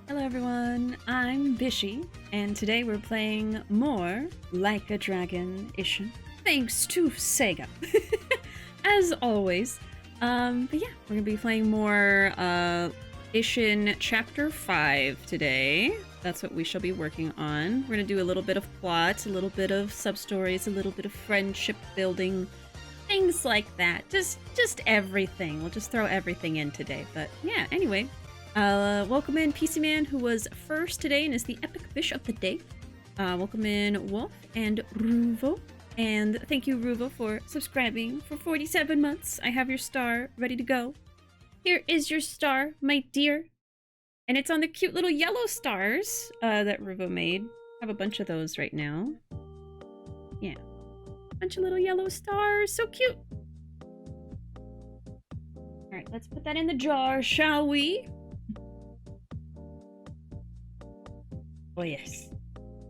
Hello everyone, I'm Bishi, and today we're playing more Like a Dragon Ishin, thanks to SEGA, as always. But yeah, we're gonna be playing more Ishin Chapter 5 today. That's what we shall be working on. We're gonna do a little bit of plot, a little bit of sub-stories, a little bit of friendship building, things like that. Just everything. We'll just throw everything in today. But yeah, anyway. Welcome in PC Man, who was first today and is the epic fish of the day. Welcome in Wolf and Ruvo. And thank you, Ruvo, for subscribing for 47 months. I have your star ready to go. Here is your star, my dear. And it's on the cute little yellow stars that Ruvo made. I have a bunch of those right now. Yeah. Bunch of little yellow stars. So cute. Alright, let's put that in the jar, shall we? Oh, yes.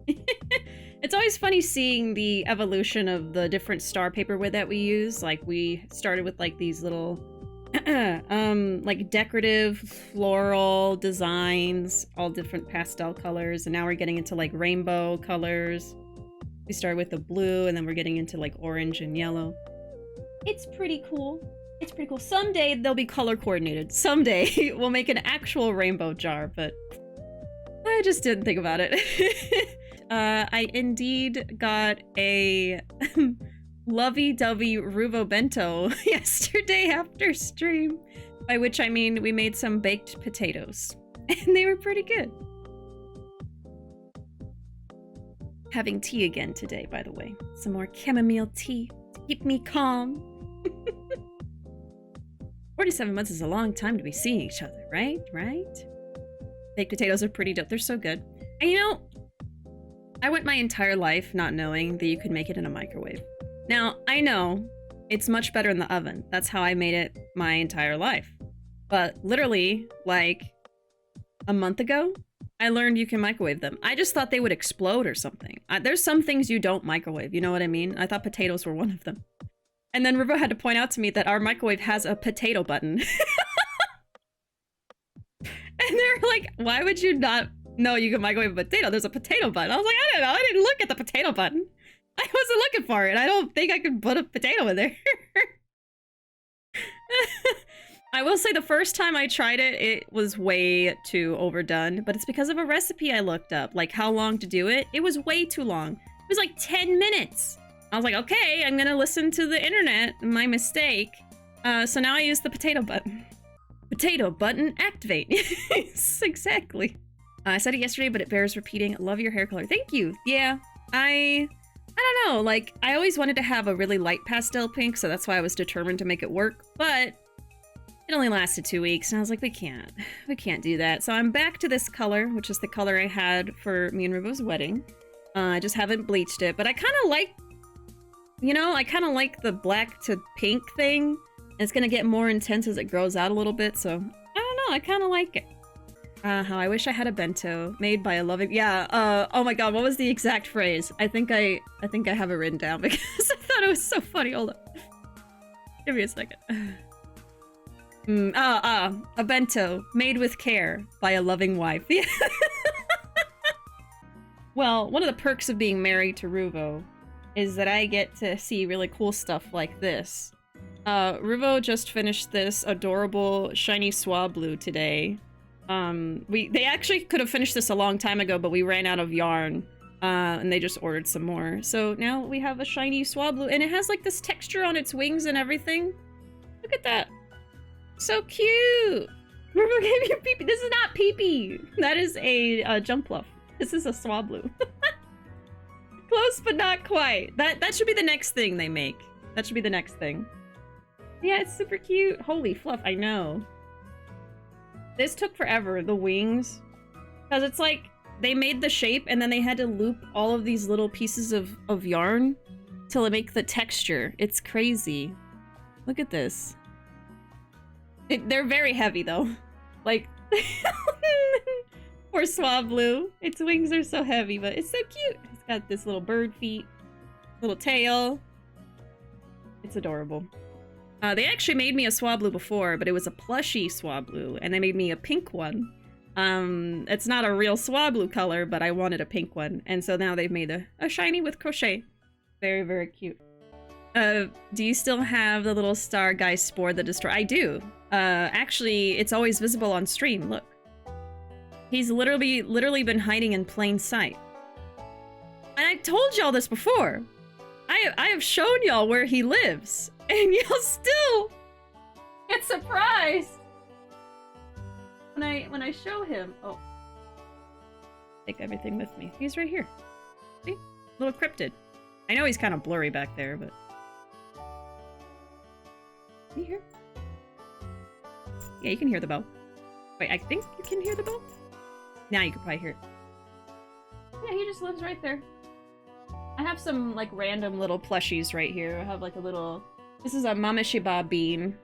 It's always funny seeing the evolution of the different star paper that we use. Like, we started with, like, these little, like, decorative floral designs, all different pastel colors, and now we're getting into, like, rainbow colors. We started with the blue, and then we're getting into, like, orange and yellow. It's pretty cool. It's pretty cool. Someday they'll be color coordinated. Someday we'll make an actual rainbow jar, but I just didn't think about it. I indeed got a lovey-dovey Ruvo bento yesterday after stream, by which I mean we made some baked potatoes, and they were pretty good. Having tea again today, by the way. Some more chamomile tea to keep me calm. 47 months is a long time to be seeing each other, right? Right? Baked potatoes are pretty dope. They're so good. And you know, I went my entire life not knowing that you could make it in a microwave. Now, I know it's much better in the oven. That's how I made it my entire life. But literally, like, a month ago, I learned you can microwave them. I just thought they would explode or something. There's some things you don't microwave, you know what I mean? I thought potatoes were one of them. And then Rivo had to point out to me that our microwave has a potato button. And they're like, why would you not know you can microwave a potato? There's a potato button. I was like, I don't know. I didn't look at the potato button. I wasn't looking for it. I don't think I could put a potato in there. I will say the first time I tried it, it was way too overdone. But it's because of a recipe I looked up. Like how long to do it. It was way too long. It was like 10 minutes. I was like, okay, I'm gonna listen to the internet. My mistake. So now I use the potato button. Potato button activate. Yes, exactly. I said it yesterday, but it bears repeating. Love your hair color. Thank you. Yeah, I don't know. Like, I always wanted to have a really light pastel pink, so that's why I was determined to make it work. But it only lasted 2 weeks, and I was like, we can't do that. So I'm back to this color, which is the color I had for me and Ruvo's wedding. I just haven't bleached it, but I kind of like, you know, I kind of like the black to pink thing. It's gonna get more intense as it grows out a little bit, so I don't know, I kind of like it. How I wish I had a bento made by a loving— yeah, oh my god, what was the exact phrase? I think I have it written down because I thought it was so funny. Hold up. Give me a second. A bento made with care by a loving wife. Yeah. Well, one of the perks of being married to Ruvo is that I get to see really cool stuff like this. Ruvo just finished this adorable shiny swablu today. They actually could have finished this a long time ago, but we ran out of yarn, and they just ordered some more. So now we have a shiny swablu, and it has like this texture on its wings and everything. Look at that. So cute! Ruvo gave you pee-pee. This is not pee-pee. That is a jumpluff. This is a swablu. Close, but not quite. That should be the next thing they make. That should be the next thing. Yeah, it's super cute. Holy fluff, I know. This took forever, the wings. Because it's like, they made the shape and then they had to loop all of these little pieces of yarn to make the texture. It's crazy. Look at this. They're very heavy though. Like, poor swablu. Its wings are so heavy, but it's so cute. It's got this little bird feet, little tail. It's adorable. They actually made me a swablu before, but it was a plushy swablu, and they made me a pink one. It's not a real swablu color, but I wanted a pink one. And so now they've made a shiny with crochet. Very, very cute. Do you still have the little star guy spore that destroy? I do. Actually, it's always visible on stream. Look. He's literally been hiding in plain sight. And I told y'all this before. I have shown y'all where he lives. And y'all still get surprised when I show him. Oh. Take everything with me. He's right here. See? Little cryptid. I know he's kind of blurry back there, but... Can you hear? Yeah, you can hear the bell. Wait, I think you can hear the bell? Now you can probably hear it. Yeah, he just lives right there. I have some, like, random little plushies right here. I have, like, a little... This is a Mameshiba bean.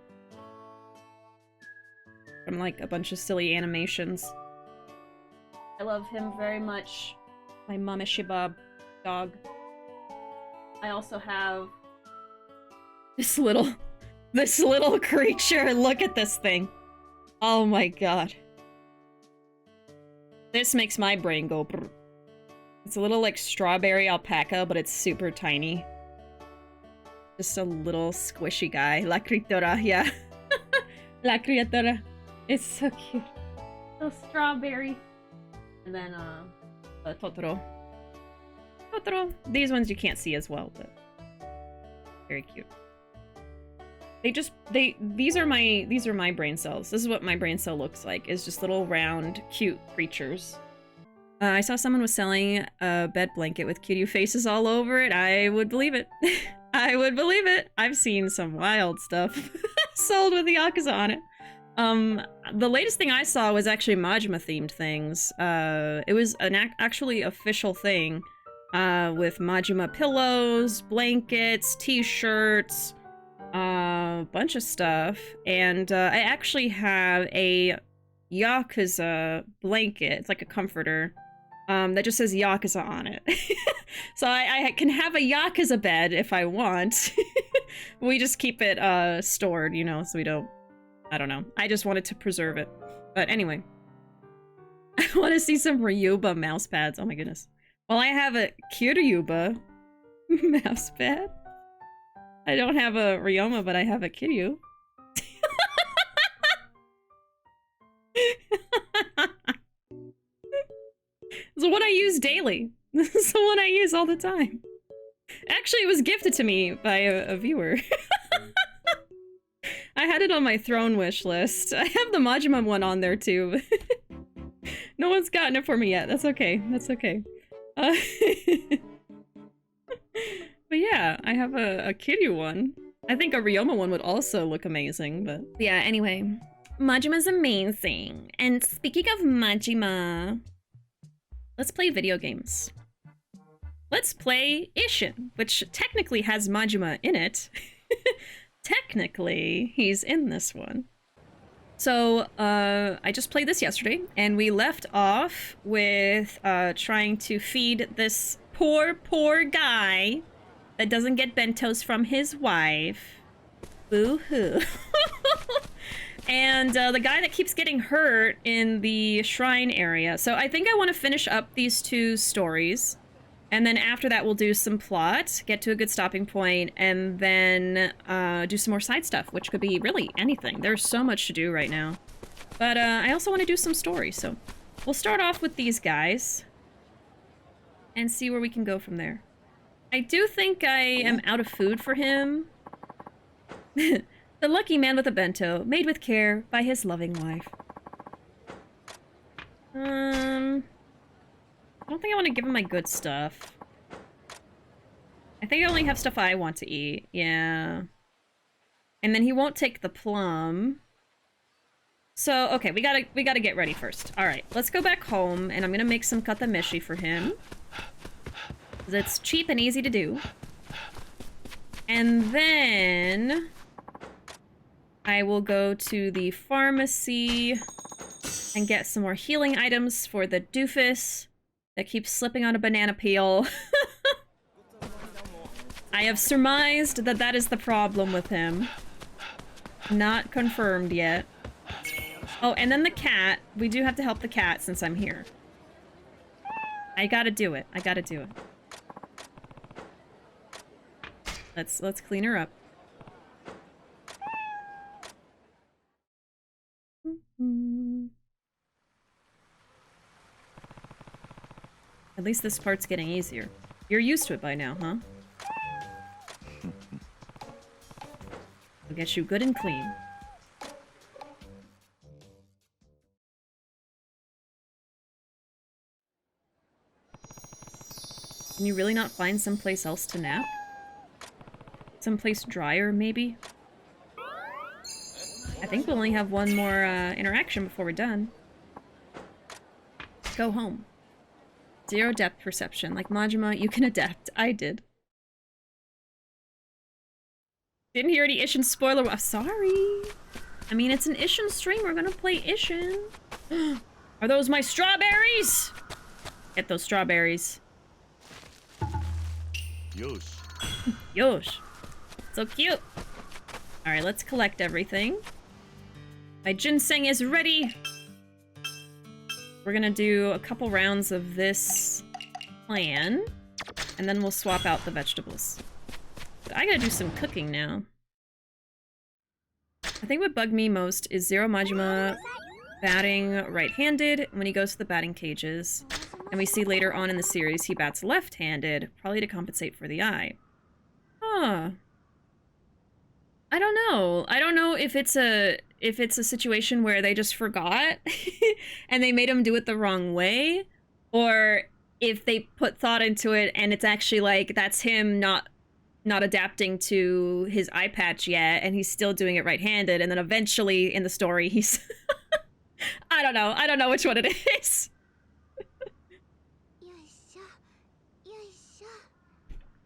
From, like, a bunch of silly animations. I love him very much. My Mameshiba dog. I also have... this little creature. Look at this thing. Oh my god. This makes my brain go brr. It's a little like strawberry alpaca, but it's super tiny. Just a little squishy guy. La criatura, yeah. La criatura. It's so cute. Little strawberry. And then, Totoro. Totoro. These ones you can't see as well, but very cute. These are my brain cells. This is what my brain cell looks like. Is just little round, cute creatures. I saw someone was selling a bed blanket with cutie faces all over it. I would believe it. I would believe it. I've seen some wild stuff sold with the Yakuza on it. The latest thing I saw was actually Majima themed things. It was an actually official thing with Majima pillows, blankets, t-shirts, bunch of stuff. And I actually have a Yakuza blanket. It's like a comforter. That just says Yakuza on it. So I can have a Yakuza bed if I want. We just keep it stored, you know, so we don't... I don't know. I just wanted to preserve it. But anyway. I want to see some Ryuba mouse pads. Oh my goodness. Well, I have a Kiryuba mouse pad. I don't have a Ryoma, but I have a Kiryu. It's the one I use daily. This is the one I use all the time. Actually, it was gifted to me by a viewer. I had it on my throne wish list. I have the Majima one on there too. No one's gotten it for me yet. That's okay. That's okay. But yeah, I have a Kiryu one. I think a Ryoma one would also look amazing, but... Yeah, anyway. Majima's amazing. And speaking of Majima... Let's play video games. Let's play Ishin, which technically has Majima in it. Technically, he's in this one. So, I just played this yesterday, and we left off with trying to feed this poor guy that doesn't get bentos from his wife. Boo-hoo. And the guy that keeps getting hurt in the shrine area. So I think I want to finish up these two stories. And then after that, we'll do some plot, get to a good stopping point, and then do some more side stuff, which could be really anything. There's so much to do right now. But I also want to do some stories, so we'll start off with these guys and see where we can go from there. I do think I am out of food for him. The lucky man with a bento, made with care by his loving wife. I don't think I want to give him my good stuff. I think I only have stuff I want to eat. Yeah. And then he won't take the plum. So, okay, we gotta get ready first. Alright, let's go back home, and I'm gonna make some katameshi for him. Because it's cheap and easy to do. And then... I will go to the pharmacy and get some more healing items for the doofus that keeps slipping on a banana peel. I have surmised that that is the problem with him. Not confirmed yet. Oh, and then the cat. We do have to help the cat since I'm here. I gotta do it. I gotta do it. Let's clean her up. At least this part's getting easier. You're used to it by now, huh? I'll get you good and clean. Can you really not find someplace else to nap? Someplace drier, maybe? I think we'll only have one more interaction before we're done. Go home. 0 depth perception. Like Majima, you can adapt. I did. Didn't hear any Ishin spoiler. Sorry. I mean, it's an Ishin stream. We're gonna play Ishin. Are those my strawberries? Get those strawberries. Yosh. Yosh. So cute. Alright, let's collect everything. My ginseng is ready. We're gonna do a couple rounds of this plan, and then we'll swap out the vegetables. But I gotta do some cooking now. I think what bugged me most is Zero Majima batting right-handed when he goes to the batting cages. And we see later on in the series he bats left-handed, probably to compensate for the eye. Huh. I don't know. I don't know if it's a situation where they just forgot and they made him do it the wrong way, or if they put thought into it and it's actually like that's him not adapting to his eye patch yet and he's still doing it right-handed, and then eventually in the story he's I don't know. I don't know which one it is.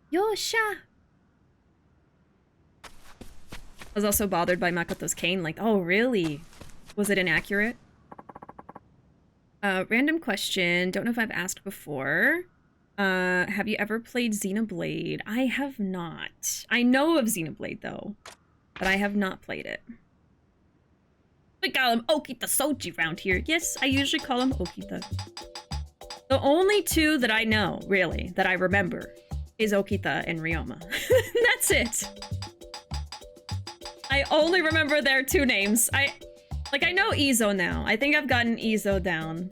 Yosha. I was also bothered by Makoto's cane, like, oh really? Was it inaccurate? Random question, don't know if I've asked before. Have you ever played Xenoblade? I have not. I know of Xenoblade though, but I have not played it. We call him Okita Soji around here. Yes, I usually call him Okita. The only two that I know, really, that I remember, is Okita and Ryoma. That's it. I only remember their two names. I know Izo now. I think I've gotten Izo down.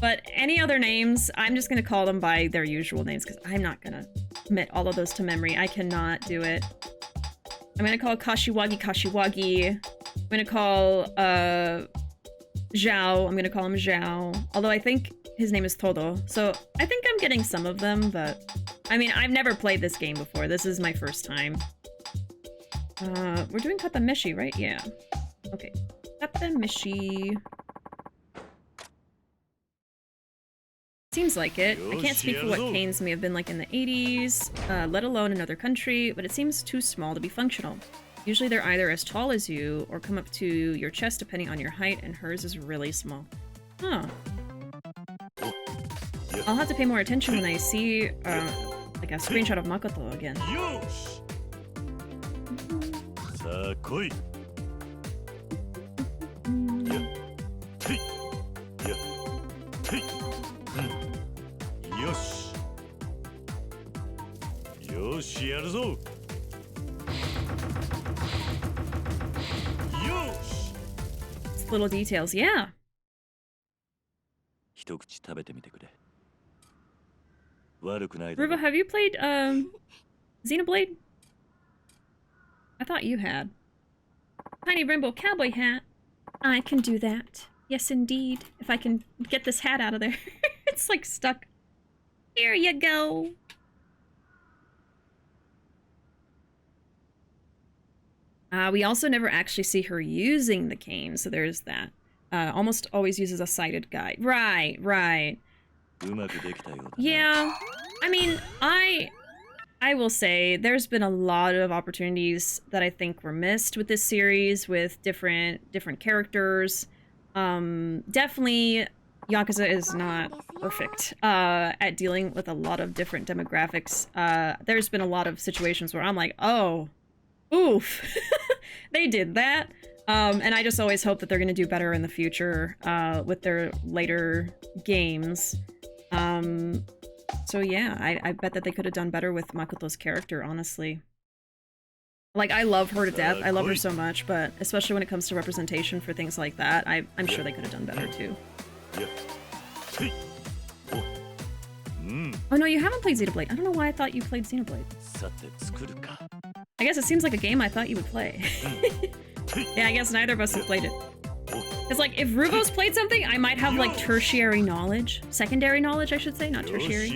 But any other names, I'm just gonna call them by their usual names because I'm not gonna commit all of those to memory. I cannot do it. I'm gonna call Kashiwagi Kashiwagi. I'm gonna call Zhao. I'm gonna call him Zhao. Although I think his name is Todo. So I think I'm getting some of them, but I mean, I've never played this game before. This is my first time. We're doing Katamishi, right? Yeah. Okay. Katamishi. Seems like it. I can't speak for what canes may have been like in the 80s, let alone another country, but it seems too small to be functional. Usually they're either as tall as you or come up to your chest depending on your height, and hers is really small. Huh. I'll have to pay more attention when I see, like a screenshot of Makoto again. It's little details, yeah. Ruva, have you played Xenoblade? I thought you had. Tiny rainbow cowboy hat. I can do that. Yes, indeed. If I can get this hat out of there. It's like stuck. Here you go. We also never actually see her using the cane, so there's that. Almost always uses a sighted guide. Right, right. Yeah. I mean, I will say there's been a lot of opportunities that I think were missed with this series with different characters. Definitely Yakuza is not perfect at dealing with a lot of different demographics. There's been a lot of situations where I'm like, oh, oof, they did that. And I just always hope that they're gonna do better in the future, with their later games. So yeah, I bet that they could have done better with Makoto's character, honestly. Like, I love her to death. I love her so much, but especially when it comes to representation for things like that, I'm sure they could have done better too. Oh no, you haven't played Xenoblade. I don't know why I thought you played Xenoblade. I guess it seems like a game I thought you would play. Yeah, I guess neither of us have played it. It's like, if Rubo's played something, I might have, like, tertiary knowledge. Secondary knowledge, I should say, not tertiary.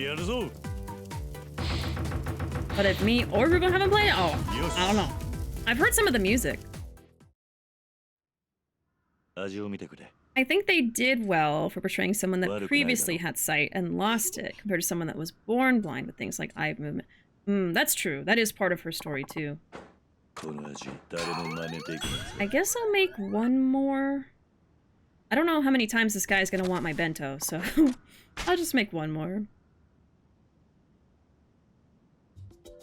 But if me or Rubo haven't played it, oh, I don't know. I've heard some of the music. I think they did well for portraying someone that previously had sight and lost it, compared to someone that was born blind with things like eye movement. That's true. That is part of her story, too. I guess I'll make one more. I don't know how many times this guy's gonna want my bento, so I'll just make one more.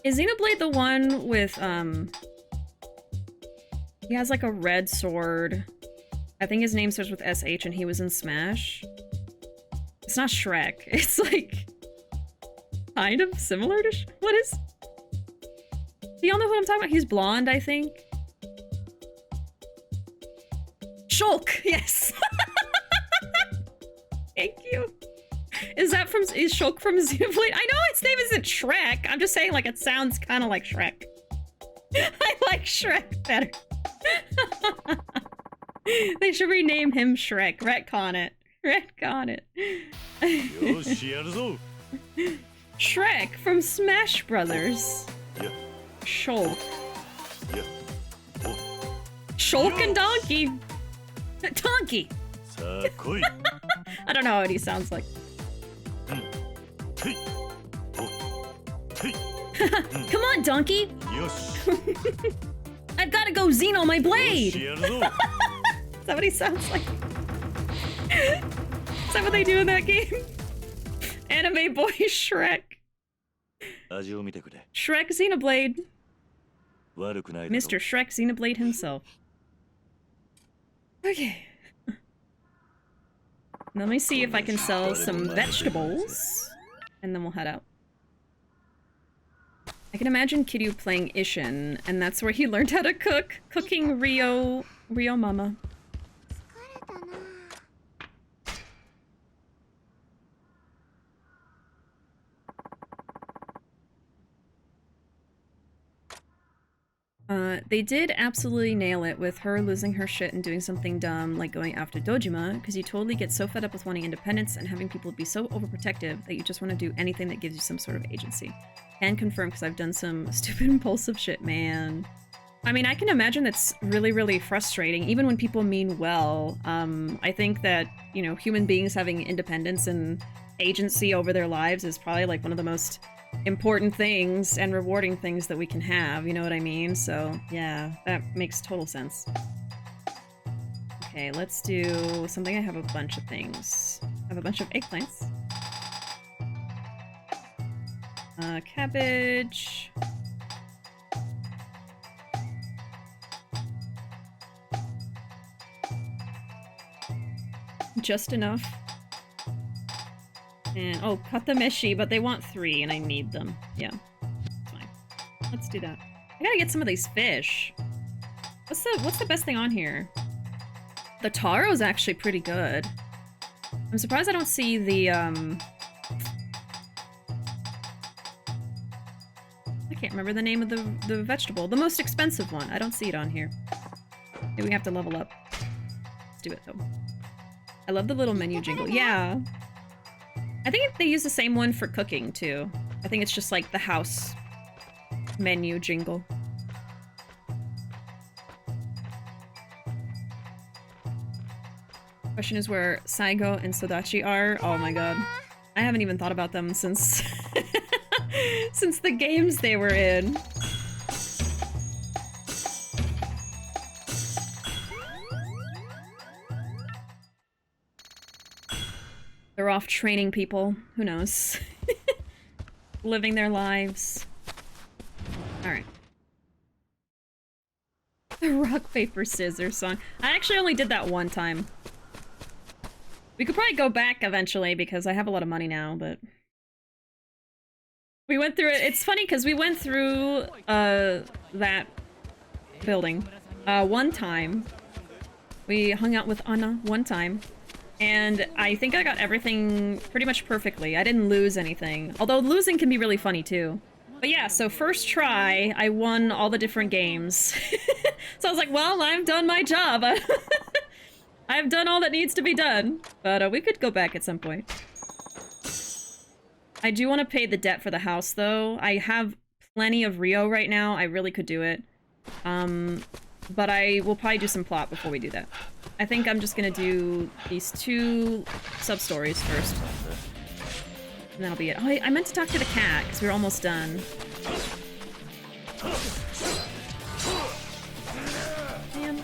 Is Xenoblade the one with, he has like a red sword. I think his name starts with SH and he was in Smash. It's not Shrek. It's like kind of similar to what is? Do y'all know who I'm talking about? He's blonde, I think. Shulk, yes. Thank you. Is Shulk from Xenoblade? I know its name isn't Shrek. I'm just saying, like, it sounds kind of like Shrek. I like Shrek better. They should rename him Shrek. Retcon it. Retcon it. Shrek from Smash Brothers. Shulk. Shulk and Donkey. Donkey. I don't know what he sounds like. Come on, Donkey. I've got to go Xeno my blade. Is that what he sounds like? Is that what they do in that game? Anime boy Shrek. Shrek Xenoblade. Mr. Shrek Xenoblade himself. Okay. Let me see if I can sell some vegetables, and then we'll head out. I can imagine Kiryu playing Ishin, and that's where he learned how to cook. Cooking Rio Mama. They did absolutely nail it with her losing her shit and doing something dumb like going after Dojima, because you totally get so fed up with wanting independence and having people be so overprotective that you just want to do anything that gives you some sort of agency. Can confirm, because I've done some stupid impulsive shit, man. I mean, I can imagine that's really, really frustrating, even when people mean well. I think that, you know, human beings having independence and agency over their lives is probably like one of the most important things and rewarding things that we can have, you know what I mean? So yeah, that makes total sense. Okay, let's do something. I have a bunch of things. I have a bunch of eggplants. Cabbage. Just enough. And, oh, cut the meshi, but they want 3, and I need them. Yeah, it's fine. Let's do that. I gotta get some of these fish. What's the best thing on here? The taro's actually pretty good. I'm surprised I don't see the, I can't remember the name of the vegetable. The most expensive one. I don't see it on here. Maybe we have to level up. Let's do it, though. I love the little menu jingle. Yeah. I think they use the same one for cooking, too. I think it's just like the house menu jingle. Question is where Saigo and Sodachi are. Oh my god. I haven't even thought about them since since the games they were in. They're off training people. Who knows? Living their lives. Alright. The rock, paper, scissors song. I actually only did that one time. We could probably go back eventually because I have a lot of money now, but... We went through it. It's funny because we went through that building one time. We hung out with Anna one time. And I think I got everything pretty much perfectly. I didn't lose anything. Although losing can be really funny too. But yeah, so first try, I won all the different games. So I was like, well, I've done my job. I've done all that needs to be done. But we could go back at some point. I do want to pay the debt for the house, though. I have plenty of Rio right now. I really could do it. But I will probably do some plot before we do that. I think I'm just gonna do these 2 sub-stories first. And that'll be it. Oh, I meant to talk to the cat, because we were almost done. Damn.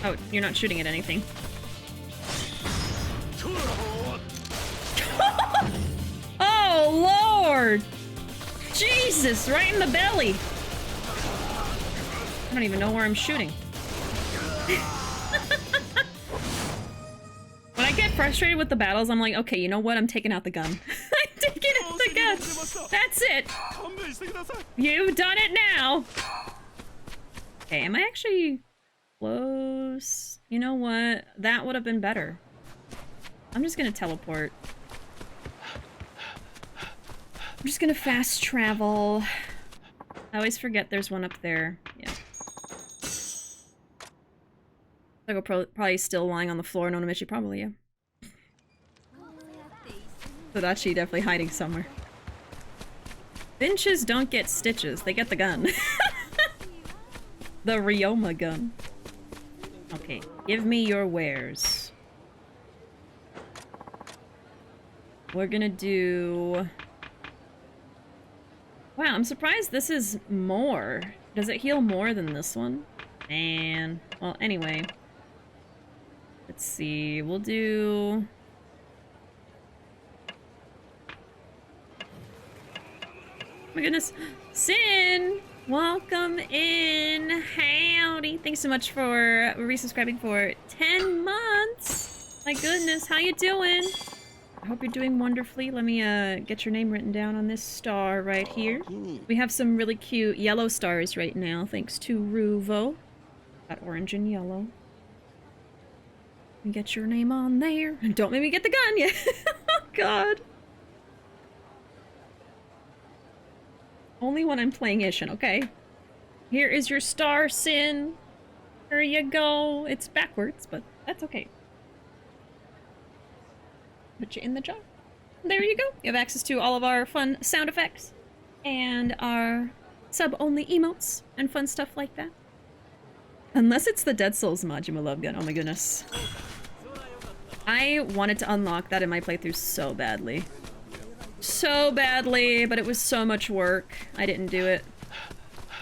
Oh, you're not shooting at anything. Oh, Lord! Jesus, right in the belly! I don't even know where I'm shooting. When I get frustrated with the battles, I'm like, okay, you know what? I'm taking out the gun. I'm taking out the gun! That's it! You've done it now! Okay, am I actually close? You know what? That would have been better. I'm just gonna teleport. I'm just gonna fast travel. I always forget there's one up there. Yeah. I'll probably still lying on the floor, Nonomichi, probably, yeah. Sodachi definitely hiding somewhere. Finches don't get stitches, they get the gun. The Ryoma gun. Okay, give me your wares. We're gonna do... Wow, I'm surprised this is more. Does it heal more than this one? And... well, anyway. Let's see, we'll do... Oh my goodness. Sin! Welcome in! Howdy! Thanks so much for resubscribing for 10 months! My goodness, how you doing? I hope you're doing wonderfully. Let me get your name written down on this star right here. We have some really cute yellow stars right now, thanks to Ruvo. Got orange and yellow. And get your name on there. And don't make me get the gun yet! Oh god. Only when I'm playing Ishin, okay? Here is your star, Sin. Here you go. It's backwards, but that's okay. Put you in the jar. There you go. You have access to all of our fun sound effects and our sub-only emotes and fun stuff like that. Unless it's the Dead Souls Majima Love Gun. Oh my goodness. I wanted to unlock that in my playthrough so badly. So badly, but it was so much work. I didn't do it.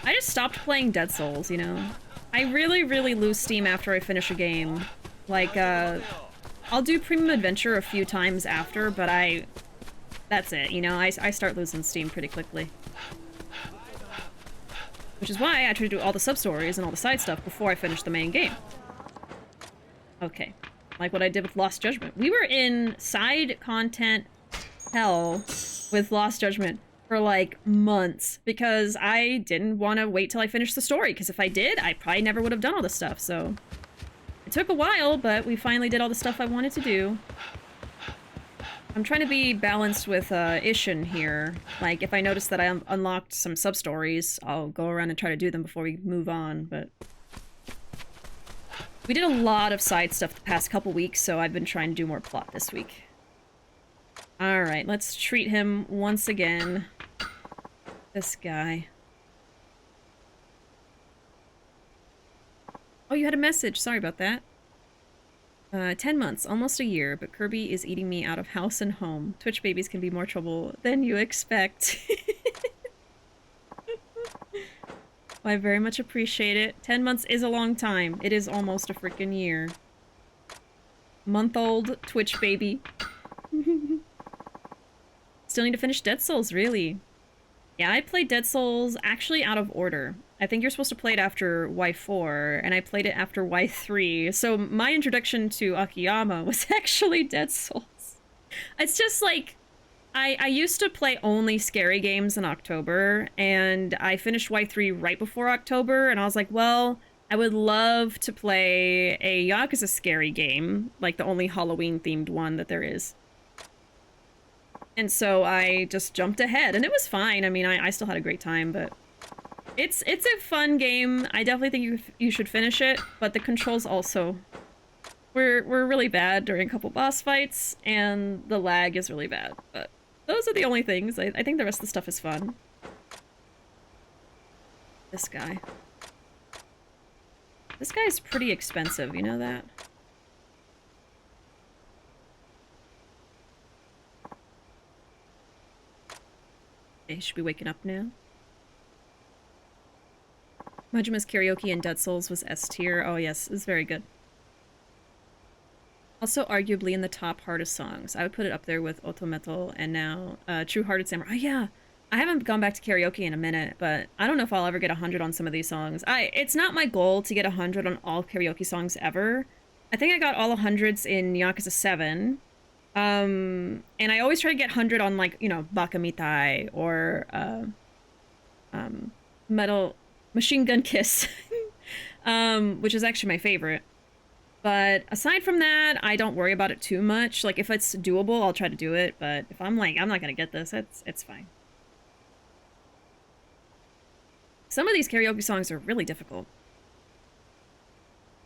I just stopped playing Dead Souls, you know? I really, really lose steam after I finish a game. Like, I'll do Premium Adventure a few times after, but that's it, you know? I start losing steam pretty quickly. Which is why I try to do all the sub-stories and all the side stuff before I finish the main game. Okay. Like what I did with Lost Judgment. We were in side content hell with Lost Judgment for like months because I didn't want to wait till I finished the story, because if I did, I probably never would have done all this stuff, so... It took a while, but we finally did all the stuff I wanted to do. I'm trying to be balanced with Ishin here. Like, if I notice that I unlocked some sub-stories, I'll go around and try to do them before we move on, but... We did a lot of side stuff the past couple weeks, so I've been trying to do more plot this week. Alright, let's treat him once again. This guy. Oh, you had a message. Sorry about that. 10 months, almost a year, but Kirby is eating me out of house and home. Twitch babies can be more trouble than you expect. Well, I very much appreciate it. 10 months is a long time. It is almost a freaking year. month-old Twitch baby. Still need to finish Dead Souls, really. Yeah, I played Dead Souls actually out of order. I think you're supposed to play it after Y4, and I played it after Y3. So my introduction to Akiyama was actually Dead Souls. It's just like, I used to play only scary games in October, and I finished Y3 right before October, and I was like, well, I would love to play a Yakuza scary game, like the only Halloween-themed one that there is. And so I just jumped ahead, and it was fine. I mean, I still had a great time, but it's a fun game. I definitely think you should finish it, but the controls also were really bad during a couple boss fights, and the lag is really bad, but those are the only things. I think the rest of the stuff is fun. This guy. This guy's pretty expensive, you know that? Okay, he should be waking up now. Majima's Karaoke and Dead Souls was S tier. Oh yes, it's very good. Also arguably in the top hardest songs. I would put it up there with Otometal and now True Hearted Samurai. Oh yeah! I haven't gone back to karaoke in a minute, but I don't know if I'll ever get 100 on some of these songs. It's not my goal to get 100 on all karaoke songs ever. I think I got all 100s in Yakuza 7. And I always try to get 100 on, like, you know, Baka Mitai or Machine Gun Kiss, which is actually my favorite. But aside from that, I don't worry about it too much. Like, if it's doable, I'll try to do it. But if I'm like, I'm not gonna get this, it's fine. Some of these karaoke songs are really difficult.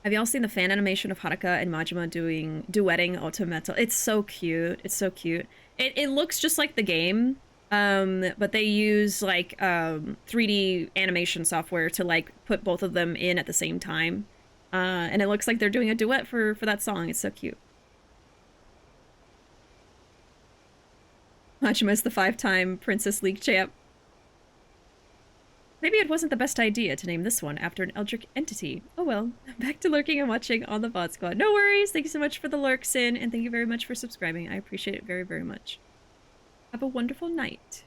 Have y'all seen the fan animation of Haruka and Majima duetting Otometal? It's so cute. It's so cute. It looks just like the game, but they use like 3D animation software to like put both of them in at the same time. And it looks like they're doing a duet for that song. It's so cute. Majima's the 5-time Princess League champ. Maybe it wasn't the best idea to name this one after an Eldritch entity. Oh well, back to lurking and watching on the VOD Squad. No worries, thank you so much for the lurk, Sin, and thank you very much for subscribing. I appreciate it very, very much. Have a wonderful night.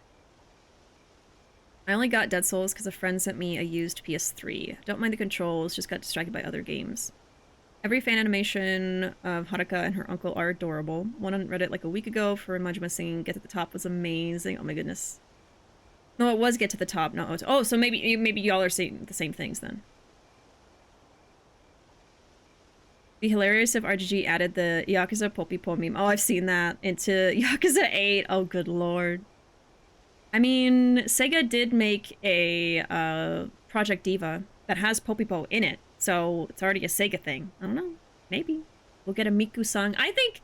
I only got Dead Souls because a friend sent me a used PS3. Don't mind the controls, just got distracted by other games. Every fan animation of Haruka and her uncle are adorable. One on Reddit like a week ago for Majima singing Get to the Top was amazing. Oh my goodness. No, it was Get to the Top. No, oh, so maybe y'all are saying the same things then. Be hilarious if RGG added the Yakuza Poppy-Po meme. Oh, I've seen that into Yakuza 8. Oh, good lord. I mean, SEGA did make a Project Diva that has Poppy-Po in it, so it's already a SEGA thing. I don't know. Maybe we'll get a Miku song. I think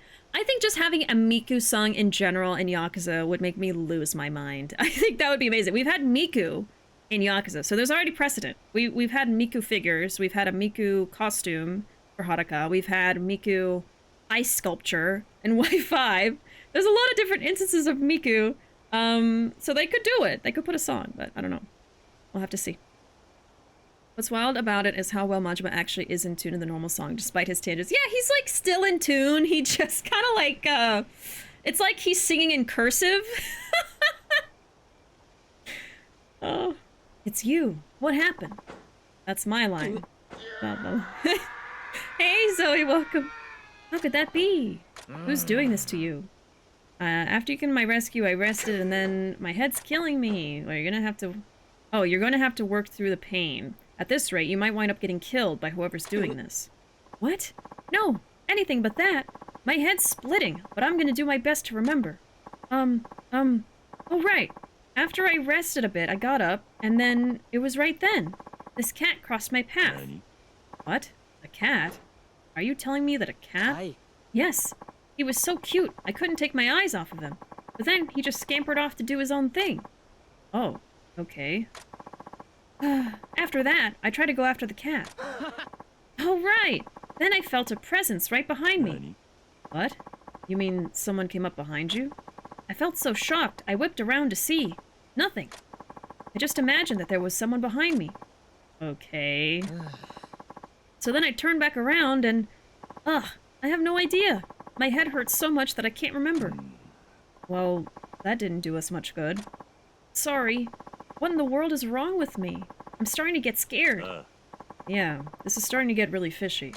just having a Miku song in general in Yakuza would make me lose my mind. I think that would be amazing. We've had Miku in Yakuza, so there's already precedent. We've had Miku figures. We've had a Miku costume for Haruka. We've had Miku ice sculpture in Y5. There's a lot of different instances of Miku. So they could do it. They could put a song, but I don't know. We'll have to see. What's wild about it is how well Majima actually is in tune in the normal song, despite his tangents. Yeah, he's like still in tune. He just kind of like, it's like he's singing in cursive. Oh, it's you. What happened? That's my line. Hey, Zoe, welcome. How could that be? Who's doing this to you? After you came to my rescue, I rested, and then my head's killing me. Well, you're gonna have to... Oh, you're gonna have to work through the pain. At this rate, you might wind up getting killed by whoever's doing this. What? No, anything but that. My head's splitting, but I'm gonna do my best to remember. Oh, right. After I rested a bit, I got up, and then it was right then. This cat crossed my path. What? A cat? Are you telling me that a cat? Hi. Yes. He was so cute, I couldn't take my eyes off of him. But then he just scampered off to do his own thing. Oh, okay. After that, I tried to go after the cat. Oh, right! Then I felt a presence right behind me. What? You mean someone came up behind you? I felt so shocked, I whipped around to see. Nothing. I just imagined that there was someone behind me. Okay. So then I turned back around and... Ugh, I have no idea. My head hurts so much that I can't remember. Well, that didn't do us much good. Sorry. What in the world is wrong with me? I'm starting to get scared. Yeah, this is starting to get really fishy.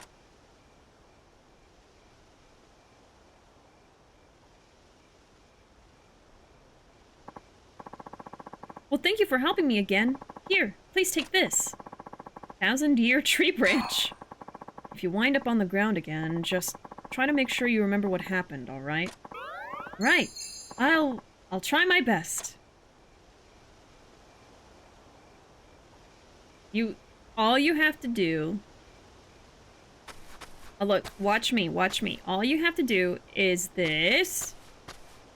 Well, thank you for helping me again. Here, please take this. 1,000-year tree branch. If you wind up on the ground again, just try to make sure you remember what happened, alright? Right. I'll try my best. All you have to do... Oh, look, watch me. All you have to do is this,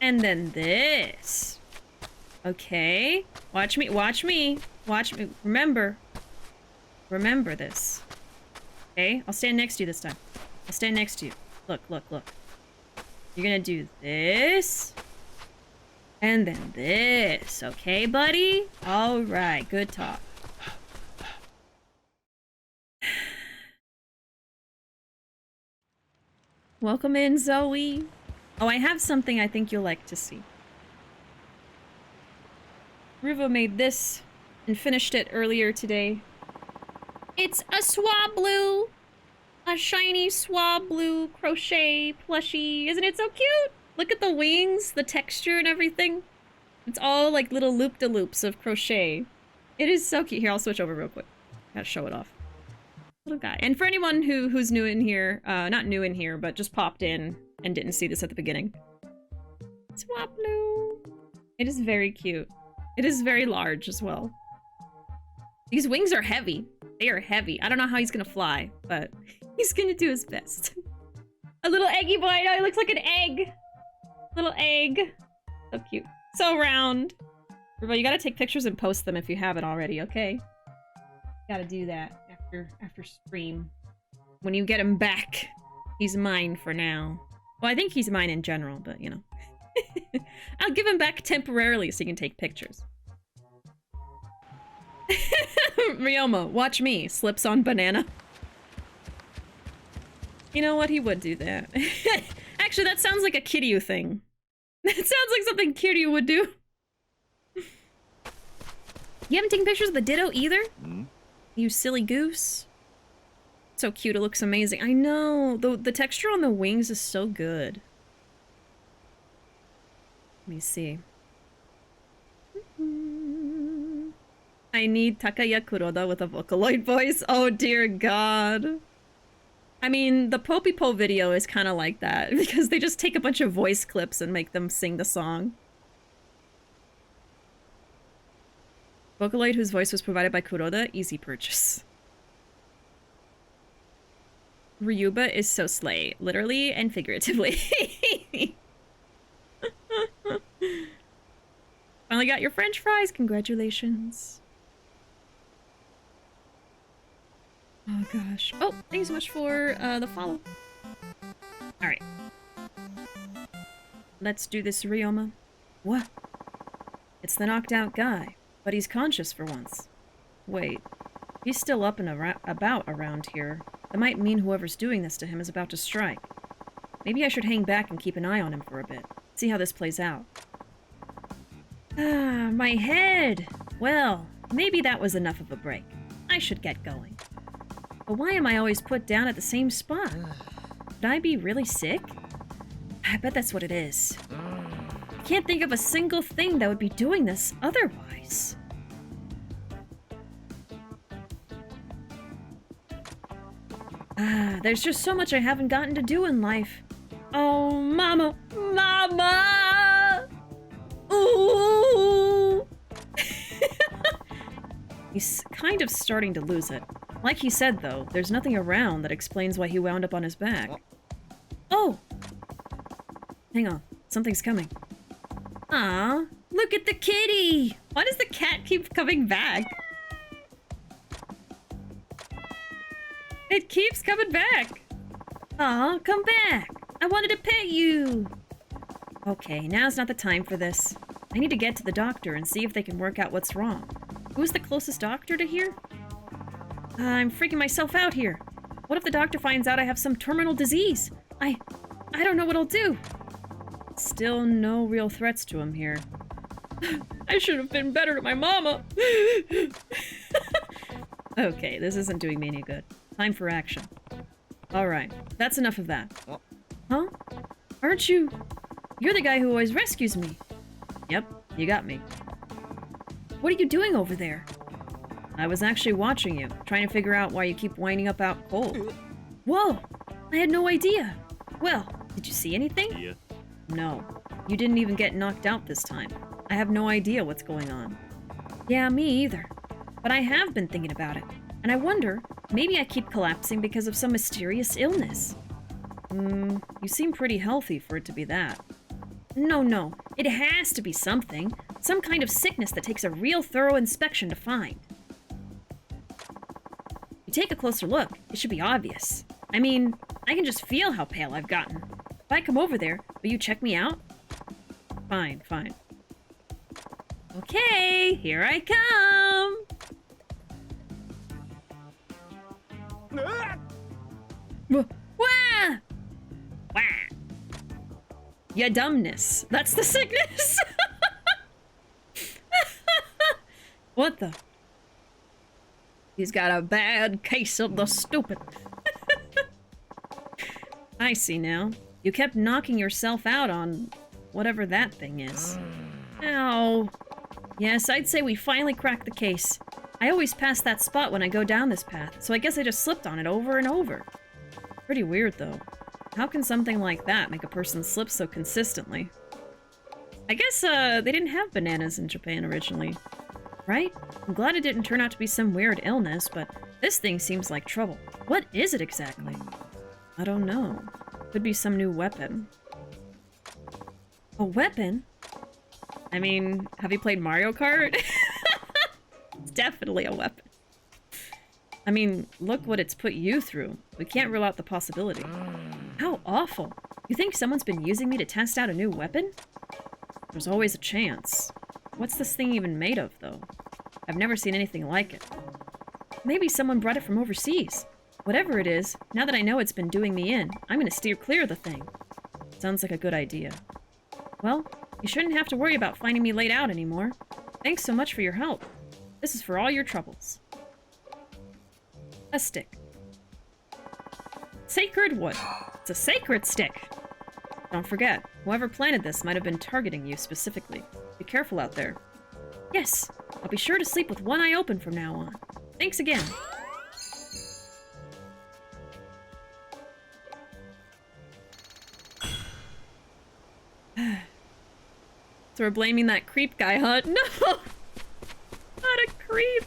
and then this. Okay? Watch me. Remember this. Okay? I'll stand next to you this time. I'll stand next to you. Look. You're gonna do this, and then this. Okay, buddy? Alright, good talk. Welcome in, Zoe. Oh, I have something I think you'll like to see. Ruvo made this and finished it earlier today. It's a swablu! A shiny swablu crochet plushie. Isn't it so cute? Look at the wings, the texture and everything. It's all like little loop-de-loops of crochet. It is so cute. Here, I'll switch over real quick. Gotta show it off. Little guy. And for anyone who's new in here, not new in here, but just popped in and didn't see this at the beginning. Swablu! It is very cute. It is very large as well. These wings are heavy. They are heavy. I don't know how he's gonna fly, but he's gonna do his best. A little eggy boy. No, he looks like an egg. Little egg. So cute. So round. Rubo, you gotta take pictures and post them if you haven't already, okay? Gotta do that after stream. When you get him back, he's mine for now. Well, I think he's mine in general, but you know. I'll give him back temporarily so you can take pictures. Ryoma, watch me. Slips on banana. You know what? He would do that. Actually, that sounds like a Kiryu thing. That sounds like something Kiryu would do. You haven't taken pictures of the Ditto either? You silly goose. So cute, it looks amazing. I know, the texture on the wings is so good. Let me see. I need Takaya Kuroda with a Vocaloid voice. Oh dear god. I mean, the Poppy-Po video is kind of like that, because they just take a bunch of voice clips and make them sing the song. Vocaloid whose voice was provided by Kuroda, easy purchase. Ryuba is so slay, literally and figuratively. Finally got your french fries, congratulations. Oh gosh. Oh, thanks so much for the follow. Alright. Let's do this, Ryoma. What? It's the knocked out guy. But he's conscious for once. Wait, he's still up and about around here. That might mean whoever's doing this to him is about to strike. Maybe I should hang back and keep an eye on him for a bit. See how this plays out. Ah, my head! Well, maybe that was enough of a break. I should get going. But why am I always put down at the same spot? Could I be really sick? I bet that's what it is. I can't think of a single thing that would be doing this otherwise. Ah, there's just so much I haven't gotten to do in life. Oh, Mama! Mama! Ooh! He's kind of starting to lose it. Like he said, though, there's nothing around that explains why he wound up on his back. Oh! Hang on. Something's coming. Aw, look at the kitty! Why does the cat keep coming back? It keeps coming back! Aw, come back! I wanted to pet you! Okay, now's not the time for this. I need to get to the doctor and see if they can work out what's wrong. Who's the closest doctor to here? I'm freaking myself out here. What if the doctor finds out I have some terminal disease? I don't know what I'll do. Still no real threats to him here. I should have been better to my mama. Okay, this isn't doing me any good. Time for action. Alright, that's enough of that. Huh? Aren't you... You're the guy who always rescues me. Yep, you got me. What are you doing over there? I was actually watching you, trying to figure out why you keep winding up out cold. Whoa! I had no idea. Well, did you see anything? Yeah. No. You didn't even get knocked out this time. I have no idea what's going on. Yeah, me either. But I have been thinking about it. And I wonder, maybe I keep collapsing because of some mysterious illness. You seem pretty healthy for it to be that. No. It has to be something. Some kind of sickness that takes a real thorough inspection to find. If you take a closer look, it should be obvious. I mean, I can just feel how pale I've gotten. If I come over there, will you check me out? Fine. Okay, here I come! Wah! Wah! Ya dumbness. That's the sickness! What the? He's got a bad case of the stupid. I see now. You kept knocking yourself out on whatever that thing is. Ow. Yes, I'd say we finally cracked the case. I always pass that spot when I go down this path, so I guess I just slipped on it over and over. Pretty weird, though. How can something like that make a person slip so consistently? I guess, they didn't have bananas in Japan originally. Right? I'm glad it didn't turn out to be some weird illness, but this thing seems like trouble. What is it exactly? I don't know. Could be some new weapon. A weapon? I mean, have you played Mario Kart? It's definitely a weapon. I mean, look what it's put you through. We can't rule out the possibility. How awful. You think someone's been using me to test out a new weapon? There's always a chance. What's this thing even made of, though? I've never seen anything like it. Maybe someone brought it from overseas. Whatever it is, now that I know it's been doing me in, I'm gonna steer clear of the thing. Sounds like a good idea. Well, you shouldn't have to worry about finding me laid out anymore. Thanks so much for your help. This is for all your troubles. A stick. Sacred wood. It's a sacred stick. Don't forget, whoever planted this might have been targeting you specifically. Be careful out there. Yes, I'll be sure to sleep with one eye open from now on. Thanks again. So we're blaming that creep guy, huh? No! Not a creep!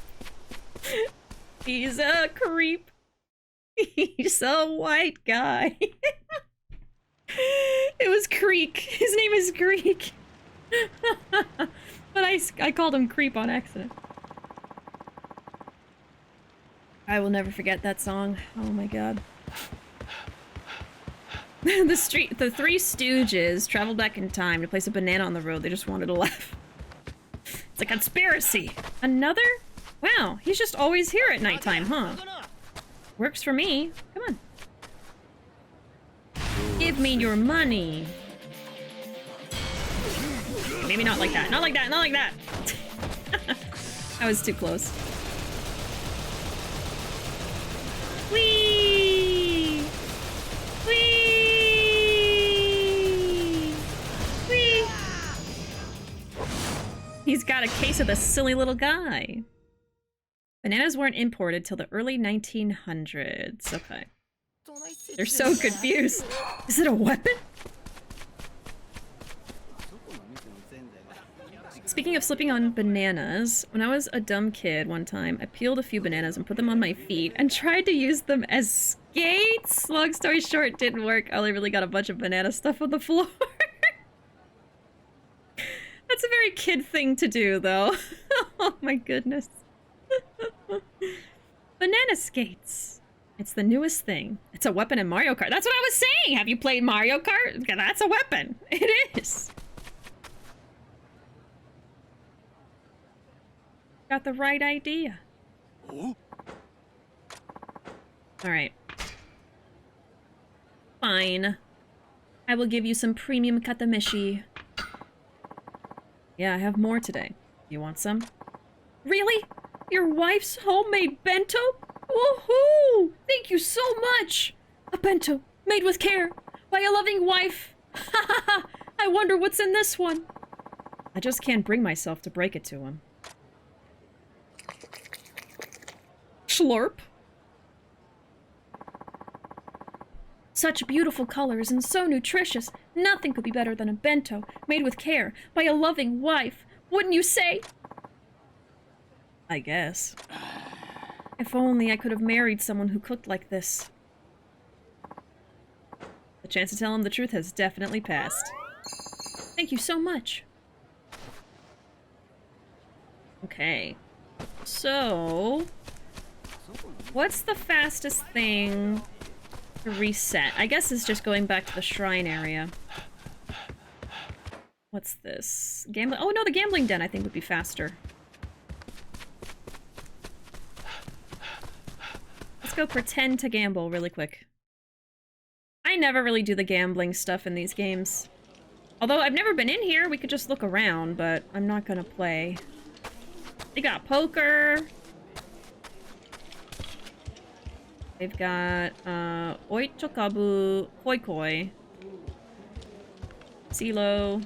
He's a creep. He's a white guy. It was Creek. His name is Greek. But I called him Creep on accident. I will never forget that song. Oh my god. The Three Stooges traveled back in time to place a banana on the road. They just wanted to laugh. It's a conspiracy. Another? Wow, he's just always here at nighttime, huh? Works for me. Come on. Give me your money. Maybe not like that. Not like that. Not like that. I was too close. Whee! Whee! Whee! He's got a case of the silly little guy. Bananas weren't imported till the early 1900s. Okay. They're so confused. Is it a weapon? Speaking of slipping on bananas, when I was a dumb kid one time, I peeled a few bananas and put them on my feet and tried to use them as skates. Long story short, didn't work. I only really got a bunch of banana stuff on the floor. That's a very kid thing to do, though. Oh my goodness. Banana skates. It's the newest thing. It's a weapon in Mario Kart. That's what I was saying! Have you played Mario Kart? That's a weapon. It is. Got the right idea. Alright. Fine. I will give you some premium katameshi. Yeah, I have more today. You want some? Really? Your wife's homemade bento? Woohoo! Thank you so much! A bento made with care by a loving wife. Ha ha ha! I wonder what's in this one. I just can't bring myself to break it to him. Schlurp. Such beautiful colors and so nutritious. Nothing could be better than a bento made with care by a loving wife. Wouldn't you say? I guess. If only I could have married someone who cooked like this. The chance to tell him the truth has definitely passed. Thank you so much. Okay. So... what's the fastest thing to reset? I guess it's just going back to the shrine area. What's this? Gambling? Oh no, the gambling den I think would be faster. Let's go pretend to gamble really quick. I never really do the gambling stuff in these games. Although I've never been in here, we could just look around, but I'm not gonna play. They got poker. They've got, Oichokabu, Koi Koi. CeeLo.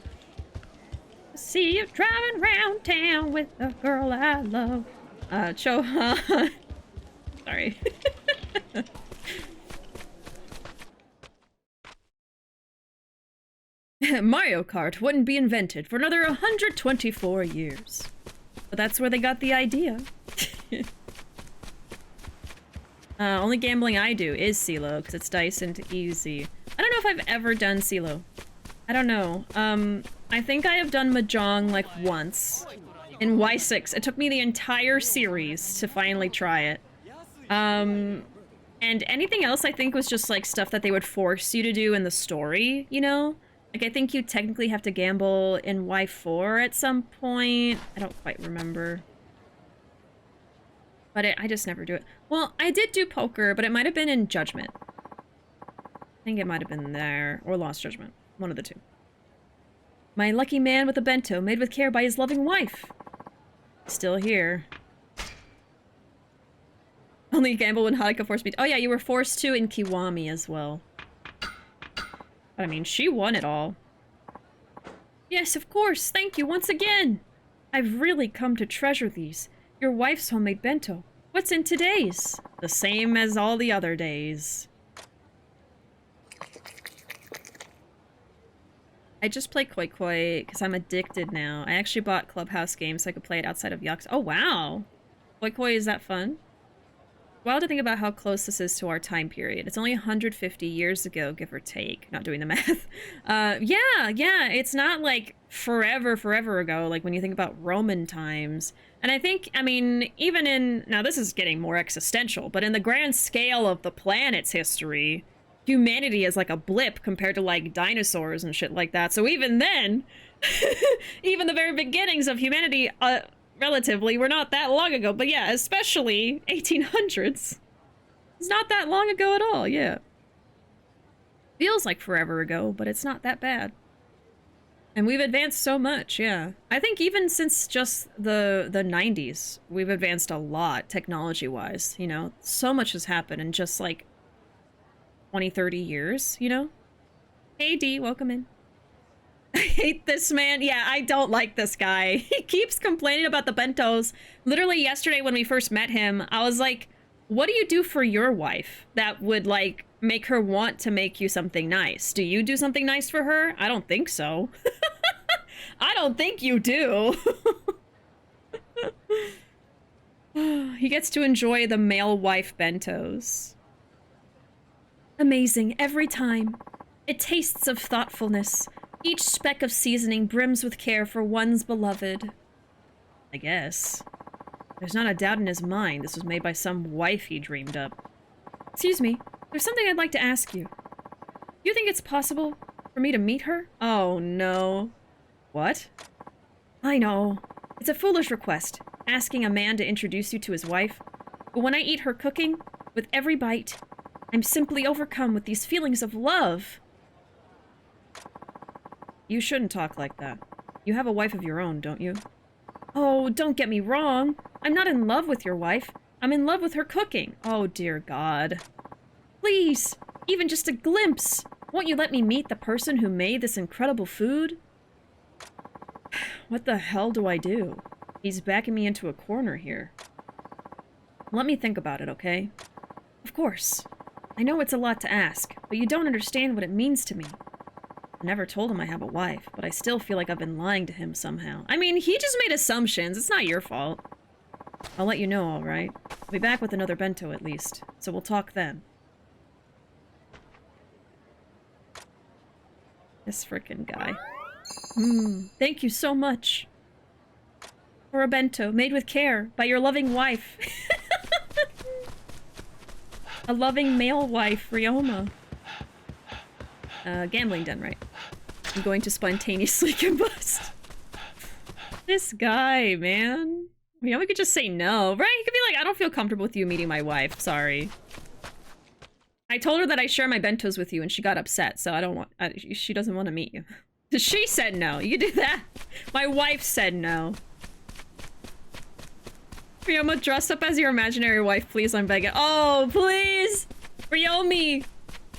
See you driving round town with a girl I love. Chohan. Sorry. Mario Kart wouldn't be invented for another 124 years. But that's where they got the idea. Only gambling I do is CeeLo, because it's dice and easy. I don't know if I've ever done CeeLo. I don't know. I think I have done Mahjong like once. In Y6. It took me the entire series to finally try it. And anything else I think was just like stuff that they would force you to do in the story, you know? Like I think you technically have to gamble in Y4 at some point. I don't quite remember. But I just never do it. Well, I did do poker, but it might have been in Judgment. I think it might have been there. Or Lost Judgment. One of the two. My lucky man with a bento made with care by his loving wife. Still here. Only gamble when Haruka forced me to— oh yeah, you were forced to in Kiwami as well. But I mean, she won it all. Yes, of course. Thank you once again. I've really come to treasure these. Your wife's homemade bento. What's in today's? The same as all the other days. I just play Koi Koi because I'm addicted now. I actually bought Clubhouse games so I could play it outside of Yakuza. Oh, wow. Koi Koi, is that fun? Wild to think about how close this is to our time period. It's only 150 years ago, give or take. Not doing the math. Yeah, it's not like forever ago, like when you think about Roman times. And I think, I mean, even in, now this is getting more existential, but in the grand scale of the planet's history, humanity is like a blip compared to like dinosaurs and shit like that. So even then, even the very beginnings of humanity, relatively, were not that long ago. But yeah, especially 1800s. It's not that long ago at all, yeah. Feels like forever ago, but it's not that bad. And we've advanced so much, yeah. I think even since just the 90s, we've advanced a lot technology-wise, you know? So much has happened in just like 20, 30 years, you know? Hey D, welcome in. I hate this man. Yeah, I don't like this guy. He keeps complaining about the bentos. Literally yesterday when we first met him, I was like, what do you do for your wife that would like make her want to make you something nice? Do you do something nice for her? I don't think so. I don't think you do. He gets to enjoy the male wife bentos. Amazing every time. It tastes of thoughtfulness. Each speck of seasoning brims with care for one's beloved. I guess. There's not a doubt in his mind this was made by some wife he dreamed up. Excuse me, there's something I'd like to ask you. You think it's possible for me to meet her? Oh no. What? I know. It's a foolish request, asking a man to introduce you to his wife. But when I eat her cooking, with every bite, I'm simply overcome with these feelings of love. You shouldn't talk like that. You have a wife of your own, don't you? Oh, don't get me wrong. I'm not in love with your wife. I'm in love with her cooking. Oh, dear God. Please, even just a glimpse. Won't you let me meet the person who made this incredible food? What the hell do I do? He's backing me into a corner here. Let me think about it, okay? Of course. I know it's a lot to ask, but you don't understand what it means to me. I never told him I have a wife, but I still feel like I've been lying to him somehow. I mean, he just made assumptions. It's not your fault. I'll let you know, alright? I'll be back with another bento at least, so we'll talk then. This frickin' guy. Thank you so much. For a bento made with care by your loving wife. A loving male wife, Ryoma. Gambling done right. I'm going to spontaneously combust. This guy, man. Yeah, we could just say no, right? He could be like, I don't feel comfortable with you meeting my wife. Sorry. I told her that I share my bentos with you and she got upset, so I don't want... she doesn't want to meet you. She said no. You can do that. My wife said no. Ryoma, dress up as your imaginary wife, please. I'm begging. Oh, please! Ryomi!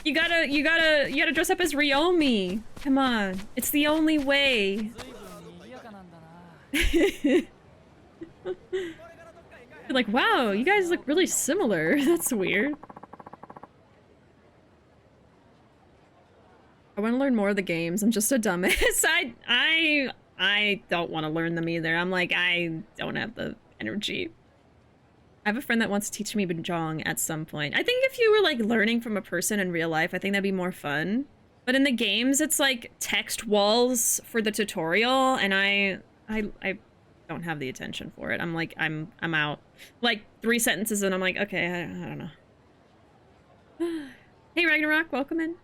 You gotta dress up as Ryomi. Come on. It's the only way. You're like, wow, you guys look really similar. That's weird. I want to learn more of the games. I'm just a dumbass. I don't want to learn them either. I'm like, I don't have the energy. I have a friend that wants to teach me Mahjong at some point. I think if you were like learning from a person in real life, I think that'd be more fun. But in the games, it's like text walls for the tutorial, and I don't have the attention for it. I'm like, I'm out. Like 3 sentences and I'm like, okay, I don't know. Hey Ragnarok, welcome in.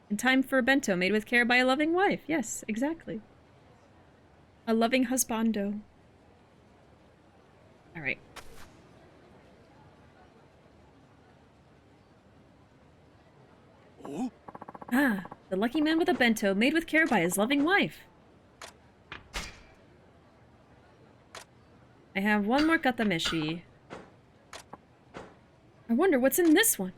In time for a bento made with care by a loving wife. Yes, exactly. A loving husbando. Alright. Ah, the lucky man with a bento made with care by his loving wife. I have one more katameshi. I wonder what's in this one.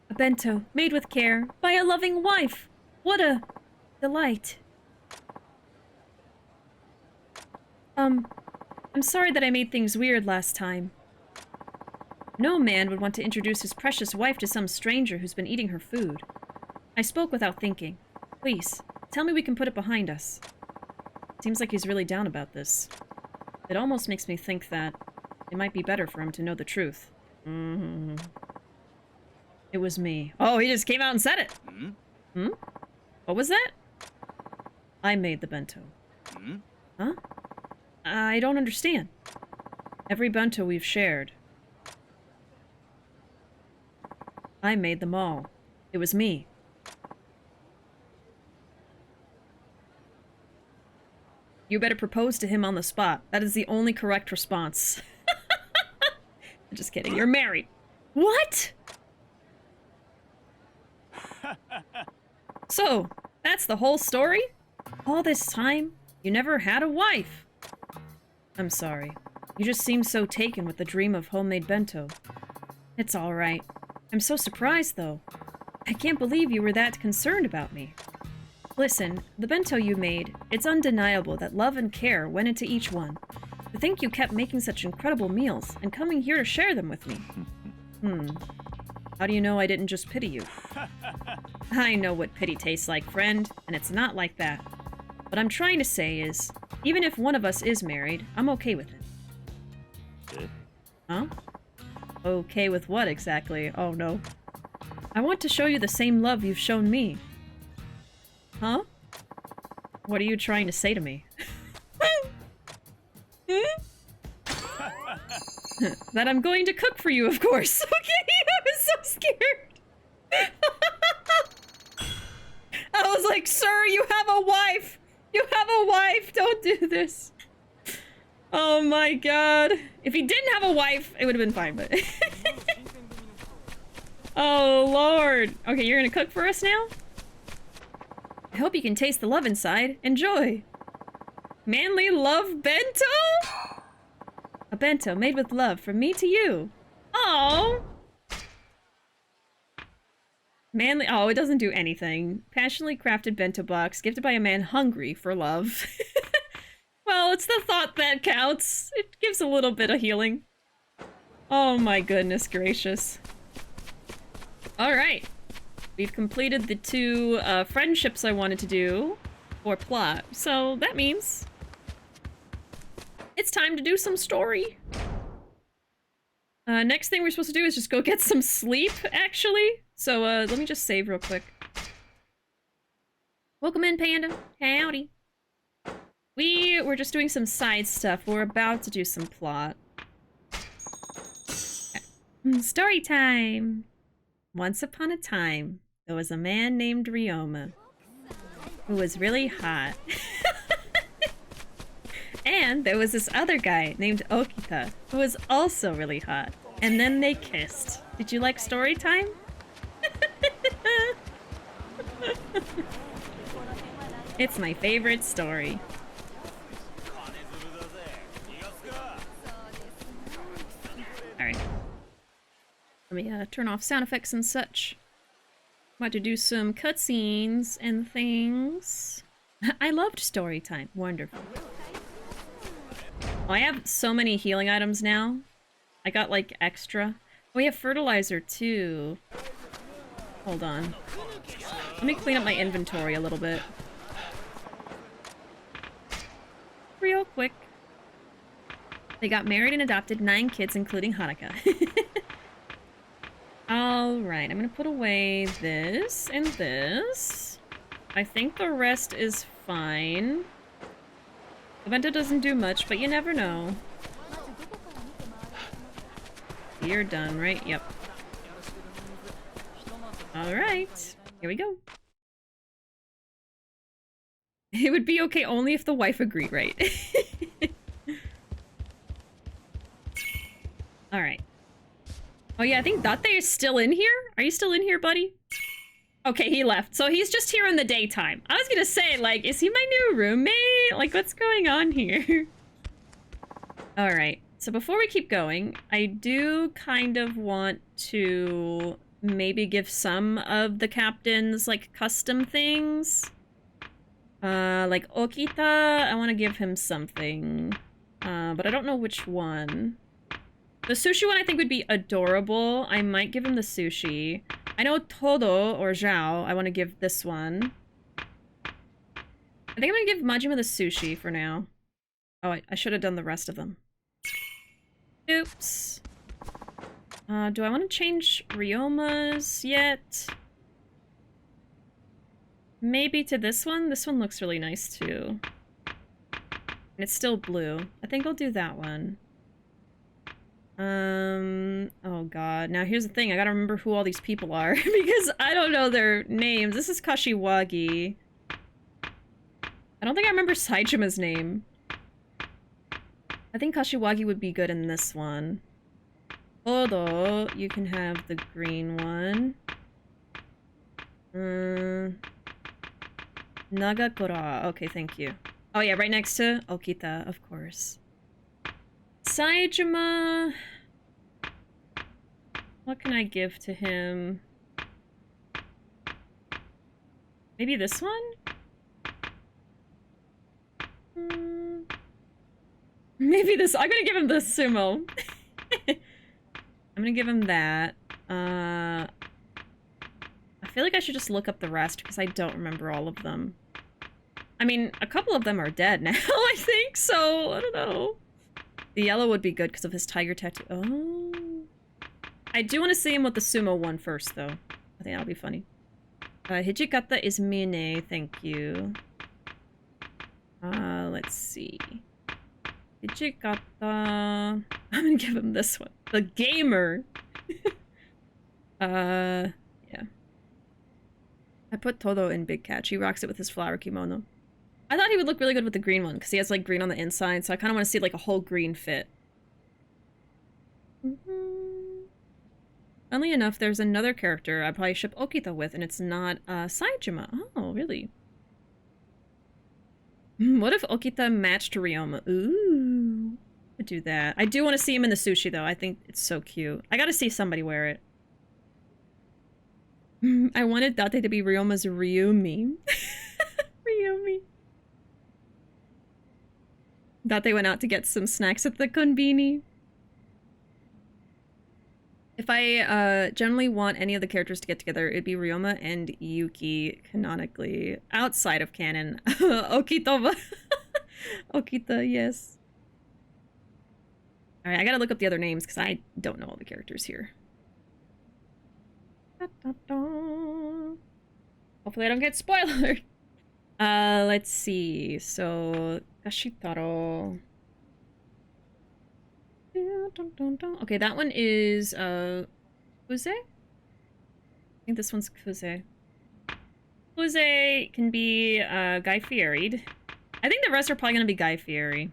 A bento made with care by a loving wife. What a delight. I'm sorry that I made things weird last time. No man would want to introduce his precious wife to some stranger who's been eating her food. I spoke without thinking. Please, tell me we can put it behind us. Seems like he's really down about this. It almost makes me think that it might be better for him to know the truth. It was me. Oh, he just came out and said it. What was that? I made the bento. Huh? I don't understand. Every bento we've shared. I made them all. It was me. You better propose to him on the spot. That is the only correct response. I'm just kidding. You're married. What? So, that's the whole story? All this time, you never had a wife. I'm sorry. You just seem so taken with the dream of homemade bento. It's all right. I'm so surprised, though. I can't believe you were that concerned about me. Listen, the bento you made, it's undeniable that love and care went into each one. To think you kept making such incredible meals and coming here to share them with me. How do you know I didn't just pity you? I know what pity tastes like, friend, and it's not like that. What I'm trying to say is, even if one of us is married, I'm okay with it. Huh? Okay with what exactly? Oh no. I want to show you the same love you've shown me. Huh? What are you trying to say to me? That I'm going to cook for you, of course. Okay, I was so scared. I was like, sir, you have a wife. You have a wife. Don't do this. Oh my god. If he didn't have a wife, it would have been fine, but... Oh, Lord. Okay, you're gonna cook for us now? I hope you can taste the love inside. Enjoy. Manly love bento? A bento made with love from me to you. Oh. Manly. Oh, it doesn't do anything. Passionately crafted bento box gifted by a man hungry for love. Well, it's the thought that counts. It gives a little bit of healing. Oh my goodness gracious. Alright. We've completed the 2 friendships I wanted to do for plot. So that means it's time to do some story. Next thing we're supposed to do is just go get some sleep, actually. So let me just save real quick. Welcome in, Panda. Howdy. We were just doing some side stuff. We're about to do some plot. Okay. Story time. Once upon a time, there was a man named Ryoma who was really hot. And there was this other guy named Okita who was also really hot. And then they kissed. Did you like story time? It's my favorite story. Alright. Let me turn off sound effects and such. I'm about to do some cutscenes and things. I loved story time. Wonderful. Oh, I have so many healing items now. I got like extra. Oh, we have fertilizer too. Hold on. Let me clean up my inventory a little bit. Real quick. They got married and adopted 9 kids, including Hanukkah. Alright, I'm gonna put away this and this. I think the rest is fine. The bento doesn't do much, but you never know. You're done, right? Yep. Alright, here we go. It would be okay only if the wife agreed, right? Alright. Oh yeah, I think Date is still in here? Are you still in here, buddy? Okay, he left. So he's just here in the daytime. I was gonna say, like, is he my new roommate? Like, what's going on here? Alright, so before we keep going, I do kind of want to maybe give some of the captains, like, custom things. Like Okita, I want to give him something. But I don't know which one. The sushi one I think would be adorable. I might give him the sushi. I know Todo or Zhao, I want to give this one. I think I'm going to give Majima the sushi for now. Oh, I should have done the rest of them. Oops. Do I want to change Ryoma's yet? Maybe to this one? This one looks really nice too. And it's still blue. I think I'll do that one. Oh god. Now here's the thing, I gotta remember who all these people are, because I don't know their names. This is Kashiwagi. I don't think I remember Saijima's name. I think Kashiwagi would be good in this one. Odo, you can have the green one. Nagakura. Okay, thank you. Oh yeah, right next to Okita, of course. Saijima. What can I give to him? Maybe this one? Maybe this. I'm gonna give him the sumo. I'm gonna give him that. I feel like I should just look up the rest because I don't remember all of them. I mean, a couple of them are dead now, I think, so I don't know. The yellow would be good because of his tiger tattoo. Oh. I do want to see him with the sumo one first, though. I think that'll be funny. Hijikata is Mine, thank you. Let's see. Hijikata... I'm gonna give him this one. The gamer! Yeah. I put Todo in Big Catch. He rocks it with his flower kimono. I thought he would look really good with the green one, because he has, like, green on the inside, so I kind of want to see, like, a whole green fit. Funnily enough, there's another character I probably ship Okita with, and it's not Saejima. Oh, really? What if Okita matched Ryoma? Ooh. Could do that. I do want to see him in the sushi, though. I think it's so cute. I gotta see somebody wear it. I wanted Date to be Ryoma's Ryumi. Ryumi. Date went out to get some snacks at the konbini. If I generally want any of the characters to get together, it'd be Ryoma and Yuki, canonically. Outside of canon. Okita. Okita, yes. Alright, I gotta look up the other names because I don't know all the characters here. Da, da, da. Hopefully I don't get spoiled. Let's see. So, Kashitaro. Okay, that one is, Kuze? I think this one's Kuze. Kuze can be, Guy Fieri'd. I think the rest are probably gonna be Guy Fieri.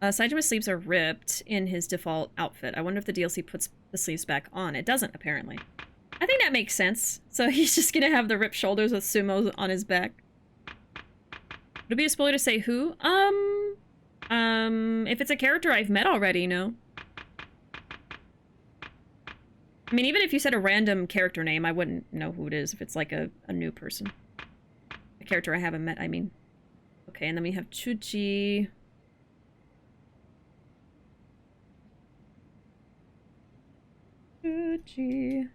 Saijima's sleeves are ripped in his default outfit. I wonder if the DLC puts the sleeves back on. It doesn't, apparently. I think that makes sense. So he's just gonna have the ripped shoulders with sumo on his back. Would it be a spoiler to say who? If it's a character I've met already, no. I mean, even if you said a random character name, I wouldn't know who it is if it's like a new person. A character I haven't met, I mean. Okay, and then we have Chuchi. Chuchi.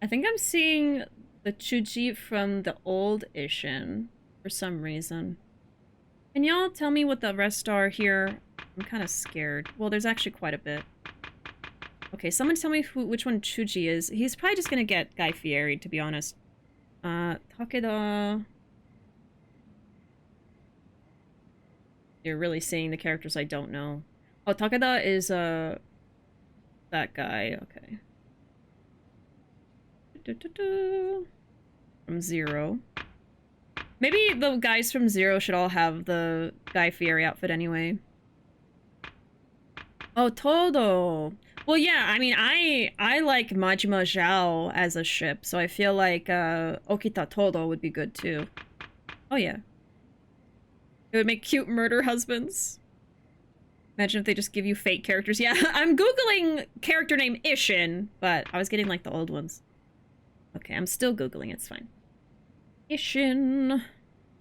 I think I'm seeing the Chuji from the old Ishin for some reason. Can y'all tell me what the rest are here? I'm kind of scared. Well, there's actually quite a bit. Okay, someone tell me which one Chuji is. He's probably just gonna get Guy Fieri, to be honest. Takeda... You're really seeing the characters I don't know. Oh, Takeda is, that guy. Okay. From Zero. Maybe the guys from Zero should all have the Guy Fieri outfit anyway. Oh, Todo. Well, yeah, I mean, I like Majima Zhao as a ship, so I feel like Okita Todo would be good too. Oh, yeah. It would make cute murder husbands. Imagine if they just give you fake characters. Yeah, I'm Googling character name Ishin, but I was getting like the old ones. Okay, I'm still Googling, it's fine. Ishin.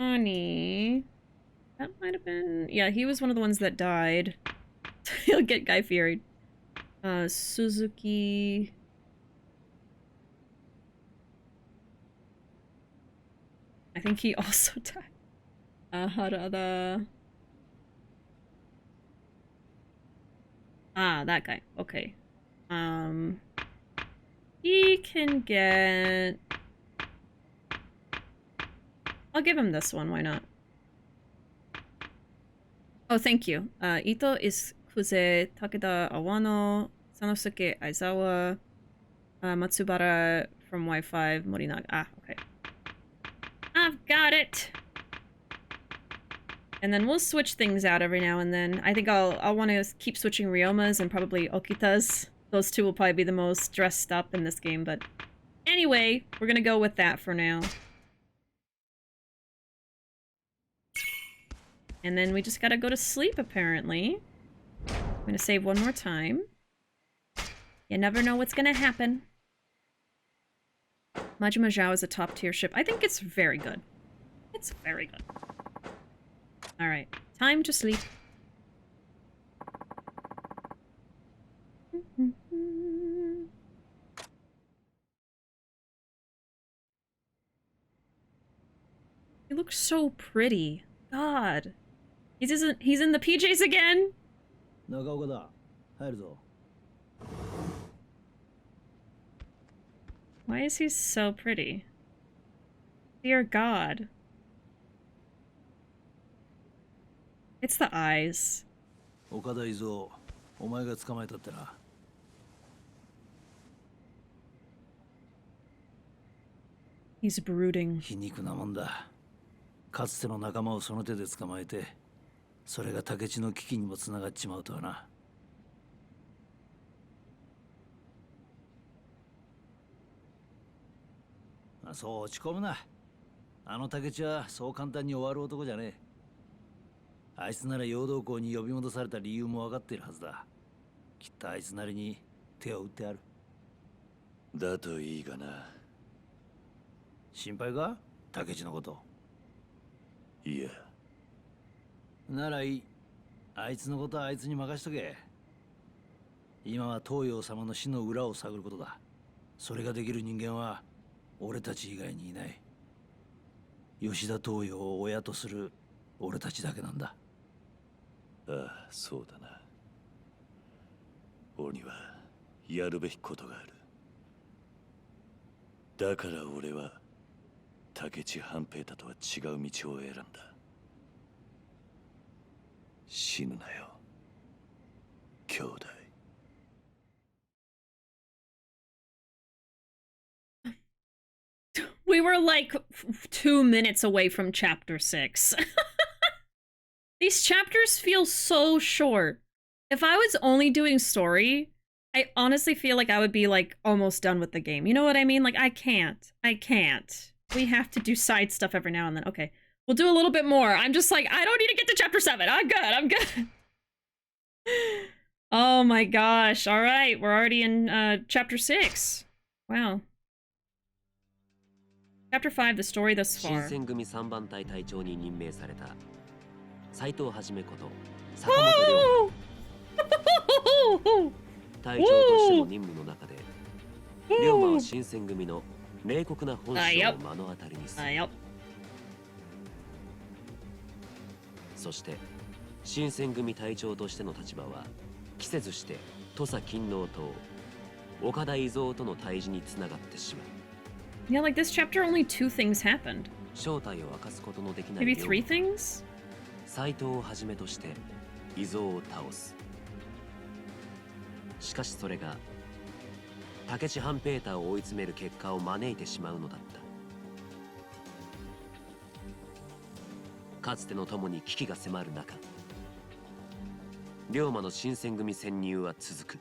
Honey. That might have been... Yeah, he was one of the ones that died. He'll get Guy Fieri. Suzuki... I think he also died. Harada... Ah, that guy. Okay. He can get... I'll give him this one, why not? Oh, thank you. Ito is Kuze, Takeda Awano, Sanosuke Aizawa, Matsubara from Y5, Morinaga. Ah, okay. I've got it! And then we'll switch things out every now and then. I think I'll want to keep switching Ryomas and probably Okitas. Those two will probably be the most dressed up in this game, but... Anyway, we're gonna go with that for now. And then we just gotta go to sleep, apparently. I'm gonna save one more time. You never know what's gonna happen. Majima Zhao is a top-tier ship. I think it's very good. It's very good. Alright, time to sleep. He looks so pretty. God. He's in the PJs again? Why is he so pretty? Dear God. It's the eyes. He's brooding. かつての仲間をその手で捕まえて、それが竹地の危機にもつながっちまうとはな。そう落ち込むな。あの竹地はそう簡単に終わる男じゃねえ。あいつなら陽動校に呼び戻された理由も分かっているはずだ。きっとあいつなりに手を打ってある。だといいがな。心配か竹地のこと。いや。ならいい。あいつのことはあいつに任しとけ。今は東洋様の死の裏を探ることだ。それができる人間は俺たち以外にいない。吉田東洋を親とする俺たちだけなんだ。ああ、そうだな。俺にはやるべきことがある。だから俺は竹地半平太とは違う道を選んだ。死ぬなよ、兄弟。We were like 2 minutes away from chapter 6. These chapters feel so short. If I was only doing story, I honestly feel like I would be like almost done with the game. You know what I mean? Like I can't. We have to do side stuff every now and then. Okay. We'll do a little bit more. I'm just like, I don't need to get to chapter 7. I'm good. Oh my gosh. All right. We're already in chapter 6. Wow. Chapter 5, the story thus far. 新選組3番隊隊長に任命された斉藤はじめこと坂本龍馬。隊長としての任務の中で龍馬は新選組の冷酷な本性を目の当たりにする。そして新選組隊長としての立場は期せずして土佐勤王党岡田伊蔵との対峙につながってしまう。Yeah, like this chapter only 2 things happened. 正体を明かすことのできない Maybe 3 things? 斉藤をはじめとして伊蔵を倒す。しかしそれが竹地半平太を追い詰める結果を招いてしまうのだった。かつての友に危機が迫る中、龍馬の新選組潜入は続く。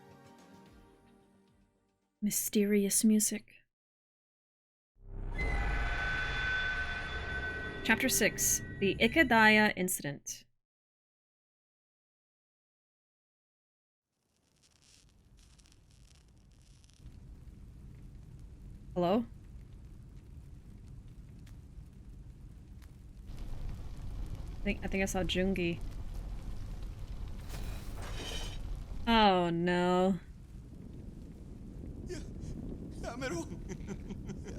Mysterious music. Chapter 6, the Ikadaya Incident. Hello? I think I saw Jungi. Oh no. やめろ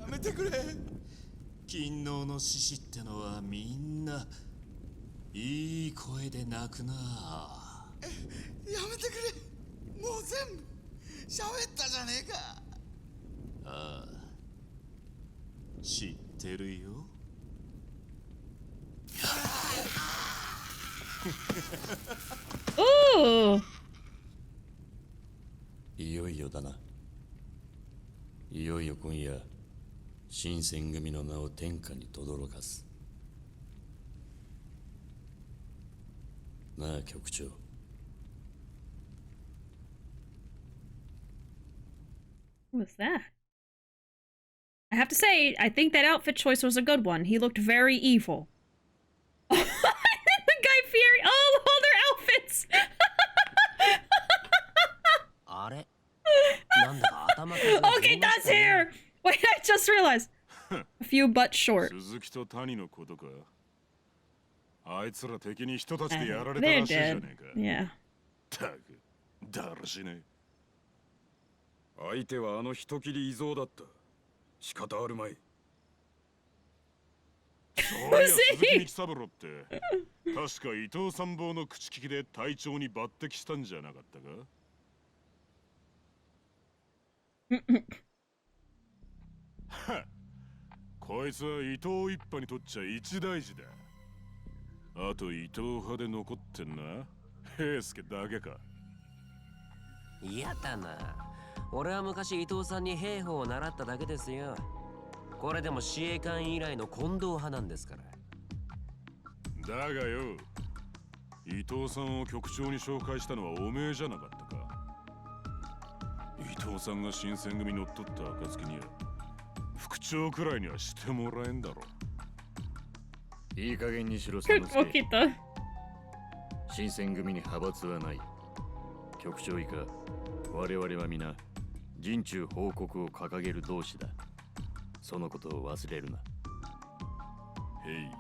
やめてくれ。勤王の獅子ってのはみんないい声で鳴くな。やめてくれ。もう全部喋ったじゃねえか。ああ、知ってるよ。Ooh! いよいよだな。いよいよ今夜新選組の名を天下に轟かす。なあ局長。What was that? I have to say, I think that outfit choice was a good one. He looked very evil. The guy Fury. Oh, all their outfits. あれなんだか頭が Okay, that's hair. Wait, I just realized. A few butts short. 鈴木と谷のことか。あいつら敵に人たちでやられたらしいじゃねえか。Yeah. たく、だらしねえ。相手はあの人斬り伊蔵だった。仕方あるまい。そういや鈴木三郎って確か伊藤参謀の口利きで隊長に抜擢したんじゃなかったか。はっ、こいつは伊藤一派にとっちゃ一大事だ。あと伊藤派で残ってんな平助だけか。嫌だな。俺は昔伊藤さんに兵法を習っただけですよ。これでも司令官以来の近藤派なんですから。だがよ、伊藤さんを局長に紹介したのはおめえじゃなかったか。伊藤さんが新選組乗っ取った暁には副長くらいにはしてもらえんだろ。いい加減にしろ、Good 佐之助。 Okita. 新選組に派閥はない。局長以下、我々は皆人中報告を掲げる同志だ。そのことを忘れるな。へいへい、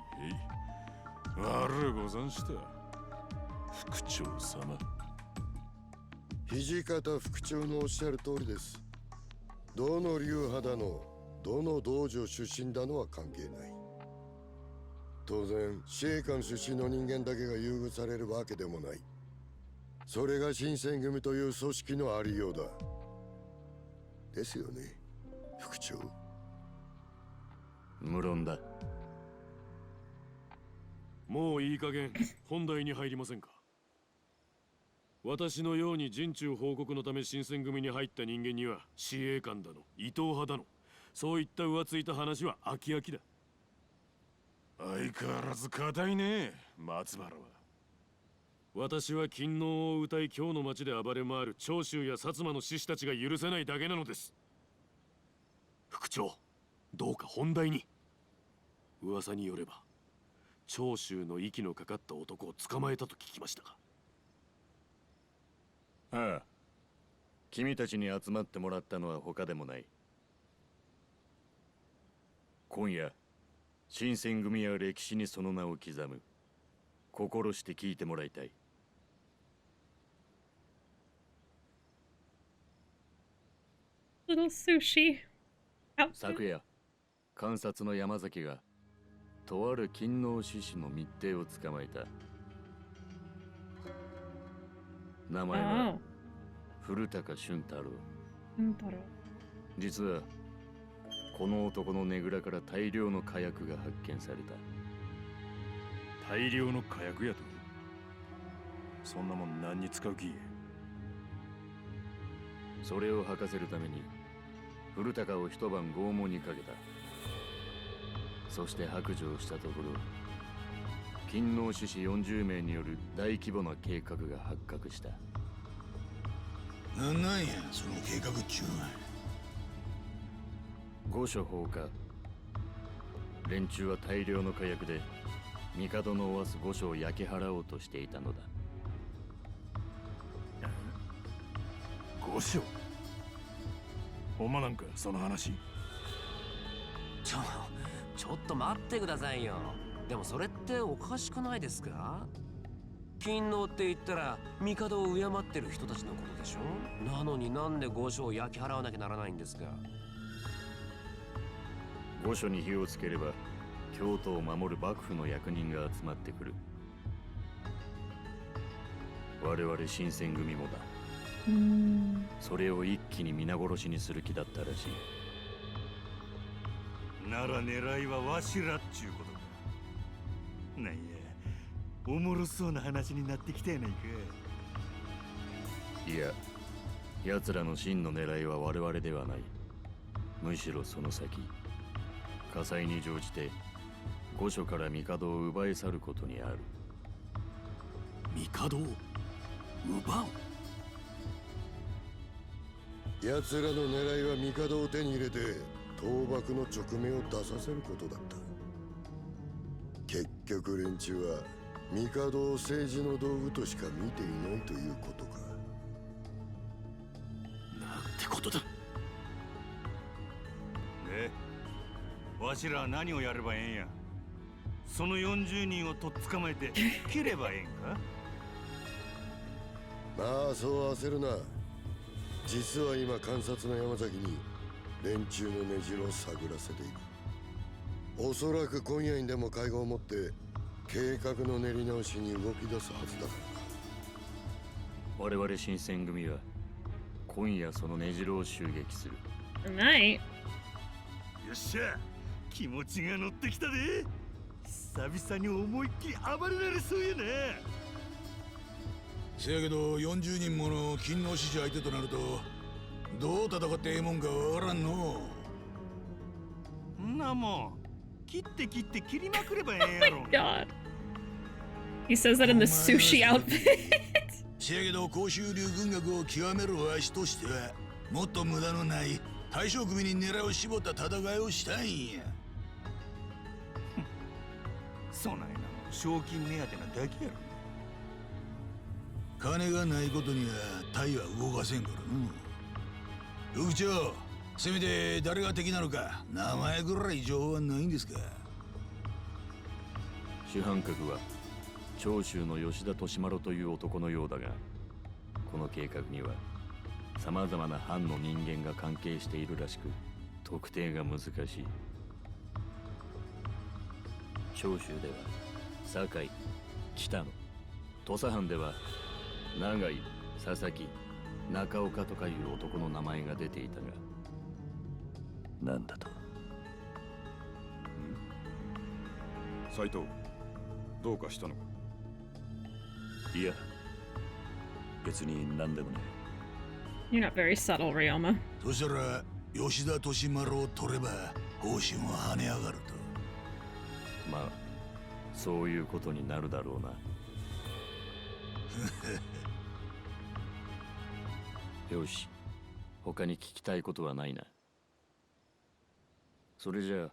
悪うござんした、副長様。土方副長のおっしゃる通りです。どの流派だの、どの道場出身だのは関係ない。当然、司令官出身の人間だけが優遇されるわけでもない。それが新選組という組織のありようだ。ですよね、副長。無論だ。もういい加減本題に入りませんか。私のように人中報告のため新選組に入った人間には司令官だの伊藤派だの、そういった浮ついた話は飽き飽きだ。相変わらず硬いね、松原は。私は勤王を歌い京の町で暴れ回る長州や薩摩の志士たちが許せないだけなのです。副長、どうか本題に。噂によれば長州の息のかかった男を捕まえたと聞きましたが。ああ、君たちに集まってもらったのは他でもない。今夜新選組や歴史にその名を刻む。心して聞いてもらいたい。Little sushi. Outfit. 昨夜監察の山崎がとある勤王志士の密偵を捕まえた。名前は Oh. 古高俊太郎。なんだろう。実はこの男のねぐらから大量の火薬が発見された。大量の火薬やと。そんなもん何に使う気？それを吐かせるために古高を一晩拷問にかけた。そして白状したところ、勤王志士40名による大規模な計画が発覚した。なんやその計画っちゅうのは。御所放火。連中は大量の火薬で帝のおわす御所を焼き払おうとしていたのだ。御所？ほんまなんかその話？ちょっと待ってくださいよ。でもそれっておかしくないですか？勤王って言ったら帝を敬ってる人たちのことでしょ。なのになんで御所を焼き払わなきゃならないんですか？御所に火をつければ京都を守る幕府の役人が集まってくる。我々新選組もだ。それを一気に皆殺しにする気だったらしい。なら狙いはわしらっちゅうことか。なんや、おもろそうな話になってきたやないか。いや、奴らの真の狙いは我々ではない。むしろその先、火災に乗じて御所から帝を奪い去ることにある。帝を奪う？奴らの狙いは帝を手に入れて倒幕の勅命を出させることだった。結局連中は帝を政治の道具としか見ていないということか。なんてことだ。で、わしらは何をやればええんや。その40人をとっ捕まえて切ればええんか。まあそう焦るな。実は今監察の山崎に連中の根城を探らせている。おそらく今夜にでも会合を持って計画の練り直しに動き出すはずだから。我々新選組は今夜その根城を襲撃する。 Tonight. よっしゃ、気持ちが乗ってきたで。久々に思いっきり暴れられそうやな。せやけど40人もの勤王志士相手となるとどう戦ってええもんかわからんの。んなもん切って切りまくればええやろ。God. He says that in the sushi outfit. せやけど公衆流軍学を極めるわしとしてはもっと無駄のない大将組に狙いを絞った戦いをしたいんや。そうなんやな。賞金目当てなだけやろ。金がないことには隊は動かせんからな。副長、せめて誰が敵なのか名前ぐらい情報はないんですか。主犯格は長州の吉田利麿という男のようだが、この計画には様々な藩の人間が関係しているらしく、特定が難しい。長州では堺、北野、土佐藩では永井、佐々木、中岡とかいう男の名前が出ていたが、なんだと。斉藤、どうかしたのか。いや、別に何でもない。You're not very subtle, Ryoma. そしたら吉田利麿を取れば報酬も跳ね上がると。まあ、そういうことになるだろうな。よし、他に聞きたいことはないな。それじゃあ、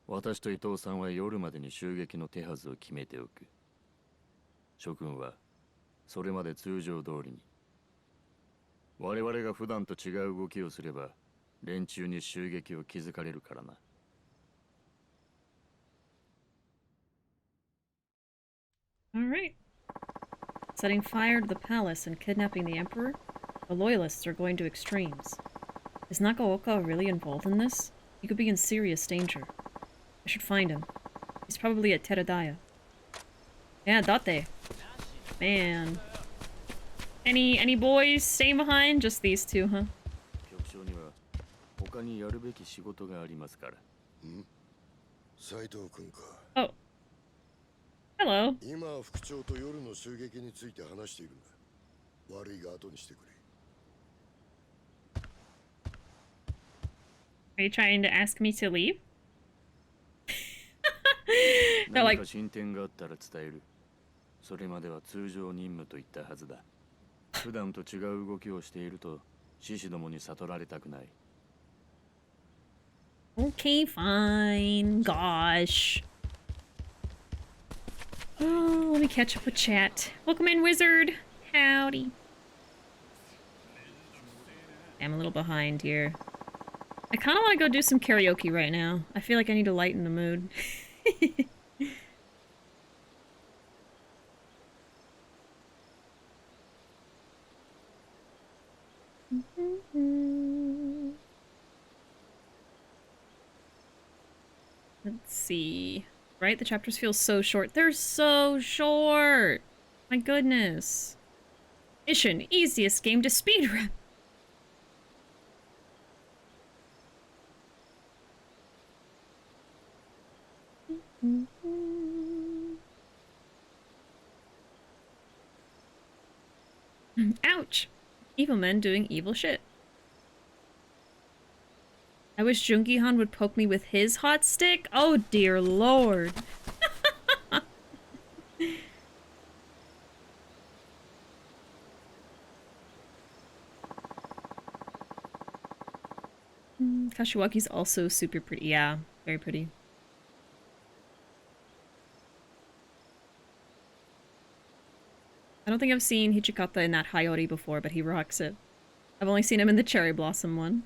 私と伊藤さんは夜までに襲撃の手はずを決めておく。諸君はそれまで通常通りに。我々が普段と違う動きをすれば連中に襲撃を気づかれるからな。Alright. Setting fire to the palace and kidnapping the emperor? The Loyalists are going to extremes. Is Nagakura really involved in this? He could be in serious danger. I should find him. He's probably at Teradaya. Yeah, Date. Man. Any boys staying behind? Just these two, huh? 局長には他にやるべき仕事がありますから。斉藤君か。Oh. Hello. 今副長と夜の襲撃について話しているんだ。悪いが後にしてくれ。Are you trying to ask me to leave? No, 何 like, か進展があったら伝える。それまでは通常任務と言ったはずだ。普段と違う動きをしていると獅子どもに悟られたくない。okay, fine. Gosh. Oh, let me catch up with chat. Welcome in, wizard. Howdy. I'm a little behind here. I kind of want to go do some karaoke right now. I feel like I need to lighten the mood. Let's see. Right? The chapters feel so short. They're so short! My goodness. Ishin, easiest game to speedrun. Ouch! Evil men doing evil shit. I wish Jungi-han would poke me with his hot stick. Oh dear lord. Kashiwaki's also super pretty. Yeah, very pretty. I don't think I've seen Hichikata in that Hayori before, but he rocks it. I've only seen him in the Cherry Blossom one.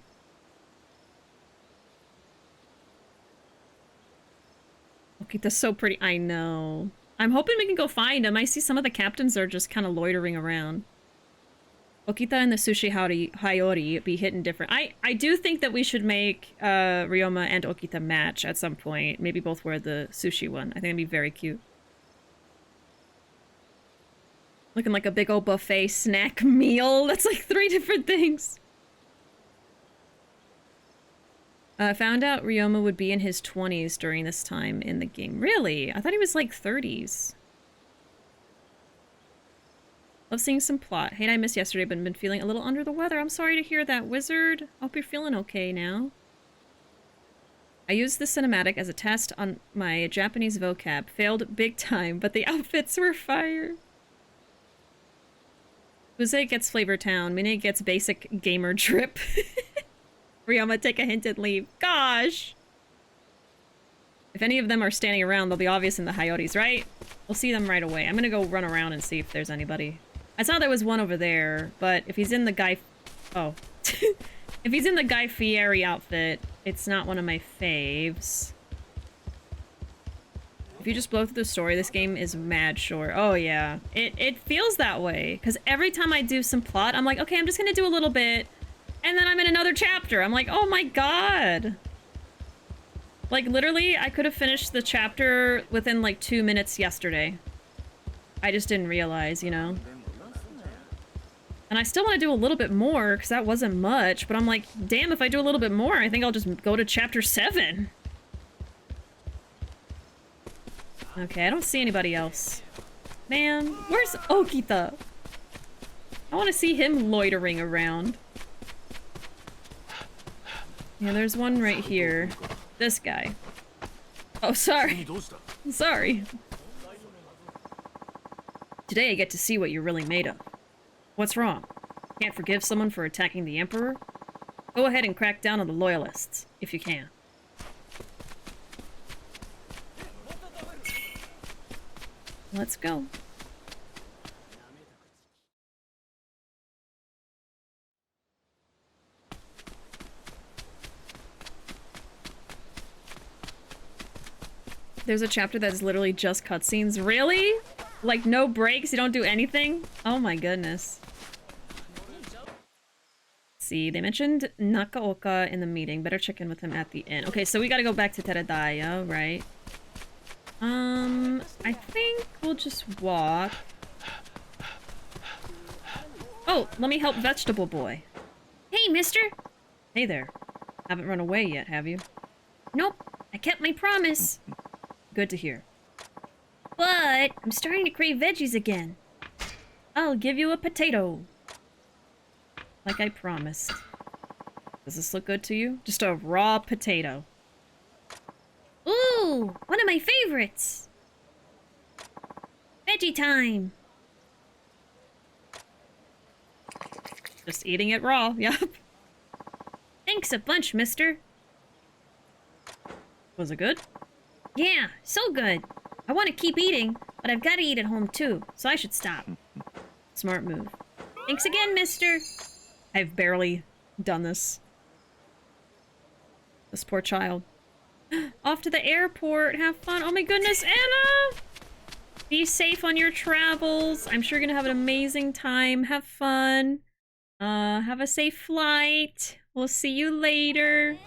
Okita's so pretty. I know. I'm hoping we can go find him. I see some of the captains are just kind of loitering around. Okita and the Sushi Hayori be hitting different. I do think that we should make Ryoma and Okita match at some point. Maybe both wear the sushi one. I think it'd be very cute. Looking like a big old buffet snack meal. That's like 3 different things. I found out Ryoma would be in his 20s during this time in the game. Really? I thought he was like 30s. Love seeing some plot. Hey, I missed yesterday, but been feeling a little under the weather. I'm sorry to hear that, wizard. Hope you're feeling okay now. I used the cinematic as a test on my Japanese vocab. Failed big time, but the outfits were fire. Uze gets Flavor Town. Mine gets basic gamer trip. Ryoma, take a hint and leave. Gosh! If any of them are standing around, they'll be obvious in the Hayotes, right? We'll see them right away. I'm gonna go run around and see if there's anybody. I saw there was one over there, but if he's in the Guy... Oh. If he's in the Guy Fieri outfit, it's not one of my faves. If you just blow through the story, this game is mad short. Oh yeah. It feels that way. Because every time I do some plot, I'm like, okay, I'm just gonna do a little bit. And then I'm in another chapter. I'm like, oh my god. Like, literally, I could have finished the chapter within, like, 2 minutes yesterday. I just didn't realize, you know? And I still want to do a little bit more, because that wasn't much, but I'm like, damn, if I do a little bit more, I think I'll just go to chapter 7. Okay, I don't see anybody else. Man, where's Okita? I want to see him loitering around. Yeah, there's one right here. This guy. Oh, sorry. Sorry. Today I get to see what you're really made of. What's wrong? Can't forgive someone for attacking the Emperor? Go ahead and crack down on the Loyalists, if you can. Let's go. There's a chapter that's literally just cutscenes. Really? Like, no breaks? You don't do anything? Oh my goodness. See, they mentioned Nagakura in the meeting. Better check in with him at the inn. Okay, so we gotta go back to Teradaya, right? I think we'll just walk. Oh, let me help Vegetable Boy. Hey, mister! Hey there. Haven't run away yet, have you? Nope. I kept my promise. Good to hear. But I'm starting to crave veggies again. I'll give you a potato. Like I promised. Does this look good to you? Just a raw potato. Ooh, one of my favorites. Veggie time. Just eating it raw, yep. Thanks a bunch, mister. Was it good? Yeah, so good. I want to keep eating, but I've got to eat at home too, so I should stop. Smart move. Thanks again, mister. I've barely done this. This poor child. Off to the airport. Have fun. Oh my goodness, Anna! Be safe on your travels. I'm sure you're gonna have an amazing time. Have fun. Have a safe flight. We'll see you later.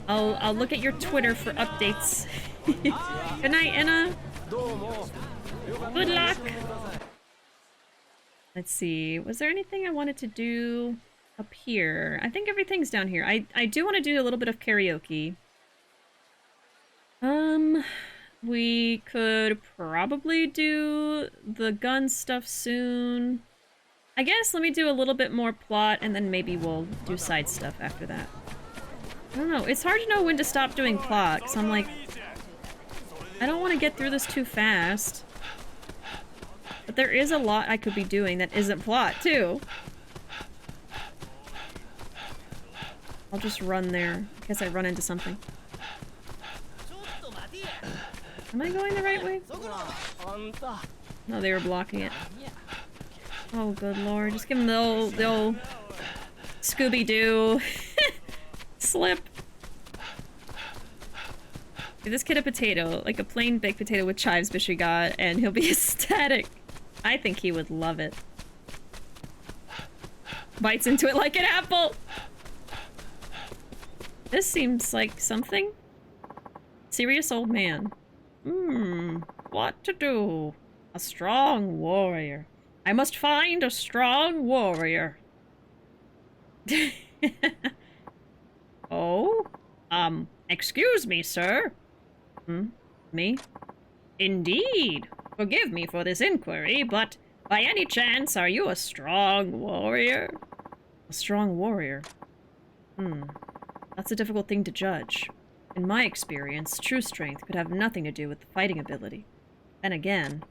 I'll look at your Twitter for updates. Good night, Anna. Good luck. Let's see. Was there anything I wanted to do up here? I think everything's down here. I do want to do a little bit of karaoke. We could probably do the gun stuff soon. I guess let me do a little bit more plot and then maybe we'll do side stuff after that. I don't know. It's hard to know when to stop doing plot, because I'm like, I don't want to get through this too fast. But there is a lot I could be doing that isn't plot, too. I'll just run there, in case I run into something. Am I going the right way? No, they were blocking it. Oh, good lord. Just give him the old Scooby-Doo slip. Give this kid a potato, like a plain baked potato with chives Bishi got, and he'll be ecstatic. I think he would love it. Bites into it like an apple! This seems like something. Serious old man. What to do? A strong warrior. I must find a strong warrior. Oh? Excuse me, sir. Me? Indeed. Forgive me for this inquiry, but by any chance, are you a strong warrior? A strong warrior? That's a difficult thing to judge. In my experience, true strength could have nothing to do with the fighting ability. Then again...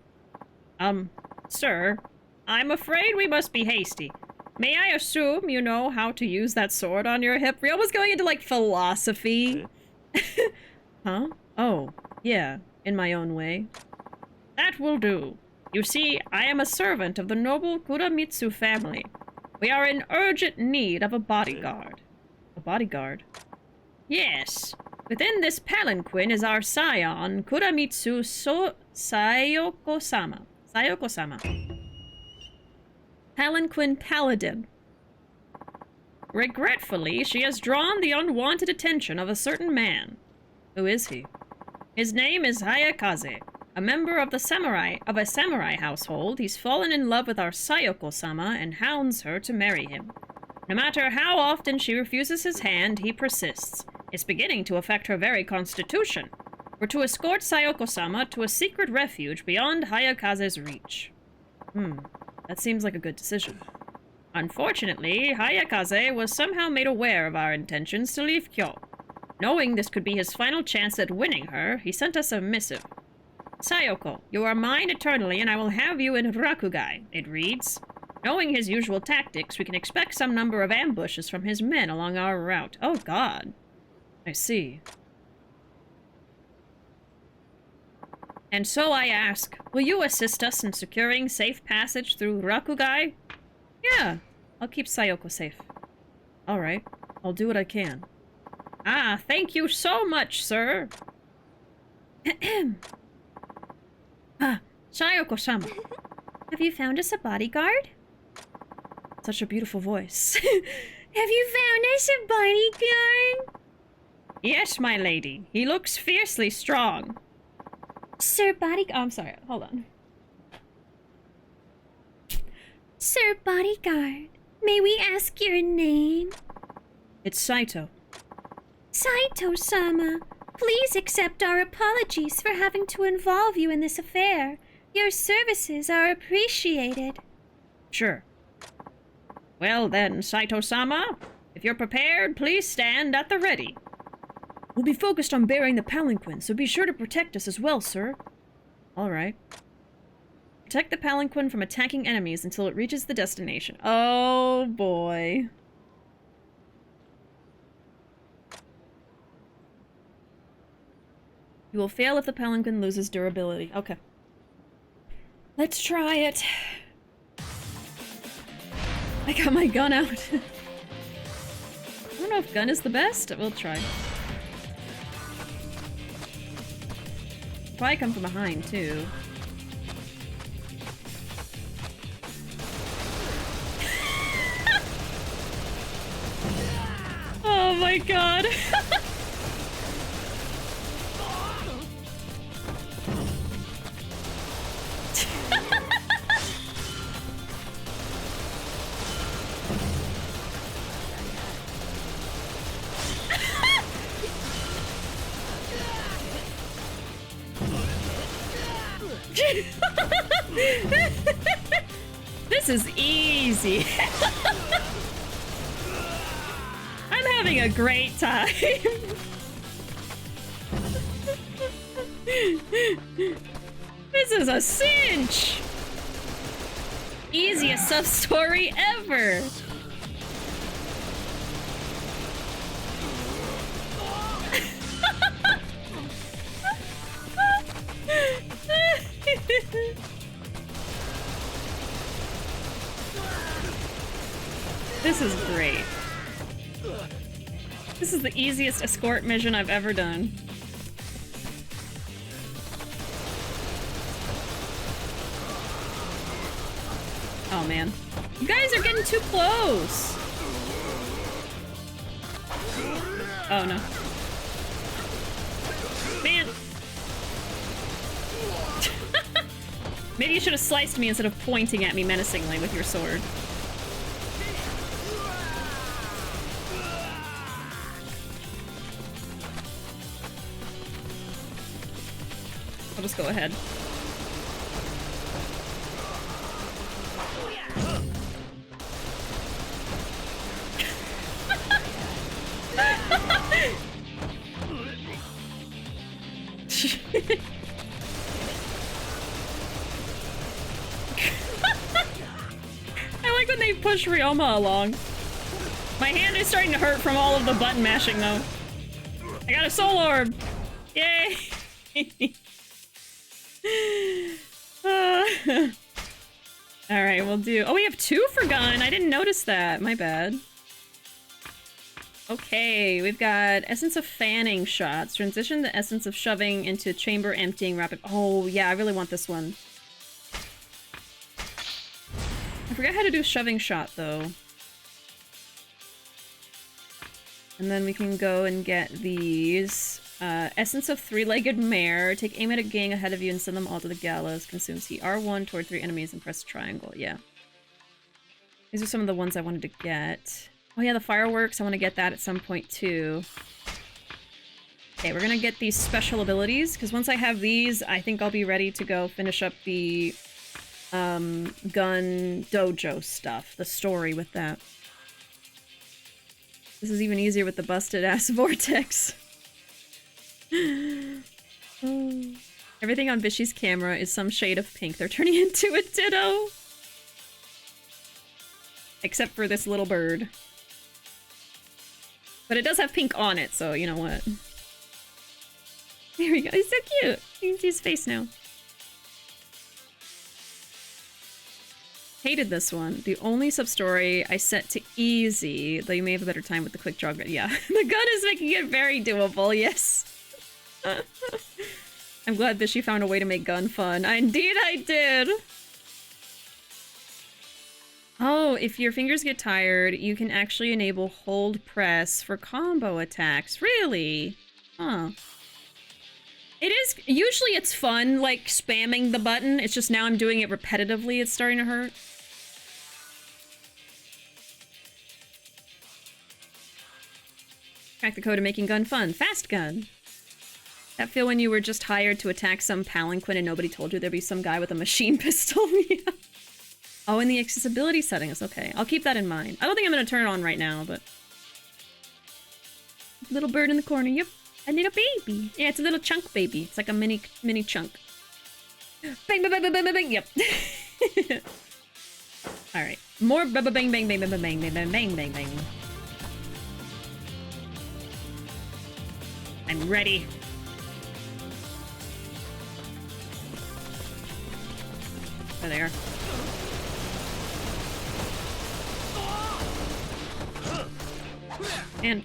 Sir, I'm afraid we must be hasty. May I assume you know how to use that sword on your hip? Ryoma's going into, like, philosophy. Huh? Oh, yeah, in my own way. That will do. You see, I am a servant of the noble Kuramitsu family. We are in urgent need of a bodyguard. A bodyguard? Yes. Within this palanquin is our scion, Kuramitsu Sayoko-sama. Sayoko-sama. Palanquin Paladin. Regretfully, she has drawn the unwanted attention of a certain man. Who is he? His name is Hayakaze. A member of a samurai household, he's fallen in love with our Sayoko-sama and hounds her to marry him. No matter how often she refuses his hand, he persists. It's beginning to affect her very constitution. We're to escort Sayoko-sama to a secret refuge beyond Hayakaze's reach. That seems like a good decision. Unfortunately, Hayakaze was somehow made aware of our intentions to leave Kyoto. Knowing this could be his final chance at winning her, he sent us a missive. Sayoko, you are mine eternally, and I will have you in Rakugai, it reads. Knowing his usual tactics, we can expect some number of ambushes from his men along our route. Oh god. I see. And so I ask, will you assist us in securing safe passage through Rakugai? Yeah, I'll keep Sayoko safe. Alright, I'll do what I can. Ah, thank you so much, sir. Sayoko-sama. Have you found us a bodyguard? Such a beautiful voice. Have you found us a bodyguard? Yes, my lady. He looks fiercely strong. Sir Bodyguard... Oh, I'm sorry. Hold on. Sir Bodyguard, may we ask your name? It's Satow. Satow-sama, please accept our apologies for having to involve you in this affair. Your services are appreciated. Sure. Well then, Satow-sama, if you're prepared, please stand at the ready. We'll be focused on bearing the palanquin, so be sure to protect us as well, sir. Alright. Protect the palanquin from attacking enemies until it reaches the destination. Oh boy. You will fail if the palanquin loses durability. Okay. Let's try it. I got my gun out. I don't know if gun is the best. We'll try. Probably come from behind, too. Oh my god. This is easy. I'm having a great time. This is a cinch. Easiest sub-story ever. This is great. This is the easiest escort mission I've ever done. Oh man. You guys are getting too close! Oh no. Man! Maybe you should have sliced me instead of pointing at me menacingly with your sword. I'll just go ahead. push Ryoma along. My hand is starting to hurt from all of the button mashing, though. I got a soul orb! Yay! Alright, we'll do... Oh, we have 2 for gun! I didn't notice that. My bad. Okay, we've got Essence of Fanning shots. Transition the Essence of Shoving into Chamber Emptying Rapid... Oh, yeah, I really want this one. I forgot how to do Shoving Shot, though. And then we can go and get these. Essence of Three-Legged Mare. Take aim at a gang ahead of you and send them all to the gallows. Consumes heat. R1 toward 3 enemies and press triangle. Yeah. These are some of the ones I wanted to get. Oh yeah, the fireworks. I want to get that at some point too. Okay, we're gonna get these special abilities, because once I have these, I think I'll be ready to go finish up the gun dojo stuff. The story with that. This is even easier with the busted ass vortex. Everything on Bishi's camera is some shade of pink. They're turning into a ditto. Except for this little bird. But it does have pink on it, so you know what. There we go. He's so cute. You can see his face now. Hated this one. The only sub-story I set to easy, though you may have a better time with the quick draw. Yeah, the gun is making it very doable, yes. I'm glad Bishi found a way to make gun fun. Indeed I did! Oh, if your fingers get tired, you can actually enable hold press for combo attacks. Really? Huh. It is, usually it's fun, like, spamming the button. It's just now I'm doing it repetitively, it's starting to hurt. Crack the code of making gun fun. Fast gun. That feel when you were just hired to attack some palanquin and nobody told you there'd be some guy with a machine pistol? Yeah. Oh, and the accessibility settings. Okay, I'll keep that in mind. I don't think I'm gonna turn it on right now, but... Little bird in the corner. Yep. A little baby. Yeah, it's a little chunk baby. It's like a mini chunk. Bang, bang, bang, bang, bang, bang. Yep. Alright. More bang, bang, bang, bang, bang, bang, bang, bang, bang, bang, bang. I'm ready. There they are. And...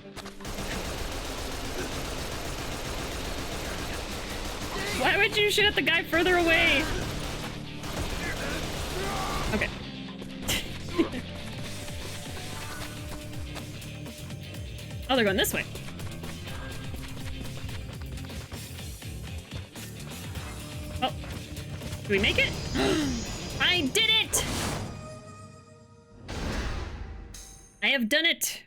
Why would you shoot at the guy further away? Okay. Oh, they're going this way. Oh. Did we make it? I did it! I have done it!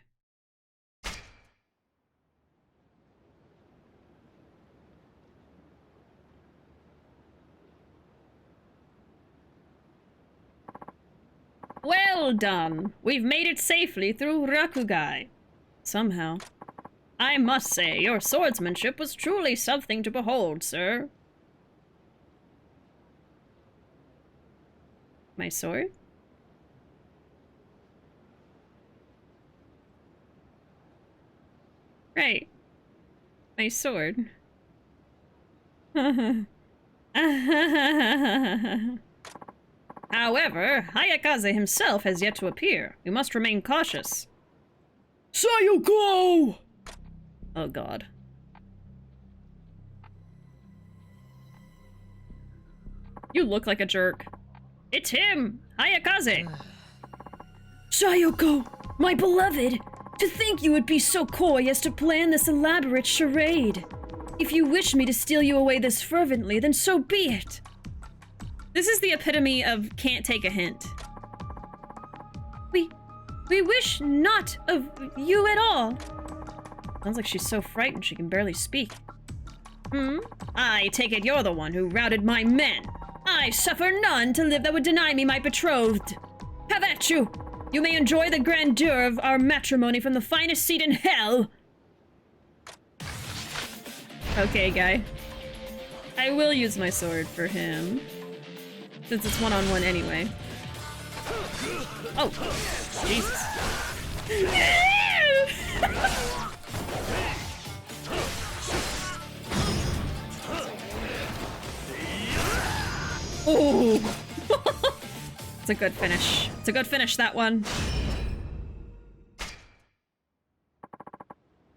Well done! We've made it safely through Rakugai. Somehow. I must say, your swordsmanship was truly something to behold, sir. My sword? Right. My sword. However, Hayakaze himself has yet to appear. We must remain cautious. Sayoko! Oh god. You look like a jerk. It's him! Hayakaze! Sayoko! My beloved! To think you would be so coy as to plan this elaborate charade. If you wish me to steal you away this fervently, then so be it. This is the epitome of can't take a hint. We wish not of you at all. Sounds like she's so frightened she can barely speak. I take it you're the one who routed my men. I suffer none to live that would deny me my betrothed. Have at you! You may enjoy the grandeur of our matrimony from the finest seat in hell! Okay, guy. I will use my sword for him. Since it's one-on-one anyway. Oh, Jesus. Oh. It's a good finish. It's a good finish, that one.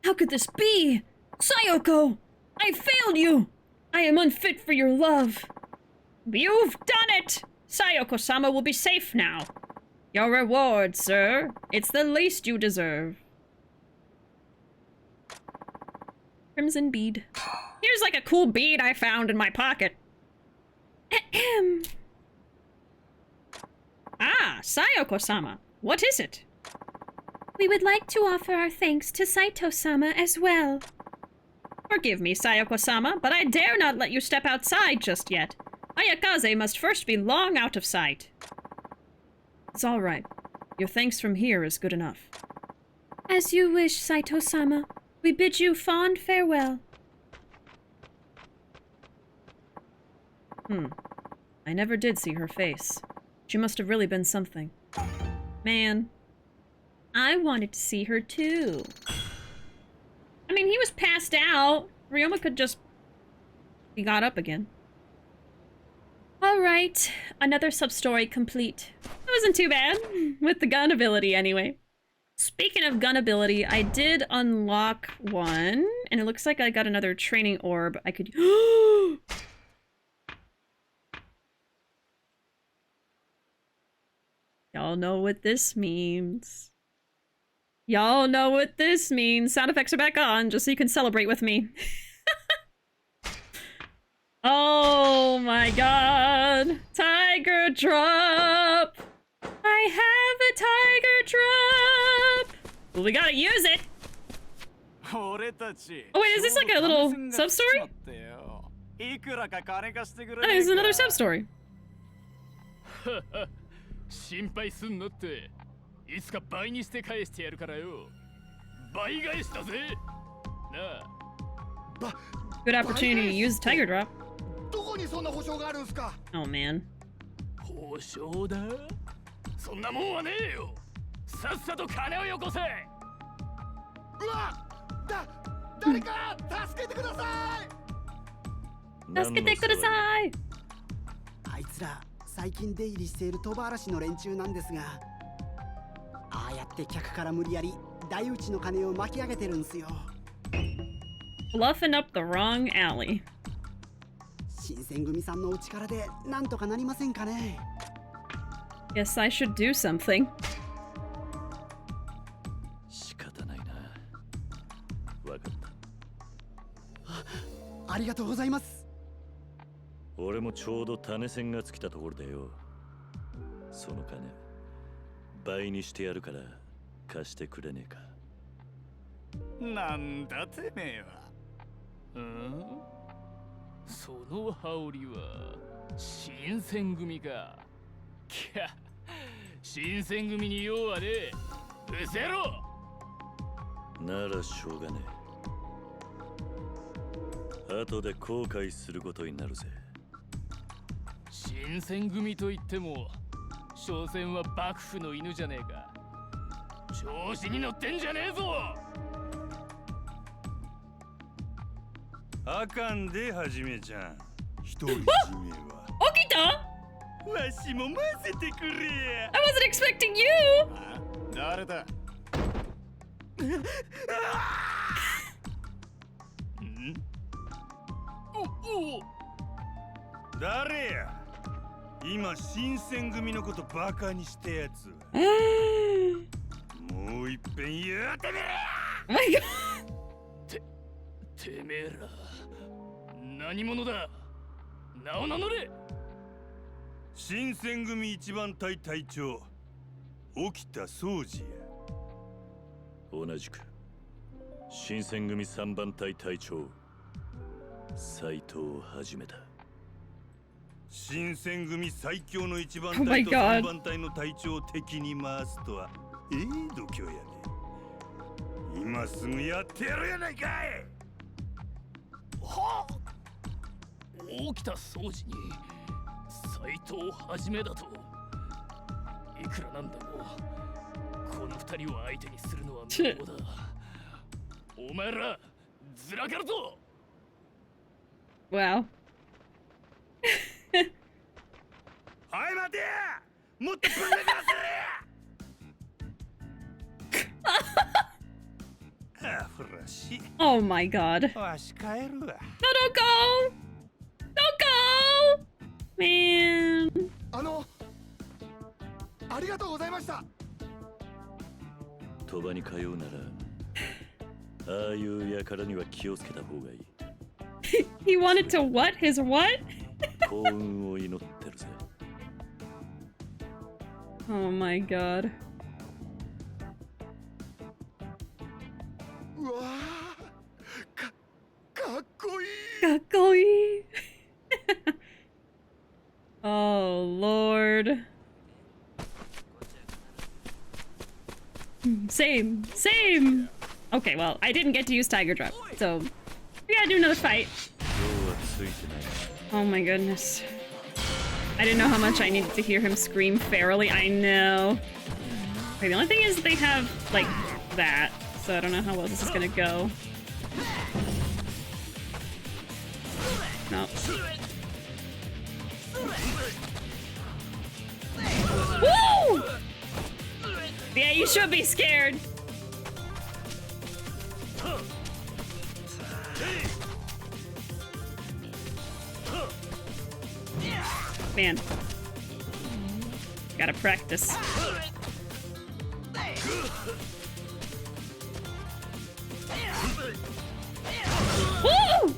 How could this be? Sayoko! I failed you! I am unfit for your love. You've done it! Sayoko-sama will be safe now. Your reward, sir. It's the least you deserve. Crimson bead. Here's like a cool bead I found in my pocket. Ahem. Ah, Sayoko-sama. What is it? We would like to offer our thanks to Saito-sama as well. Forgive me, Sayoko-sama, but I dare not let you step outside just yet. Ayakaze must first be long out of sight. It's all right. Your thanks from here is good enough. As you wish, Saito-sama. We bid you fond farewell. I never did see her face. She must have really been something. Man, I wanted to see her too. I mean, he was passed out. Ryoma could just... He got up again. Alright, another sub-story complete. It wasn't too bad, with the gun ability anyway. Speaking of gun ability, I did unlock one, and it looks like I got another training orb I could... Y'all know what this means. Y'all know what this means. Sound effects are back on, just so you can celebrate with me. Oh my god. Tiger drop! I have a tiger drop! Well, we gotta use it! Oh wait, is this like a little sub-story? Oh, this is another sub-story. 心配すんなって。いつか倍にして返してやるからよ。倍返しだぜ。なあ。Good opportunity to use tiger drop. どこにそんな保証があるんすか? Oh man. 保証だ? そんなもんはねえよ。さっさと金をよこせ。うわ！誰か助けてください。助けてください。あいつら最近出入りしている鳥羽嵐の連中なんですが、ああやって客から無理やり大打ちの金を巻き上げてるんすよ。Bluffing up the wrong alley. 新選組さんのお力でなんとかなりませんかね。Guess I should do something. 仕方ないな。わかった。ありがとうございます。俺もちょうど種銭が尽きたところだよ。その金倍にしてやるから貸してくれねえか。なんだてめえは。その羽織は新選組か。きゃ、新選組に用はねえ。うせろ。ならしょうがねえ。後で後悔することになるぜ。新選組といっても所詮は幕府の犬じゃねえか。調子に乗ってんじゃねえぞ。あかんではじめちゃん。一人じめは。Okita? わしも混ぜてくれ。I wasn't expecting you. 誰だ。誰や。今新選組のことバカにしたやつ。もう一遍言うてみれ。Oh my god. てめえら何者だ。名を名乗れ。新選組一番隊隊長沖田総司や。同じく新選組三番隊隊長斎藤を始めた。新選組最強の一番 Oh my 隊と God. 三番隊の隊長を敵に回すとは度胸やね。今すぐやってやるやないかい。はあ、沖田総司に斎藤はじめだと。いくらなんでもこの二人を相手にするのは無謀だ。お前らずらかるぞ。 Wow. はい待てもっとぶん殴らせれあふらし Oh my god. わし帰るわ No, don't go! Don't go! Man. ありがとうございました。鳥羽に通うならああいう輩には気をつけた方がいい He wanted to what? His what? 幸運を祈ってるぜ Oh my god. うわー、かっこいい。かっこいい. Oh lord. Same. Okay, well, I didn't get to use Tiger Drop, so we gotta do another fight. Oh my goodness. I didn't know how much I needed to hear him scream fairly. I know. Okay, the only thing is they have, like, that, so I don't know how well this is gonna go. No. Woo! Yeah, you should be scared. Man. Gotta practice. Woo!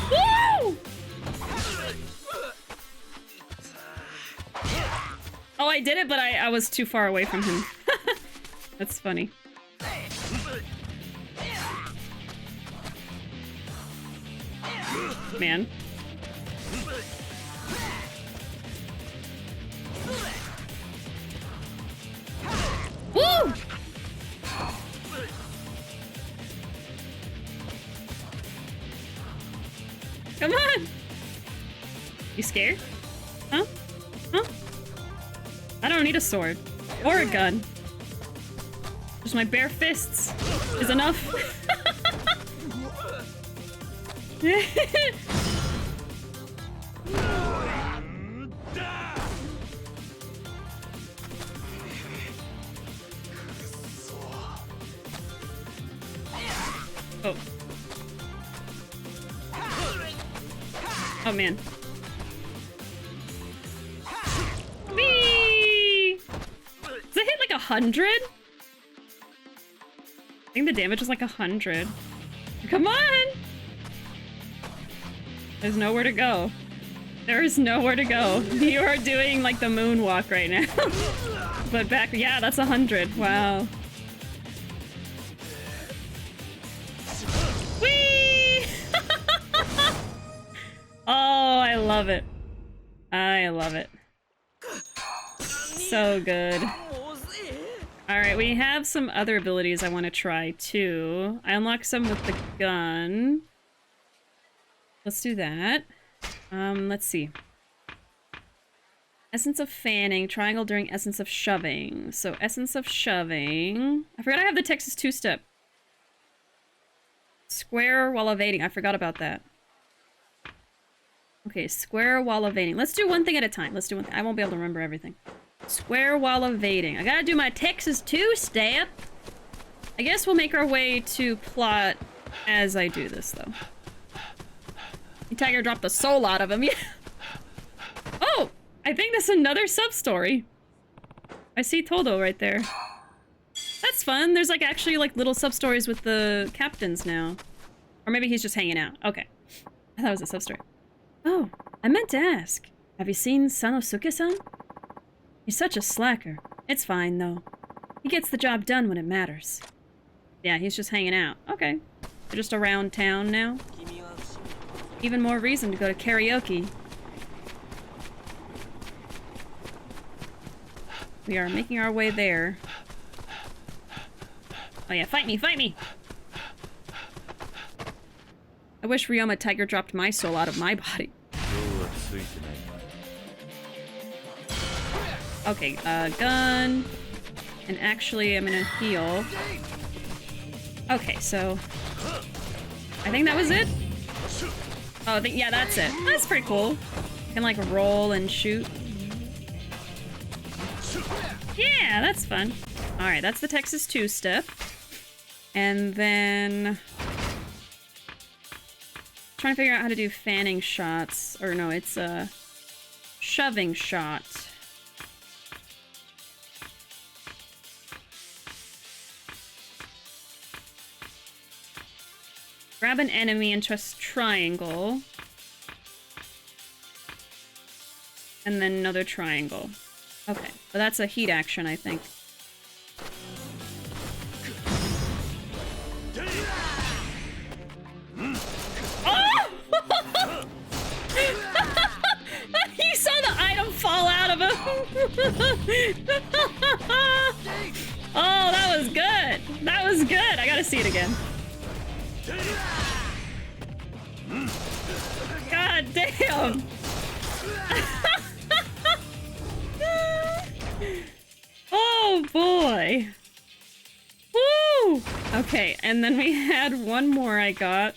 Woo! Oh, I did it, but I was too far away from him. That's funny. Man. Woo! Come on! You scared? Huh? Huh? I don't need a sword. Or a gun. Just my bare fists is enough. Oh. Oh man. Whee! Does it hit like 100? I think the damage was like 100. Come on! There's nowhere to go. There is nowhere to go. You are doing like the moonwalk right now. But back, yeah, that's 100. Wow. Whee! Oh, I love it. I love it. So good. Alright, we have some other abilities I want to try too. I unlocked some with the gun. Let's do that. Let's see. Essence of fanning, triangle during essence of shoving. So essence of shoving. I forgot I have the Texas two-step. Square while evading. I forgot about that. Okay, square while evading. Let's do one thing at a time. Let's do one thing. I won't be able to remember everything. Square while evading. I gotta do my Texas two-step. I guess we'll make our way to plot as I do this, though. Tiger dropped the soul out of him. Yeah. Oh! I think that's another sub-story. I see Todo right there. That's fun. There's like actually like little sub-stories with the captains now. Or maybe he's just hanging out. Okay. I thought it was a sub-story. Oh, I meant to ask. Have you seen Sanosuke-san? He's such a slacker. It's fine, though. He gets the job done when it matters. Yeah, he's just hanging out. Okay. They're just around town now. Even more reason to go to karaoke. We are making our way there. Oh yeah, fight me, fight me! I wish Ryoma Tiger dropped my soul out of my body. Okay, gun. And actually, I'm gonna heal. Okay, so... I think that was it? Oh, yeah, that's it. That's pretty cool. You can, like, roll and shoot. Yeah, that's fun. Alright, that's the Texas two-step. And then... trying to figure out how to do fanning shots. Or no, it's a shoving shot. Grab an enemy and press triangle. And then another triangle. Okay, so that's a heat action, I think. Oh! You saw the item fall out of him! Oh, that was good! That was good! I gotta see it again. God damn! Oh boy! Woo! Okay, and then we had one more I got.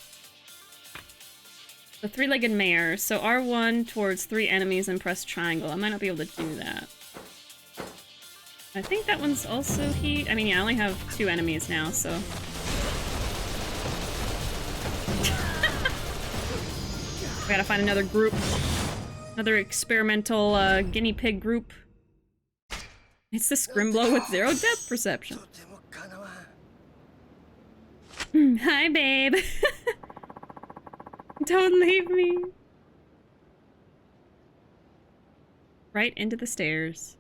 The three-legged mare. So R1 towards 3 enemies and press triangle. I might not be able to do that. I think that one's also heat. I mean, yeah, I only have 2 enemies now, so... I gotta find another group. Another experimental guinea pig group. It's the Scrimblow with 0 depth perception. Hi, babe. Don't leave me. Right into the stairs.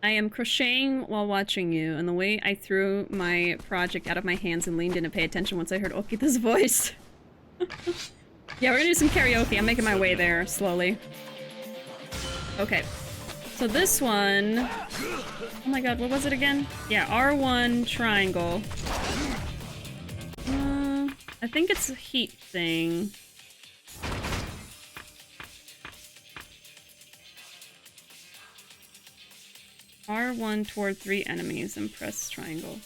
I am crocheting while watching you, and the way I threw my project out of my hands and leaned in to pay attention once I heard Okita's voice. Yeah, we're gonna do some karaoke. I'm making my way there slowly. Okay. So this one... Oh my god, what was it again? Yeah, R1 triangle. I think it's a heat thing. R1 toward 3 enemies and press triangle.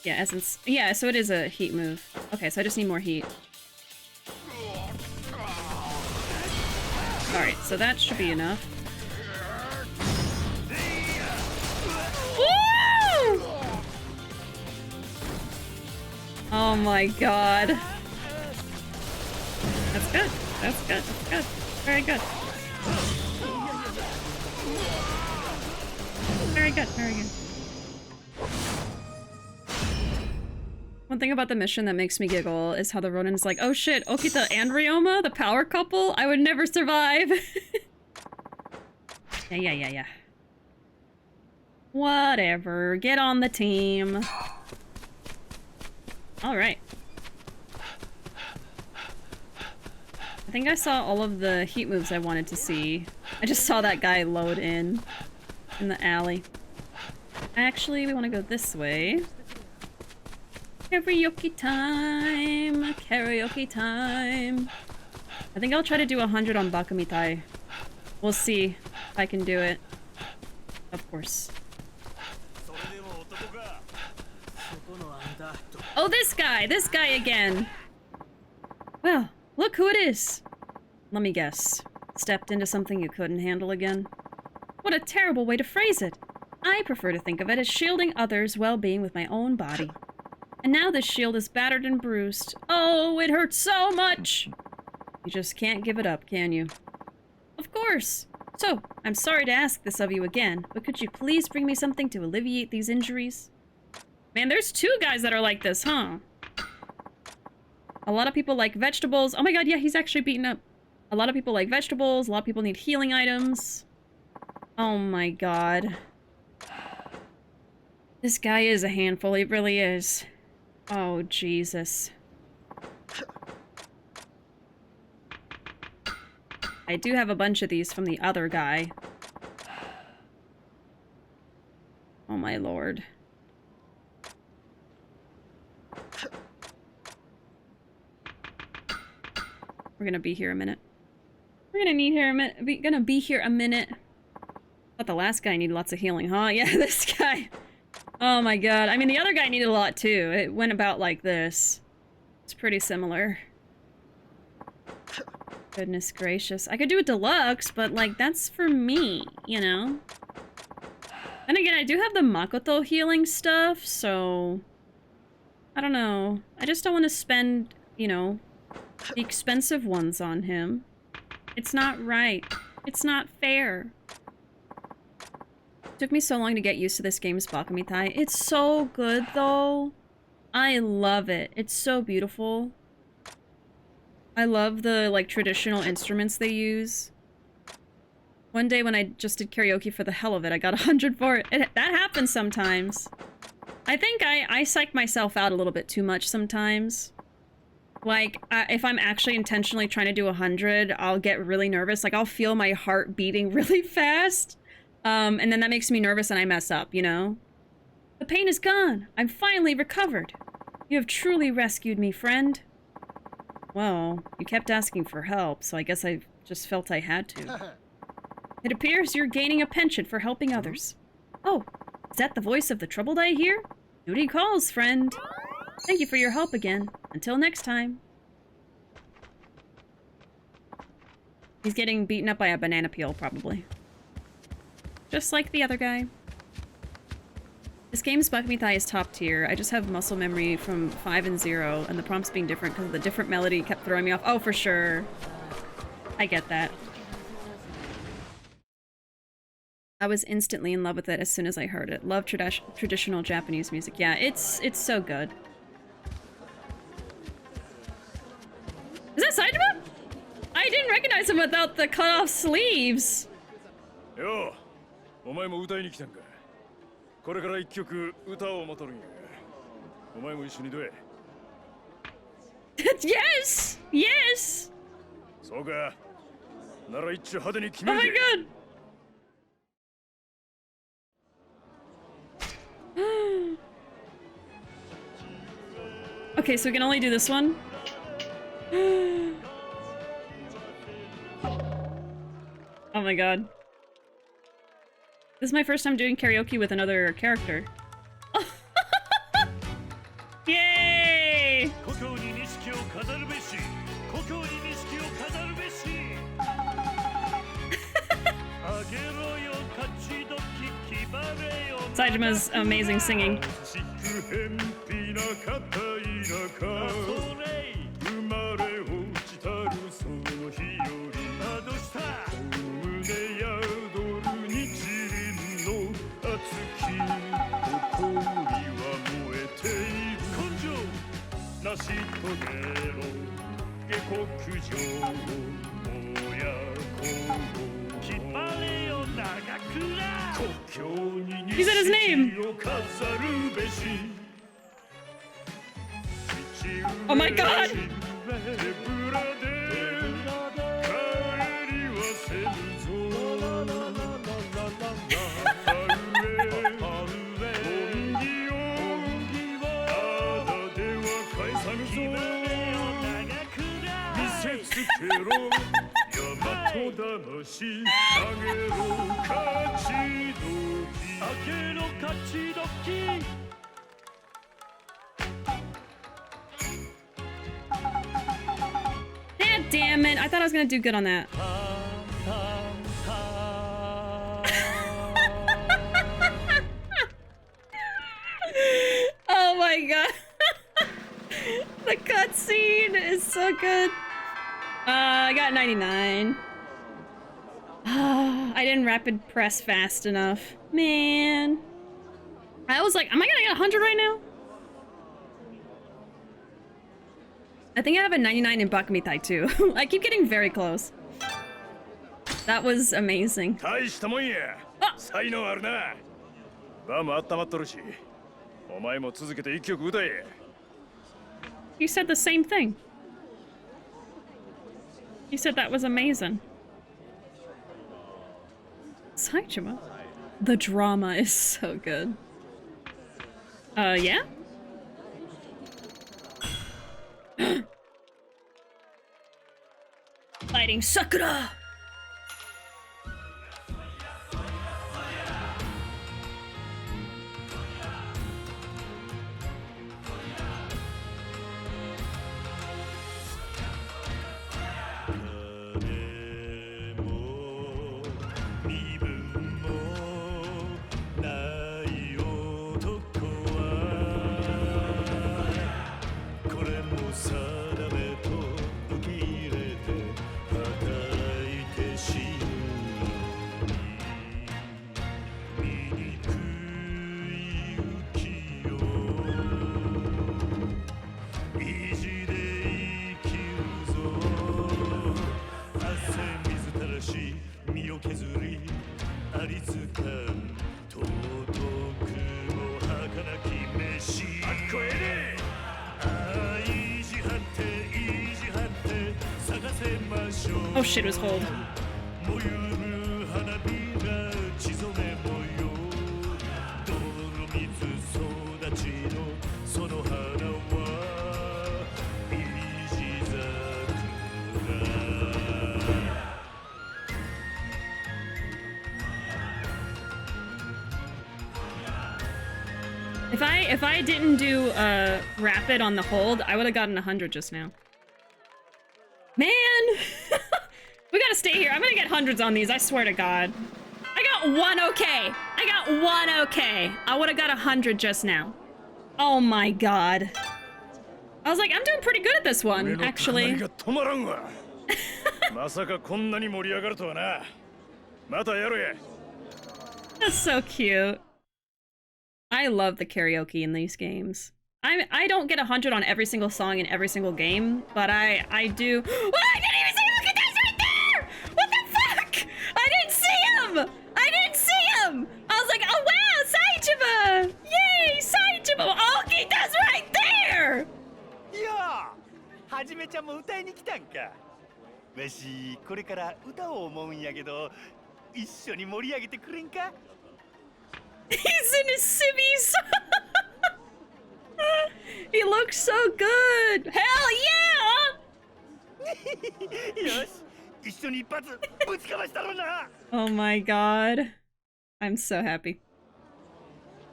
Yeah, essence. Yeah, so it is a heat move. Okay, so I just need more heat. Alright, so that should be enough. Woo! Oh my god. That's good. That's good. That's good. Very good. Very good. Very good. One thing about the mission that makes me giggle is how the Ronin is like, oh shit, Okita and Ryoma, the power couple? I would never survive. Yeah. Whatever. Get on the team. Alright. I think I saw all of the heat moves I wanted to see. I just saw that guy load in the alley. Actually, we want to go this way. Karaoke time! Karaoke time! I think I'll try to do 100 on Bakumitai. We'll see if I can do it. Of course. Oh, this guy! This guy again! Well, look who it is! Let me guess. Stepped into something you couldn't handle again? What a terrible way to phrase it! I prefer to think of it as shielding others' well-being with my own body. And now this shield is battered and bruised. Oh, it hurts so much! You just can't give it up, can you? Of course! So, I'm sorry to ask this of you again, but could you please bring me something to alleviate these injuries? Man, there's 2 guys that are like this, huh? A lot of people like vegetables. Oh my god, yeah, he's actually beaten up. A lot of people like vegetables. A lot of people need healing items. Oh my god. This guy is a handful, he really is. Oh, Jesus. I do have a bunch of these from the other guy. Oh my lord. We're gonna be here a minute. We're gonna need here a minute. Gonna be here a minute. Thought the last guy needed lots of healing, huh? Yeah, this guy. Oh my god. I mean, the other guy needed a lot too. It went about like this. It's pretty similar. Goodness gracious. I could do a deluxe, but like, that's for me, you know? And again, I do have the Makoto healing stuff, so... I don't know. I just don't want to spend, you know, the expensive ones on him. It's not right. It's not fair. It took me so long to get used to this game's Bakamitai. It's so good, though. I love it. It's so beautiful. I love the, like, traditional instruments they use. One day when I just did karaoke for the hell of it, I got 100 for it. That happens sometimes. I think I psych myself out a little bit too much sometimes. Like, if I'm actually intentionally trying to do 100, I'll get really nervous. Like, I'll feel my heart beating really fast. And then that makes me nervous and I mess up, you know? The pain is gone. I'm finally recovered. You have truly rescued me, friend. Well, you kept asking for help, so I guess I just felt I had to. It appears you're gaining a penchant for helping others. Oh, is that the voice of the troubled I hear? Duty calls, friend. Thank you for your help again. Until next time. He's getting beaten up by a banana peel, probably. Just like the other guy. This game's Bakamitai is top tier. I just have muscle memory from 5 and 0, and the prompts being different because the different melody kept throwing me off. Oh, for sure. I get that. I was instantly in love with it as soon as I heard it. Love traditional Japanese music. Yeah, it's so good. Is that Saitama? I didn't recognize him without the cut-off sleeves. Yo, お前も歌いに来たんか。これから一曲歌をまとるんや。お前も一緒にどえ。Yes! Yes! そうか。なら一丁派手に決め Oh る my ぜ。god! Okay, so we can only do this one. Oh my god. This is my first time doing karaoke with another character. Yay! Saitama's amazing singing. He said his name! Oh my god! Damn it, I thought I was gonna do good on that. Oh my god. The cutscene is so good. I got 99. I didn't rapid press fast enough. Man. I was like, am I gonna get 100 right now? I think I have a 99 in Bakamitai too. I keep getting very close. That was amazing. Ah! You said the same thing. You said that was amazing. Saitama. The drama is so good. Yeah? Fighting Sakura! Oh shit, it was cold. If I didn't do rapid on the hold, I would have gotten 100 just now. Man! We gotta stay here. I'm gonna get hundreds on these, I swear to God. I got one okay. I got one okay. I would have got 100 just now. Oh my God. I was like, I'm doing pretty good at this one, actually. That's so cute. I love the karaoke in these games. I don't get 100 on every single song in every single game, but I do. Oh, I didn't even see Okita's right there! What the fuck? I didn't see him! I didn't see him! I was like, oh wow, Saichima! Yay, Saichima! Okita's right there! Yeah! Hajimeちゃんも歌いに来たんか。わしこれから歌を思うんやけど、一緒に盛り上げてくれんか？ He's in his civvies! He looks so good! Hell yeah! Oh my God. I'm so happy.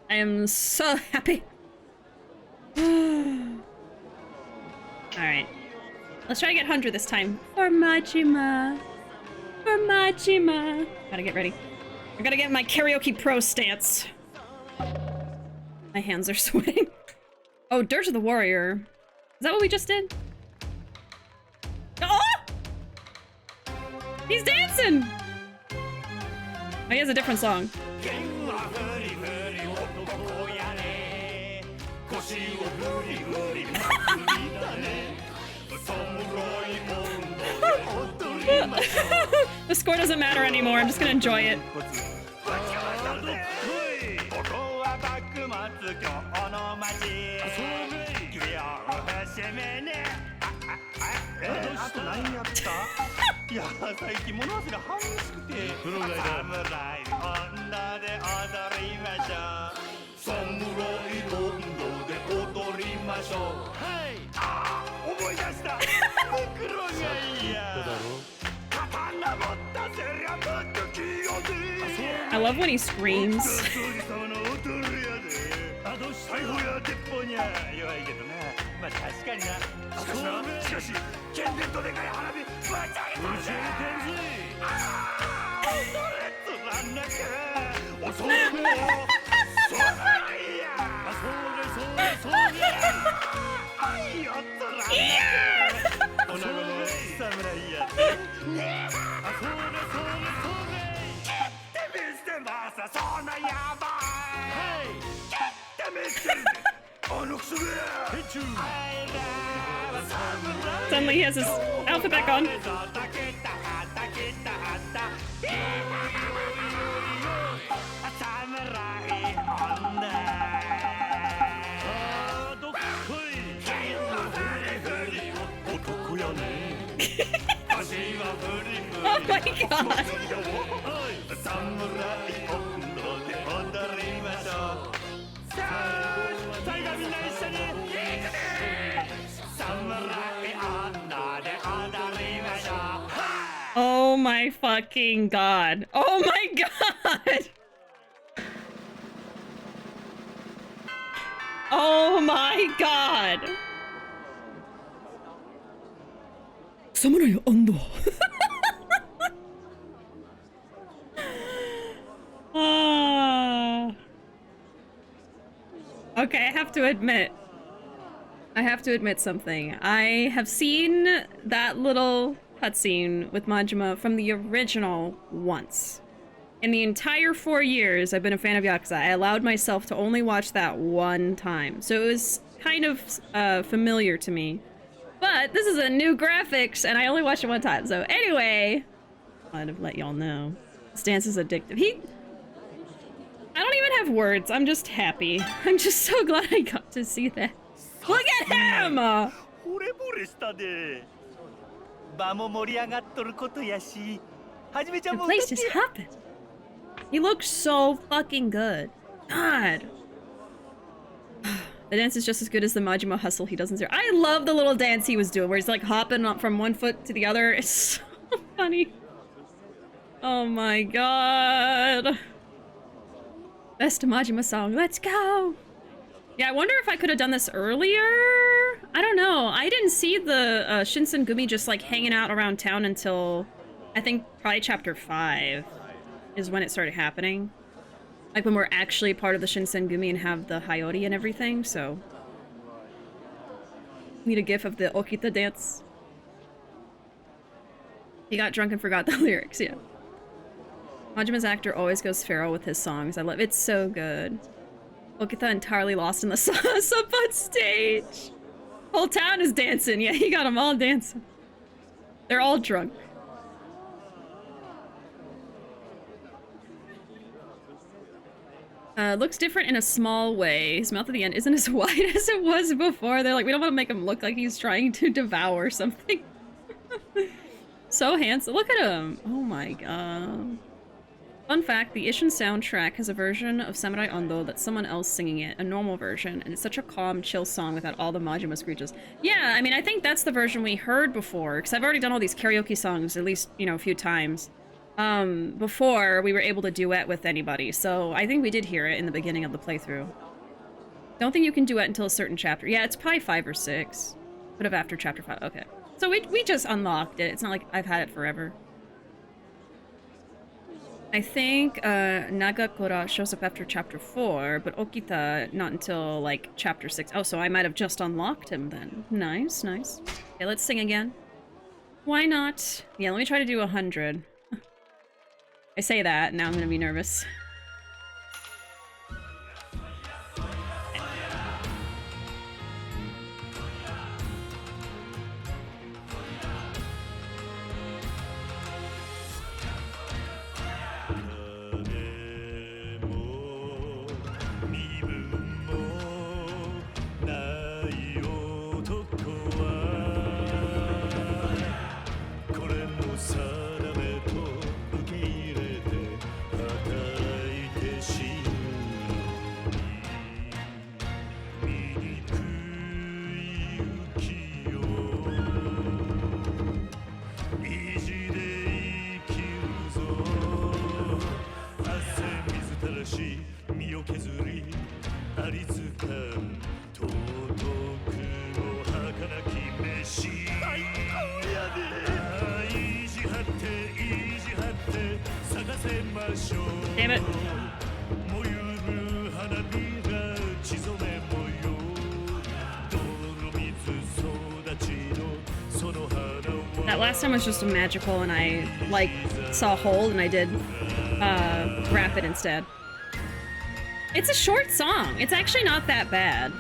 I am so happy. Alright. Let's try to get 100 this time. For Majima. For Majima. Gotta get ready. I gotta get my karaoke pro stance. My hands are sweating. Oh, Dirge of the Warrior. Is that what we just did? Oh! He's dancing! Oh, he has a different song. The score doesn't matter anymore, I'm just gonna enjoy it. I love when he screams. Suddenly he has his outfit back on. Oh my God. Oh my fucking god. Oh my god! Oh my god! Samurai Ando. Ah. Okay, I have to admit something. I have seen that little cutscene with Majima from the original once. In the entire 4 years I've been a fan of Yakuza, I allowed myself to only watch that one time. So it was kind of familiar to me. But this is a new graphics and I only watched it one time. So anyway, I wanted to let y'all know. This dance is addictive. I don't even have words. I'm just happy. I'm just so glad I got to see that. Look at him! The place just happened. He looks so fucking good. God. The dance is just as good as the Majima hustle he does in Zero. I love the little dance he was doing where he's like hopping up from one foot to the other. It's so funny. Oh my god. Best Majima song. Let's go. Yeah, I wonder if I could have done this earlier. I don't know. I didn't see the Shinsengumi just like hanging out around town until I think probably chapter 5 is when it started happening. Like when we're actually part of the Shinsengumi and have the Hayori and everything, so. Need a gif of the Okita dance. He got drunk and forgot the lyrics, yeah. Majima's actor always goes feral with his songs. I love it. It's so good. Okita entirely lost in the sauce up on stage. Whole town is dancing. Yeah, he got them all dancing. They're all drunk. Looks different in a small way. His mouth at the end isn't as wide as it was before. They're like, we don't want to make him look like he's trying to devour something. So handsome. Look at him. Oh my god. Fun fact, the Ishin soundtrack has a version of Samurai Ando that's someone else singing it, a normal version, and it's such a calm, chill song without all the Majima screeches. Yeah, I mean, I think that's the version we heard before, because I've already done all these karaoke songs at least, you know, a few times. Before we were able to duet with anybody, so I think we did hear it in the beginning of the playthrough. Don't think you can duet until a certain chapter. Yeah, it's probably 5 or 6. Could have after chapter 5, okay. So we just unlocked it, it's not like I've had it forever. I think Nagakura shows up after chapter 4, but Okita not until like chapter 6. Oh, so I might have just unlocked him then. Nice, nice. Okay, let's sing again. Why not? Yeah, let me try to do 100. I say that, now I'm gonna be nervous. Damn it. That last time was just a magical and I like saw hold and I did rap it instead. It's a short song. It's actually not that bad.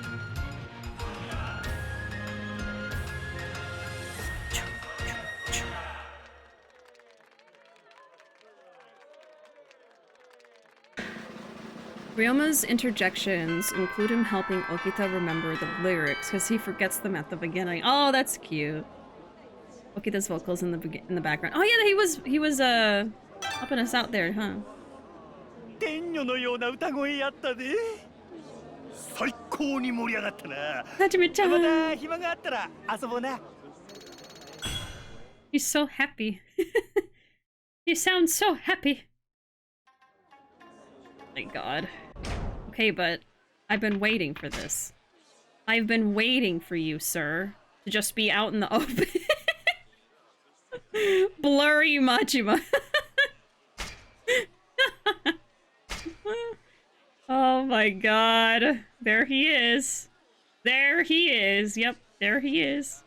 Ryoma's interjections include him helping Okita remember the lyrics because he forgets them at the beginning. Oh, that's cute. Okita's vocals in the background. Oh yeah, he was helping us out there, huh? He's so happy. You sound so happy. My god. Okay, but I've been waiting for this. I've been waiting for you, sir, to just be out in the open. Blurry Majima. Oh my god. There he is. There he is. Yep, there he is.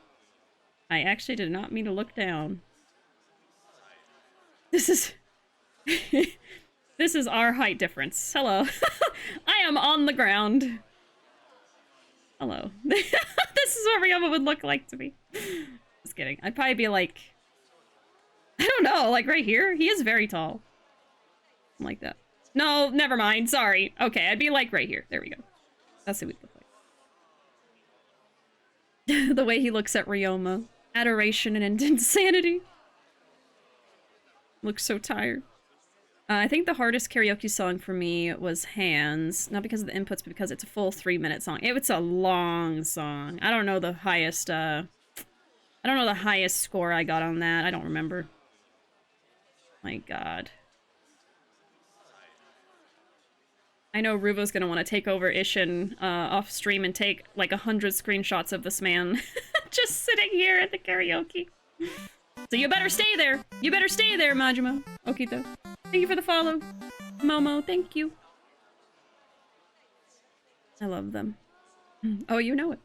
I actually did not mean to look down. This is... This is our height difference. Hello. I am on the ground. Hello. This is what Ryoma would look like to me. Just kidding. I'd probably be like... I don't know, like right here? He is very tall. Like that. No, never mind. Sorry. Okay, I'd be like right here. There we go. That's who we'd look like. The way he looks at Ryoma. Adoration and insanity. Looks so tired. I think the hardest karaoke song for me was Hands. Not because of the inputs, but because it's a full 3-minute song. It's a long song. I don't know the highest, I don't know the highest score I got on that. I don't remember. My god. I know Ruvo's gonna want to take over Ishin off stream and take like 100 screenshots of this man just sitting here at the karaoke. So you better stay there. You better stay there, Majima. Okita. Thank you for the follow. Momo, thank you. I love them. Oh, you know it.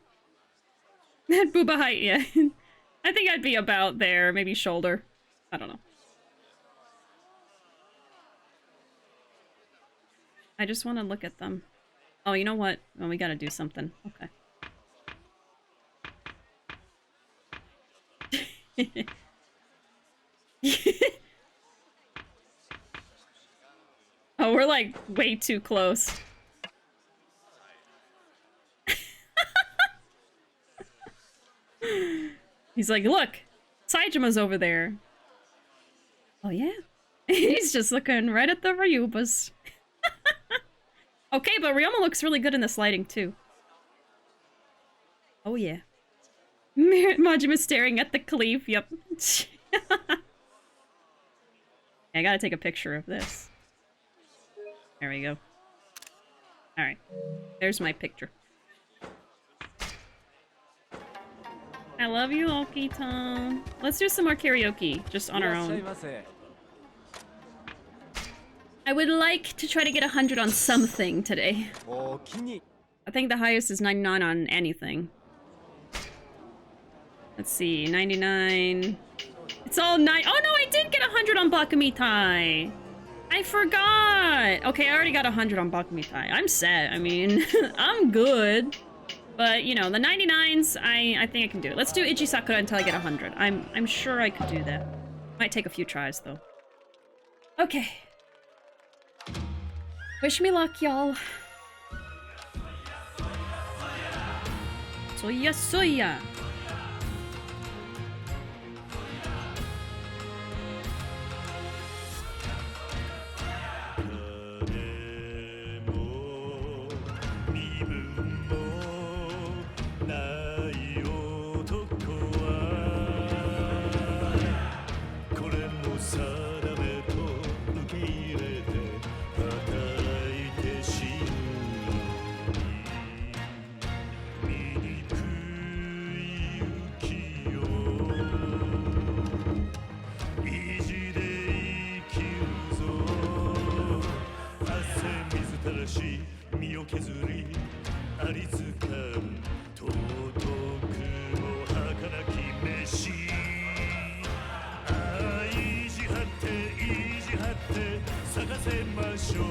Booba height, yeah. I think I'd be about there, maybe shoulder. I don't know. I just want to look at them. Oh, you know what? Oh, we gotta do something. Okay. Oh, we're like way too close. He's like, look, Saijima's over there. Oh yeah? He's just looking right at the Ryubas. Okay, but Ryoma looks really good in this lighting too. Oh yeah. Majima staring at the cleave, yep. I gotta take a picture of this. There we go. Alright. There's my picture. I love you, Okita. Let's do some more karaoke, just on our own. I would like to try to get 100 on something today. I think the highest is 99 on anything. Let's see, 99... It's all 9... Oh no, I did get 100 on Bakumitai! I forgot! Okay, I already got 100 on Bakumitai. I'm set, I mean, I'm good. But, you know, the 99s, I think I can do it. Let's do Ichi Sakura until I get 100. I'm sure I could do that. Might take a few tries, though. Okay. Wish me luck, y'all. Soya soya!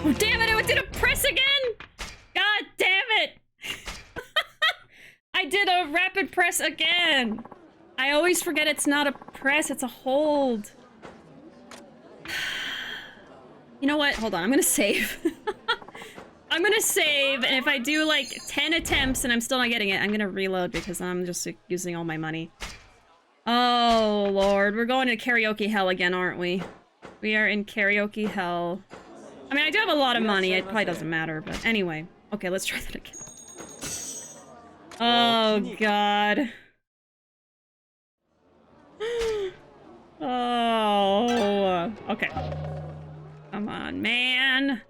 Oh, damn it, I did a press again! God damn it! I did a rapid press again! I always forget it's not a press, it's a hold. You know what? Hold on, I'm gonna save. I'm gonna save, and if I do like 10 attempts and I'm still not getting it, I'm gonna reload because I'm just using all my money. Oh, Lord. We're going to karaoke hell again, aren't we? We are in karaoke hell. I mean, I do have a lot of money. It probably doesn't matter, but anyway. Okay, let's try that again. Oh, God. Oh. Okay. Come on, man.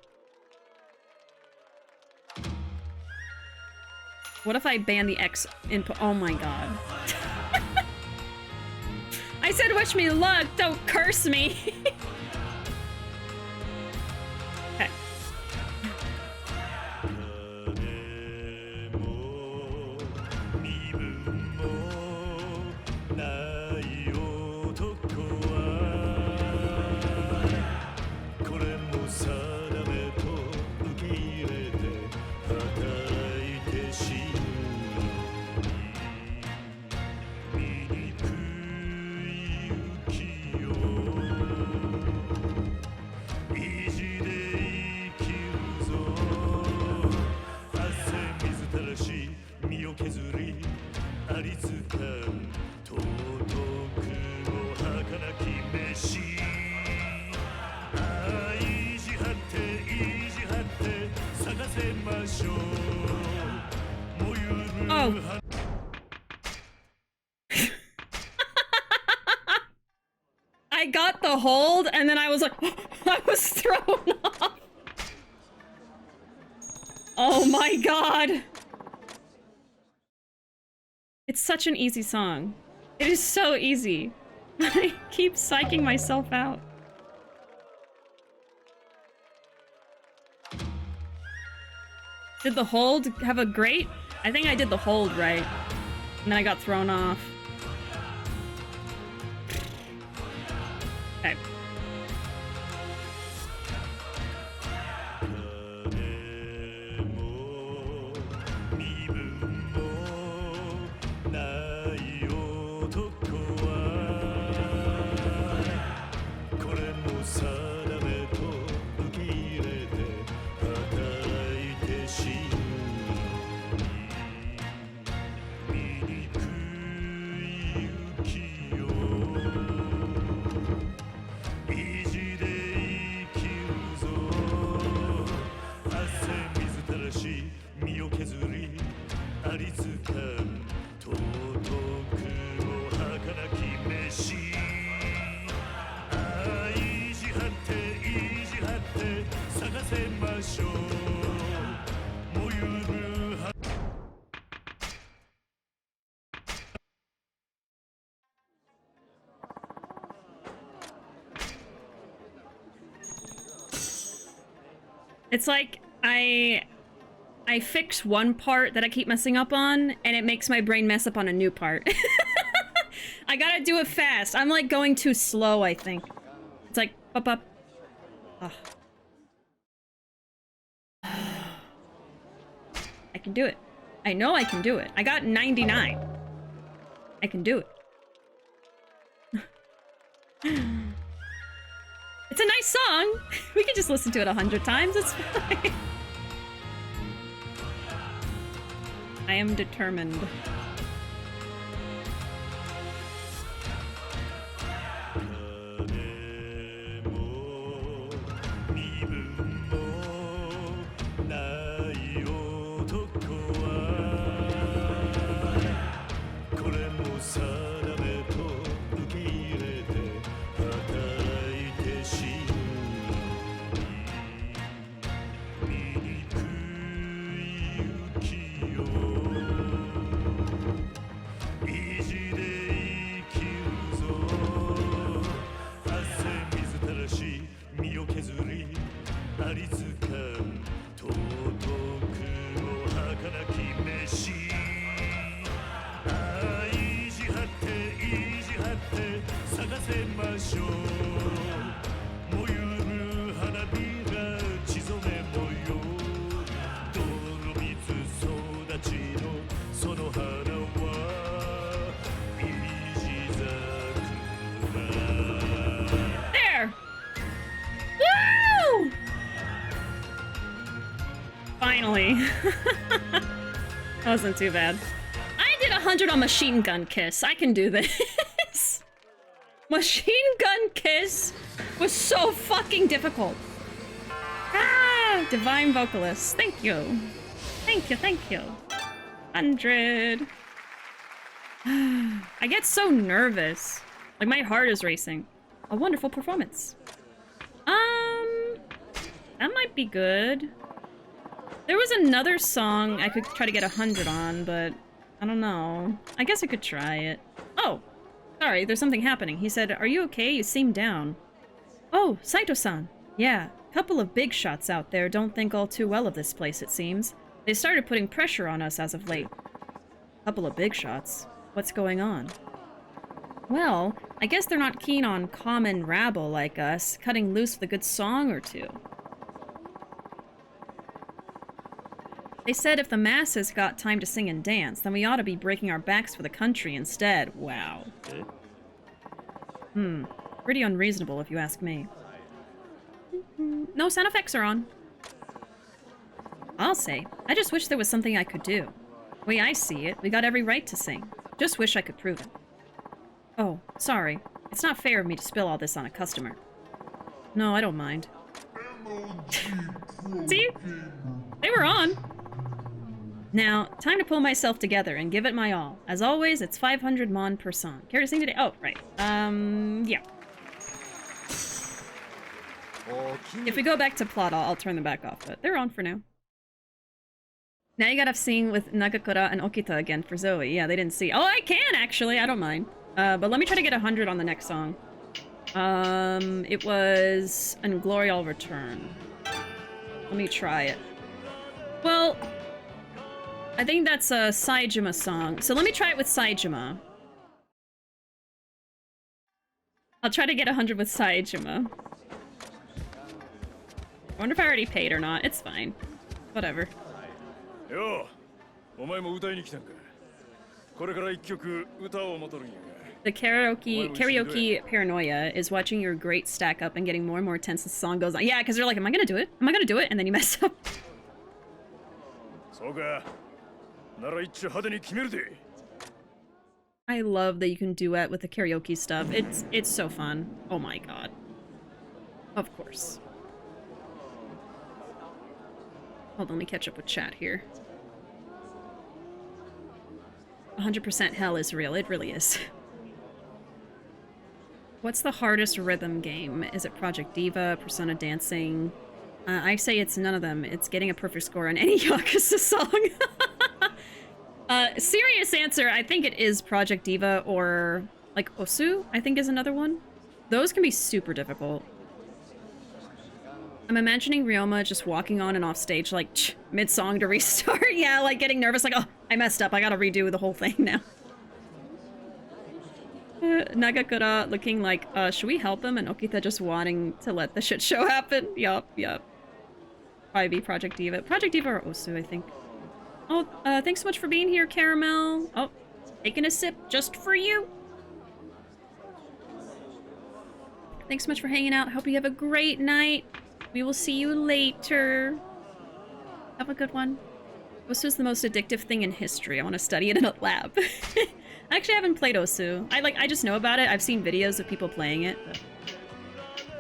What if I ban the X input? Oh my god. I said wish me luck, don't curse me. Okay. Oh. I got the hold, and then I was like, I was thrown off. Oh my god. It's such an easy song. It is so easy. I keep psyching myself out. Did the hold have a great? I think I did the hold right. And then I got thrown off. Okay. It's like I fix one part that I keep messing up on, and it makes my brain mess up on a new part. I gotta do it fast. I'm like going too slow, I think. It's like up up. Oh. I can do it. I know I can do it. I got 99. I can do it. It's a nice song. We can just listen to it 100 times. It's fine. I am determined. There! Woo! Finally. That wasn't too bad. I did 100 on Machine Gun Kiss. I can do this. Machine Gun Kiss was so fucking difficult. Ah, Divine Vocalist. Thank you. Thank you, thank you. 100. I get so nervous. Like, my heart is racing. A wonderful performance. That might be good. There was another song I could try to get 100 on, but I don't know. I guess I could try it. Oh, sorry, there's something happening. He said, "Are you okay? You seem down." Oh, Saito-san. Yeah, couple of big shots out there don't think all too well of this place, it seems. They started putting pressure on us as of late. Couple of big shots? What's going on? Well, I guess they're not keen on common rabble like us, cutting loose with a good song or two. They said if the masses got time to sing and dance, then we ought to be breaking our backs for the country instead. Wow. Pretty unreasonable if you ask me. No sound effects are on. I'll say, I just wish there was something I could do. The way I see it, we got every right to sing. Just wish I could prove it. Oh, sorry. It's not fair of me to spill all this on a customer. No, I don't mind. See? They were on. Now, time to pull myself together and give it my all. As always, it's 500 mon per song. Care to sing today? Oh, right. Yeah. If we go back to plot, I'll turn them back off, but they're on for now. Now you gotta sing with Nagakura and Okita again for Zoe. Yeah, they didn't see. Oh, I can, actually. I don't mind. But let me try to get 100 on the next song. It was "In Glory I'll Return." Let me try it. Well, I think that's a Saejima song. So let me try it with Saejima. I'll try to get 100 with Saejima. I wonder if I already paid or not. It's fine. Whatever. Yo, お前も歌いに来たんか。これから一曲歌を戻るんや。 The karaoke paranoia is watching your great stack up and getting more and more tense as the song goes on. Yeah, because they're like, am I gonna do it? Am I gonna do it? And then you mess up. I love that you can duet with the karaoke stuff. It's so fun. Oh my god. Of course. Hold on, let me catch up with chat here. 100% hell is real. It really is. What's the hardest rhythm game? Is it Project Diva, Persona Dancing? I say it's none of them. It's getting a perfect score on any Yakuza song. Serious answer, I think it is Project Diva or, like, Osu, I think is another one. Those can be super difficult. I'm imagining Ryoma just walking on and off stage, like, mid-song to restart. Yeah, like, getting nervous, like, oh, I messed up. I gotta redo the whole thing now. Nagakura looking like, should we help him? And Okita just wanting to let the shit show happen. Yup. Probably be Project Diva. Project Diva or Osu, I think. Oh, thanks so much for being here, Caramel. Oh, taking a sip just for you. Thanks so much for hanging out. Hope you have a great night. We will see you later. Have a good one. Osu is the most addictive thing in history. I want to study it in a lab. I actually haven't played Osu. I just know about it. I've seen videos of people playing it. But...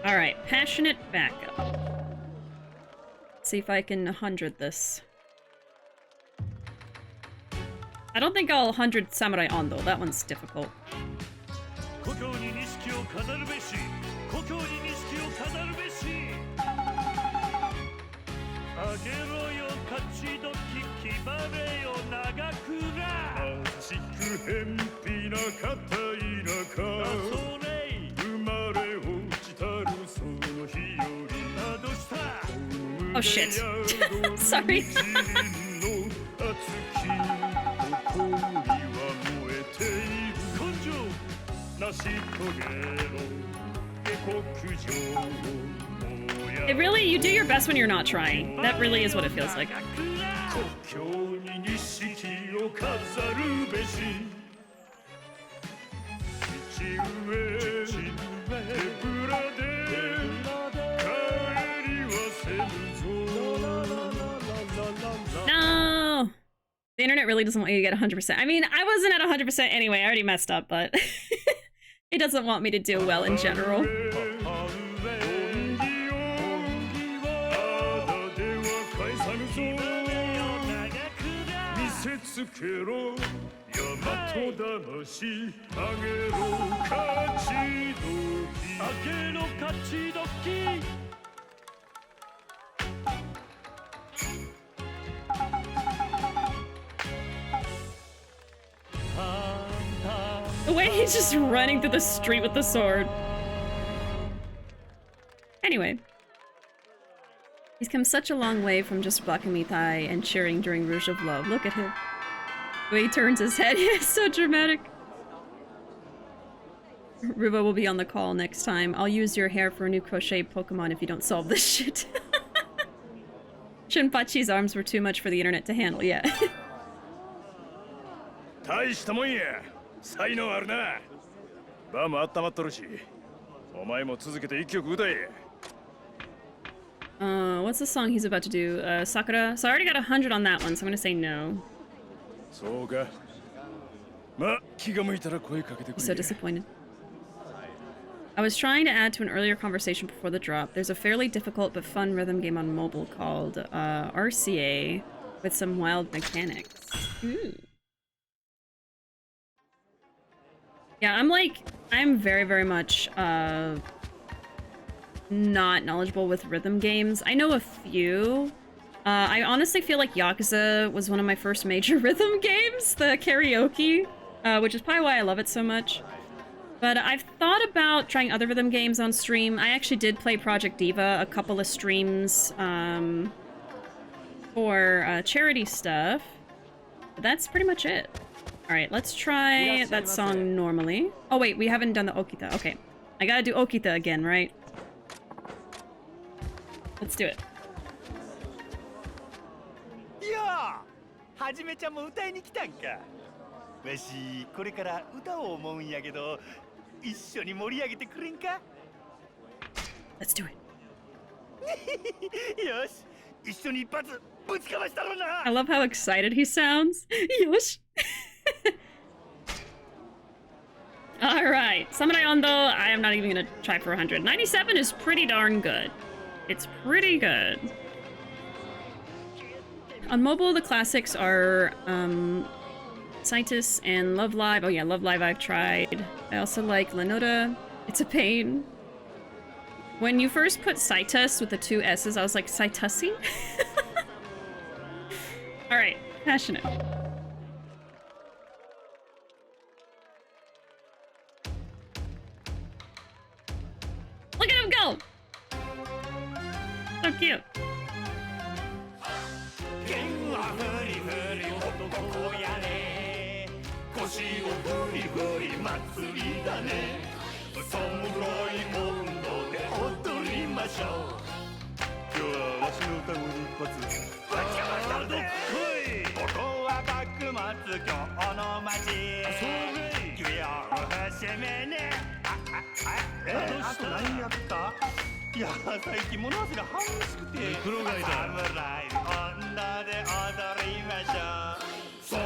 Alright, passionate backup. Let's see if I can 100 this. I don't think I'll 100 Samurai on though. That one's difficult. Oh shit. Sorry. It really, you do your best when you're not trying. That really is what it feels like. No! The internet really doesn't want you to get 100%. I mean, I wasn't at 100% anyway. I already messed up, but it doesn't want me to do well in general. せつけろ大和魂あげろ勝ち時あげろ勝ち時 The way he's just running through the street with the sword. Anyway. He's come such a long way from just Bakamitai and cheering during Rouge of Love. Look at him. The way he turns his head, it's so dramatic. Ruba will be on the call next time. I'll use your hair for a new crochet Pokemon if you don't solve this shit. Shinpachi's arms were too much for the internet to handle, yeah. 大したもんや。才能あるな。バーも温まっとるし。お前も続けて一曲歌え。What's the song he's about to do? Sakura? So I already got 100 on that one, so I'm gonna say no. そうか。ま、気が向いたら声かけてくれ。 He's so disappointed. I was trying to add to an earlier conversation before the drop. There's a fairly difficult but fun rhythm game on mobile called RCA with some wild mechanics. Ooh. Yeah, I'm very, very much not knowledgeable with rhythm games. I know a few. I honestly feel like Yakuza was one of my first major rhythm games, the Karaoke, which is probably why I love it so much. But I've thought about trying other rhythm games on stream. I actually did play Project Diva a couple of streams for charity stuff. But that's pretty much it. Alright, let's try that song normally. Oh wait, we haven't done the Okita. Okay. I gotta do Okita again, right? Let's do it. Yeah! はじめちゃんも歌いに来たんか。わし、これから歌を思うんやけど、一緒に盛り上げてくれんか Let's do it. よし、一緒に一発ぶちかましたろな I love how excited he sounds. Yosh. Alright, Samurai Ondo, I am not even gonna try for 100. 97 is pretty darn good. It's pretty good. On mobile, the classics are Citus and Love Live. Oh yeah, Love Live I've tried. I also like Lenoda. It's a pain. When you first put Citus with the two S's, I was like, Citussy? Alright, passionate. Look at him go! So cute. 剣はフリフリ男やね腰をフリフリ祭りだね侍温度で踊りましょう今日はわしの歌声で一発ぶちかましたぜここは幕末京の町君を節目ねあと何やったいや最近物忘れが激しくて黒貝だ侍温度で踊りましょう侍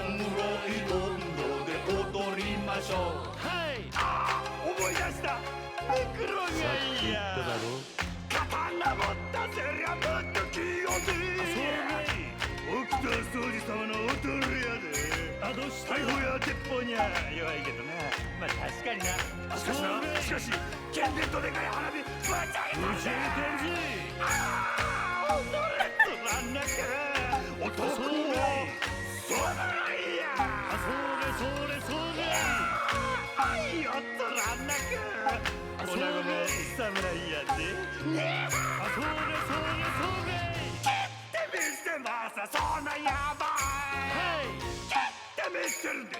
温度で踊りましょうはいあ思い出した黒貝や刀持ったせりゃぶっときよし沖田総司様の踊るやであどうした逮捕や鉄砲にゃ弱いけどなまあ確かになしかし剣でどでかい花火ぶち上げたぜああ恐れとらなきゃ男をそれやそれ愛をとらなきゃおなごめ侍やでそれ蹴ってみせますそんなやばい蹴ってみせるんで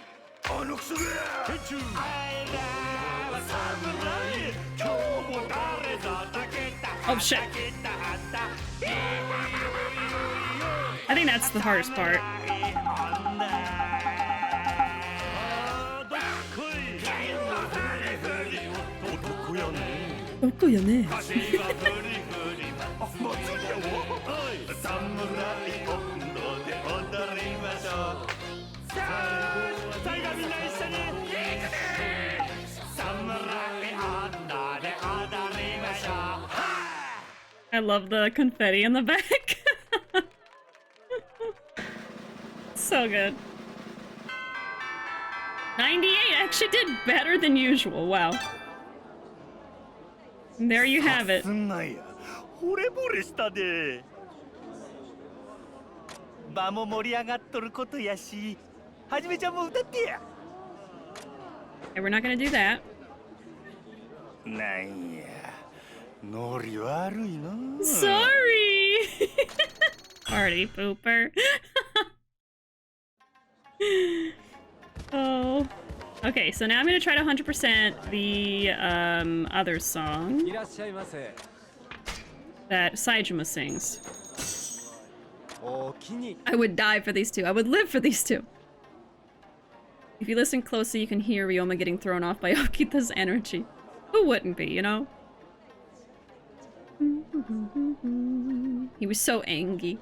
あのクソがあいらは侍今日も誰だだけだ Oh shit. I think that's the hardest part. Okoyane. I love the confetti in the back. So good. 98 actually did better than usual. Wow. And there you have it. 惚れ惚れしたで場も盛り上がっとることやしはじめちゃんも歌ってや Okay, we're not gonna do that. なんやノリ悪いな Sorry! Party pooper. Oh. Okay, so now I'm gonna try to 100% the other song that Saejima sings. I would die for these two. I would live for these two. If you listen closely, you can hear Ryoma getting thrown off by Okita's energy. Who wouldn't be, you know? He was so angry.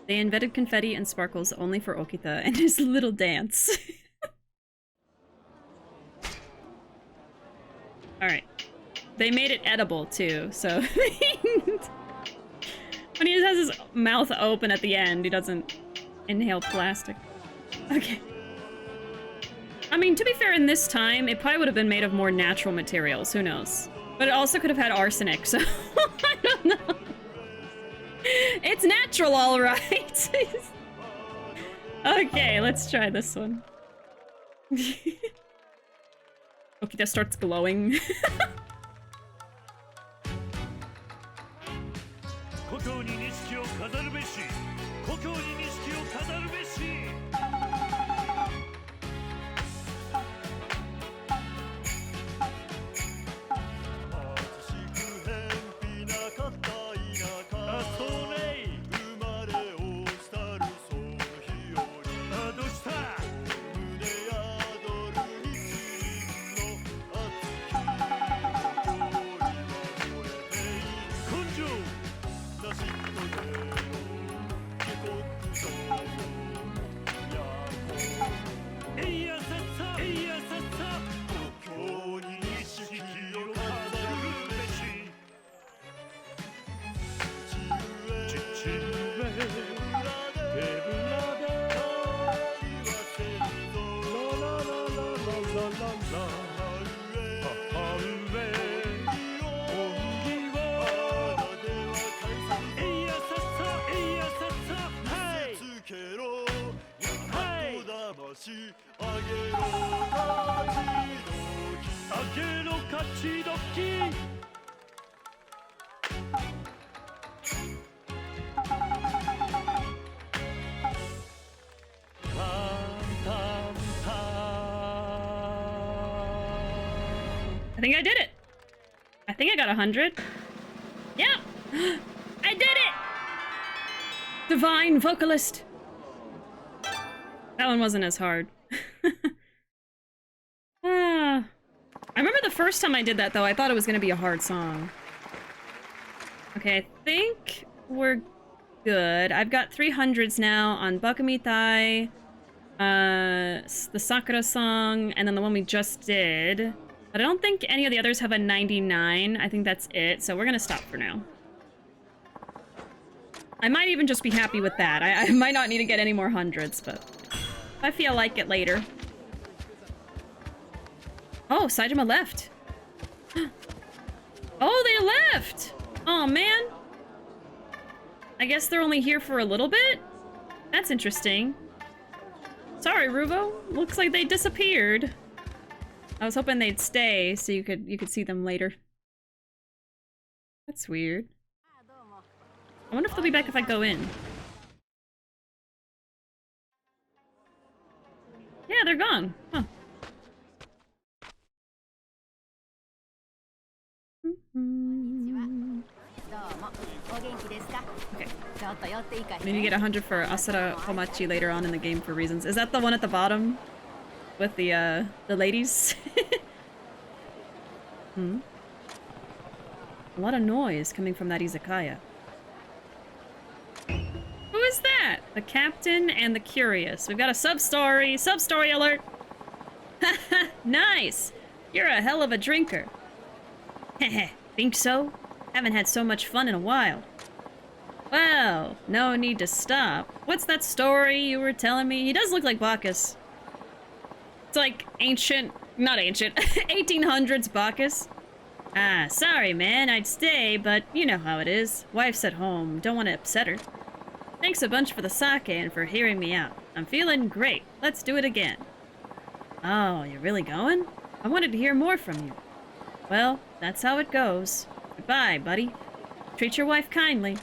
They invented confetti and sparkles only for Okita and his little dance. Alright. They made it edible, too, so... When he just has his mouth open at the end, he doesn't inhale plastic. Okay. I mean, to be fair, in this time, it probably would have been made of more natural materials. Who knows? But it also could have had arsenic, so... I don't know. It's natural, all right. Okay, let's try this one. Okita starts glowing. 故郷に錦を飾るべし故郷に錦を飾るべし I think I did it. I think I got 100. Yeah, I did it! Divine vocalist. That one wasn't as hard. I remember the first time I did that, though, I thought it was going to be a hard song. Okay, I think we're good. I've got 300s now on Bakumitai, the Sakura song, and then the one we just did. But I don't think any of the others have a 99. I think that's it, so we're gonna stop for now. I might even just be happy with that. I might not need to get any more hundreds, but I feel like it later. Oh, Saejima left. Oh, they left! Oh, man. I guess they're only here for a little bit? That's interesting. Sorry, Ruvo. Looks like they disappeared. I was hoping they'd stay so you could see them later. That's weird. I wonder if they'll be back if I go in. Yeah, they're gone. Huh. Okay. Maybe get 100 for Asura Komachi later on in the game for reasons. Is that the one at the bottom? With the ladies? Hmm? A lot of noise coming from that izakaya. Who is that? The captain and the curious. We've got a sub-story. Sub-story alert! Haha, nice! You're a hell of a drinker. Heh, think so? Haven't had so much fun in a while. Well, no need to stop. What's that story you were telling me? He does look like Bacchus. It's like not ancient, 1800s Bacchus. Ah, sorry, man, I'd stay, but you know how it is. Wife's at home, don't want to upset her. Thanks a bunch for the sake and for hearing me out. I'm feeling great. Let's do it again. Oh, you're really going? I wanted to hear more from you. Well, that's how it goes. Goodbye, buddy. Treat your wife kindly.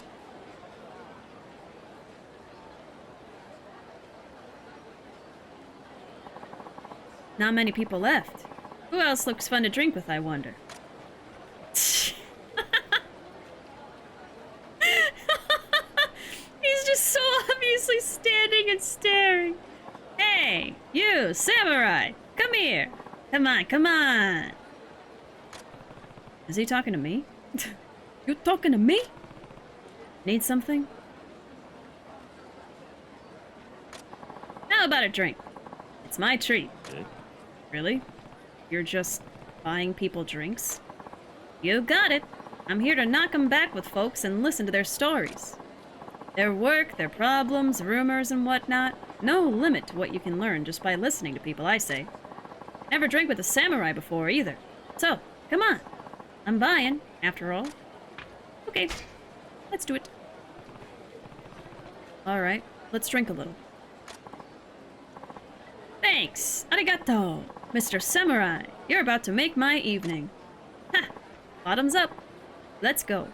Not many people left. Who else looks fun to drink with, I wonder? He's just so obviously standing and staring. Hey, you, samurai! Come here! Come on, come on! Is he talking to me? You talking to me? Need something? How about a drink? It's my treat. Really? You're just buying people drinks? You got it. I'm here to knock 'em back with folks and listen to their stories. Their work, their problems, rumors, and whatnot. No limit to what you can learn just by listening to people, I say. Never drank with a samurai before, either. So, come on. I'm buying, after all. Okay, let's do it. Alright, let's drink a little. Thanks! Arigato! Mr. Samurai, you're about to make my evening. Ha! Bottoms up. Let's go.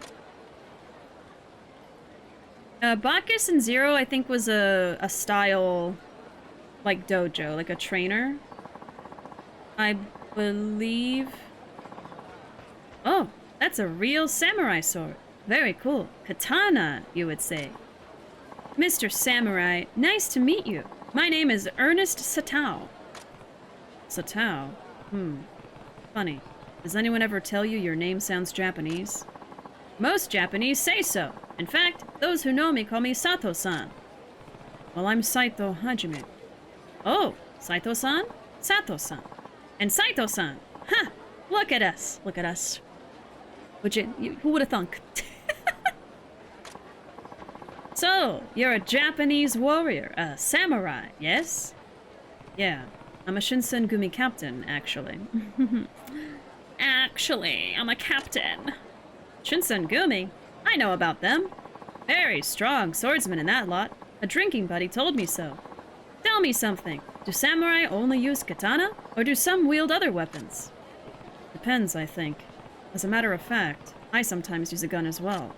Bacchus and Zero, I think, was a style, like, dojo, like a trainer. I believe... Oh, that's a real samurai sword. Very cool. Katana, you would say. Mr. Samurai, nice to meet you. My name is Ernest Satow. Satow? Funny. Does anyone ever tell you your name sounds Japanese? Most Japanese say so. In fact, those who know me call me Sato-san. Well, I'm Saito Hajime. Oh, Saito-san? Sato-san. And Saito-san. Ha! Look at us. Look at us. Who would have thunk? So, you're a Japanese warrior, a samurai, yes? Yeah, I'm a Shinsengumi captain, actually. Actually, I'm a captain. Shinsengumi? I know about them. Very strong swordsman in that lot. A drinking buddy told me so. Tell me something. Do samurai only use katana, or do some wield other weapons? Depends, I think. As a matter of fact, I sometimes use a gun as well.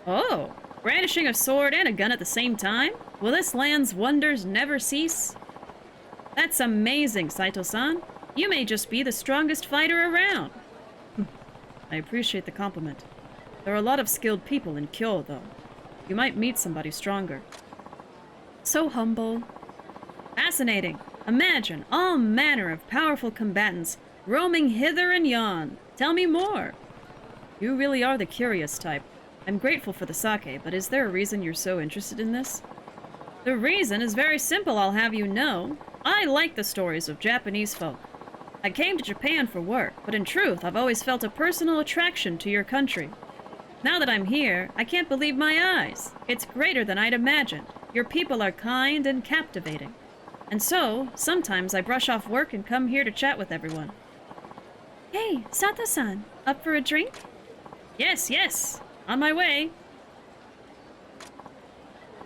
Oh, brandishing a sword and a gun at the same time? Will this land's wonders never cease? That's amazing, Saito-san. You may just be the strongest fighter around. I appreciate the compliment. There are a lot of skilled people in Kyoto, though. You might meet somebody stronger. So humble. Fascinating. Imagine all manner of powerful combatants roaming hither and yon. Tell me more. You really are the curious type. I'm grateful for the sake, but is there a reason you're so interested in this? The reason is very simple, I'll have you know. I like the stories of Japanese folk. I came to Japan for work, but in truth, I've always felt a personal attraction to your country. Now that I'm here, I can't believe my eyes. It's greater than I'd imagined. Your people are kind and captivating. And so, sometimes I brush off work and come here to chat with everyone. Hey, Sato-san, up for a drink? Yes, yes. On my way.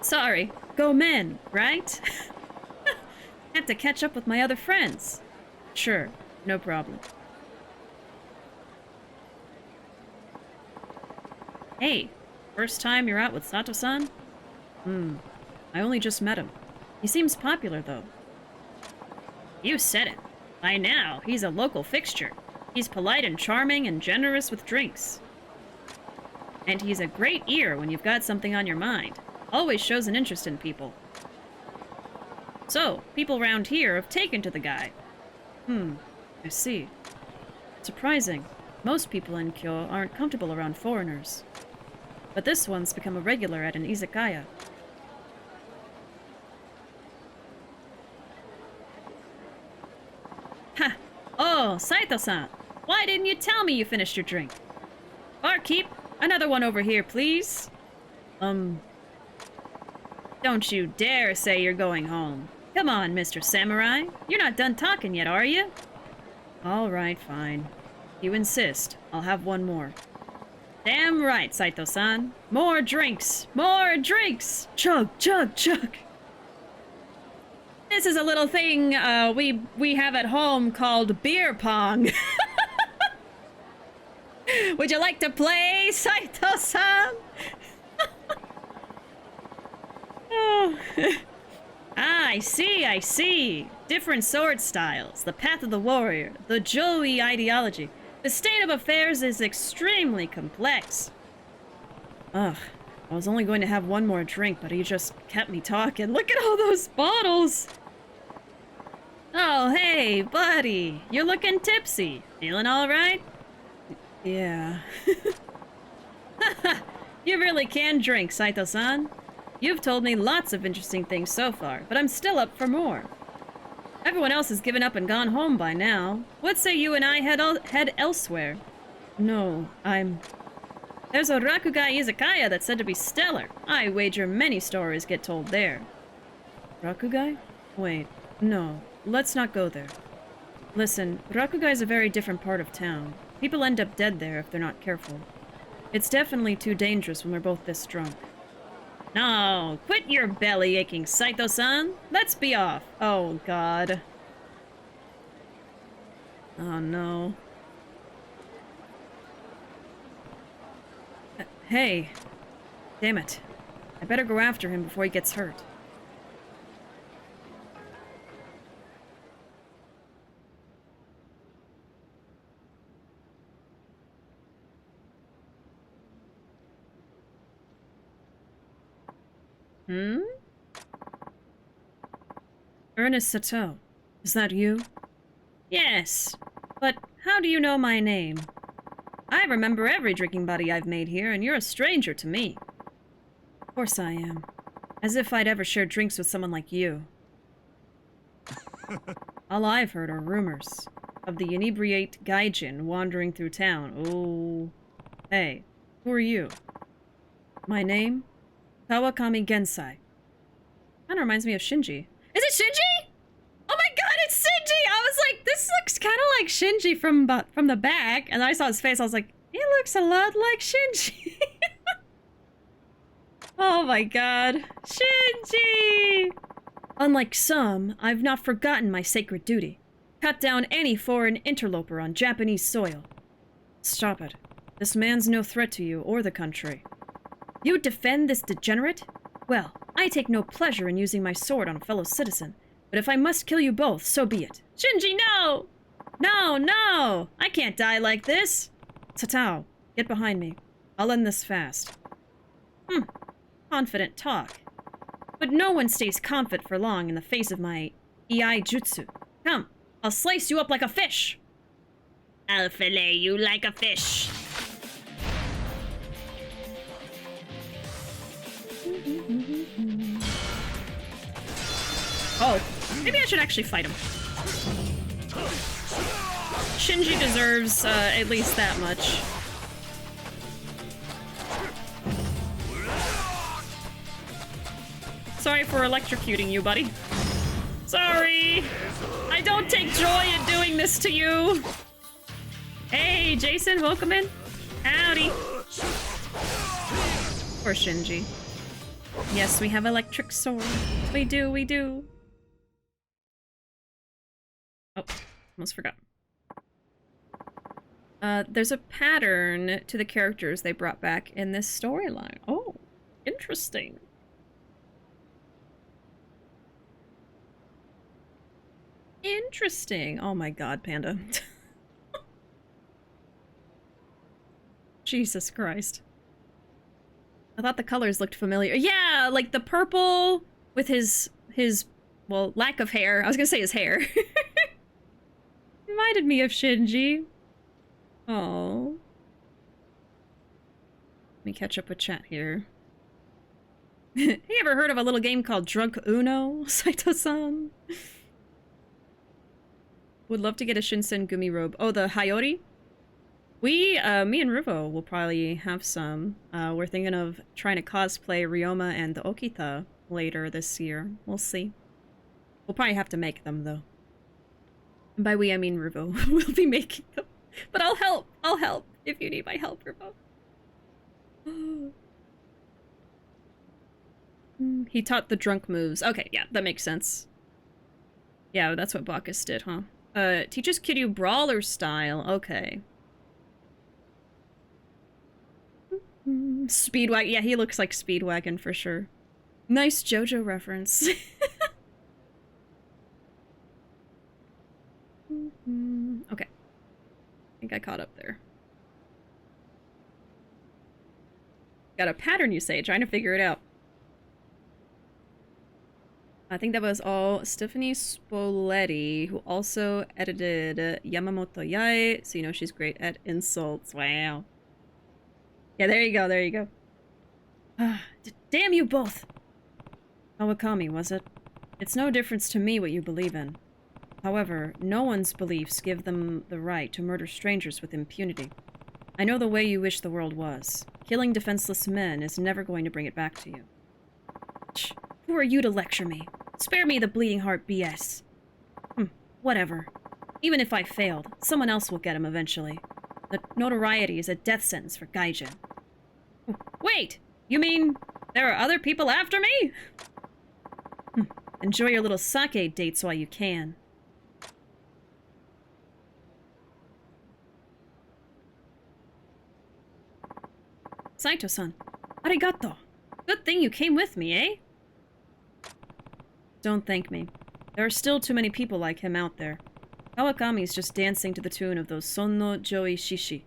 Sorry, go men, right? Have to catch up with my other friends. Sure, no problem. Hey, first time you're out with Sato-san? I only just met him. He seems popular, though. You said it. By now, he's a local fixture. He's polite and charming and generous with drinks. And he's a great ear when you've got something on your mind. Always shows an interest in people. So, people round here have taken to the guy. I see. Surprising. Most people in Kyoto aren't comfortable around foreigners. But this one's become a regular at an izakaya. Ha! Oh, Saito-san! Why didn't you tell me you finished your drink? Barkeep, another one over here, please. Don't you dare say you're going home. Come on, Mr. Samurai. You're not done talking yet, are you? All right, fine. You insist. I'll have one more. Damn right, Saito-san. More drinks! More drinks! Chug, chug, chug! This is a little thing we have at home called beer pong. Would you like to play, Saito-san? Oh. Ah, I see. Different sword styles, the path of the warrior, the Joey ideology. The state of affairs is extremely complex. Ugh, I was only going to have one more drink, but he just kept me talking. Look at all those bottles! Oh, hey, buddy. You're looking tipsy. Feeling alright? Yeah. You really can drink, Saito-san. You've told me lots of interesting things so far, but I'm still up for more. Everyone else has given up and gone home by now. What say you and I head elsewhere? No, There's a Rakugai izakaya that's said to be stellar. I wager many stories get told there. Rakugai? Wait, no. Let's not go there. Listen, Rakugai's a very different part of town. People end up dead there if they're not careful. It's definitely too dangerous when we're both this drunk. No, quit your belly aching, Saito-san. Let's be off. Oh, God. Oh, no. Hey. Damn it. I better go after him before he gets hurt. Ernest Satow. Is that you? Yes. But how do you know my name? I remember every drinking buddy I've made here, and you're a stranger to me. Of course I am. As if I'd ever shared drinks with someone like you. All I've heard are rumors of the inebriate gaijin wandering through town. Oh. Hey, who are you? My name? Kawakami Gensai. Kinda reminds me of Shinji. Is it Shinji? Oh my god, it's Shinji! I was like, this looks kind of like Shinji from the back. And then I saw his face, I was like, he looks a lot like Shinji. Oh my god. Shinji! Unlike some, I've not forgotten my sacred duty. Cut down any foreign interloper on Japanese soil. Stop it. This man's no threat to you or the country. You defend this degenerate? Well, I take no pleasure in using my sword on a fellow citizen, but if I must kill you both, so be it. Shinji, no! No, no! I can't die like this! Satow, get behind me. I'll end this fast. Confident talk. But no one stays confident for long in the face of my Iai Jutsu. Come, I'll slice you up like a fish! I'll fillet you like a fish. Oh, maybe I should actually fight him. Shinji deserves at least that much. Sorry for electrocuting you, buddy. Sorry! I don't take joy in doing this to you! Hey, Jason, welcome in. Howdy. Poor Shinji. Yes, we have electric sword. We do, we do. Oh, almost forgot. There's a pattern to the characters they brought back in this storyline. Oh, interesting. Interesting. Oh my god, Panda. Jesus Christ. I thought the colors looked familiar. Yeah, like the purple with his well, lack of hair. I was gonna say his hair. Reminded me of Shinji. Oh. Let me catch up with chat here. You ever heard of a little game called Drunk Uno, Saito-san? Would love to get a Shinsengumi robe. Oh, the Hayori? Me and Ruvo will probably have some. We're thinking of trying to cosplay Ryoma and the Okita later this year. We'll see. We'll probably have to make them, though. And by we, I mean Ruvo. We'll be making them. But I'll help. I'll help if you need my help, Ruvo. He taught the drunk moves. Okay, yeah, that makes sense. Yeah, that's what Bacchus did, huh? Teaches Kiryu brawler style. Okay. Speedwagon. Yeah, he looks like Speedwagon for sure. Nice JoJo reference. Okay. I think I caught up there. Got a pattern, you say, trying to figure it out. I think that was all Stephanie Spoletti, who also edited Yamamoto Yae, so you know she's great at insults. Wow. Yeah, there you go, there you go. Damn you both! Kawakami, was it? It's no difference to me what you believe in. However, no one's beliefs give them the right to murder strangers with impunity. I know the way you wish the world was. Killing defenseless men is never going to bring it back to you. Shh. Who are you to lecture me? Spare me the bleeding heart BS. Whatever. Even if I failed, someone else will get him eventually. The notoriety is a death sentence for Gaijin. Wait! You mean there are other people after me? Enjoy your little sake dates while you can. Saito-san, arigato. Good thing you came with me, eh? Don't thank me. There are still too many people like him out there. Kawakami's just dancing to the tune of those Sono Joi Shishi.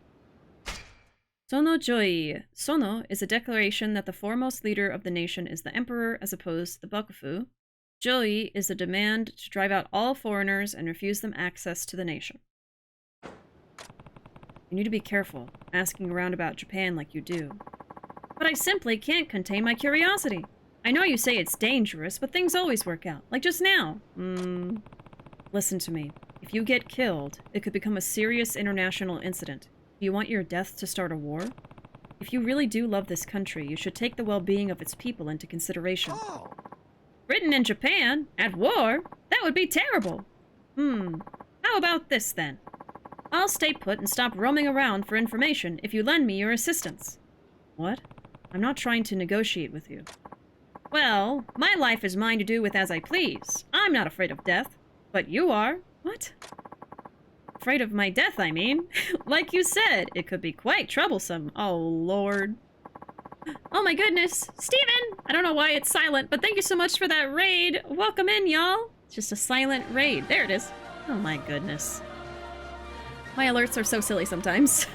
Sono Joi. Sono is a declaration that the foremost leader of the nation is the emperor as opposed to the Bakufu. Joi is a demand to drive out all foreigners and refuse them access to the nation. You need to be careful, asking around about Japan like you do. But I simply can't contain my curiosity. I know you say it's dangerous, but things always work out. Like just now. Listen to me. If you get killed, it could become a serious international incident. Do you want your death to start a war? If you really do love this country, you should take the well-being of its people into consideration. Oh. Britain and Japan? At war? That would be terrible. How about this, then? I'll stay put and stop roaming around for information if you lend me your assistance. What? I'm not trying to negotiate with you. Well, my life is mine to do with as I please. I'm not afraid of death. But you are. What? Afraid of my death, I mean. Like you said, it could be quite troublesome. Oh, Lord. Oh my goodness. Steven! I don't know why it's silent, but thank you so much for that raid. Welcome in, y'all. It's just a silent raid. There it is. Oh my goodness. My alerts are so silly sometimes.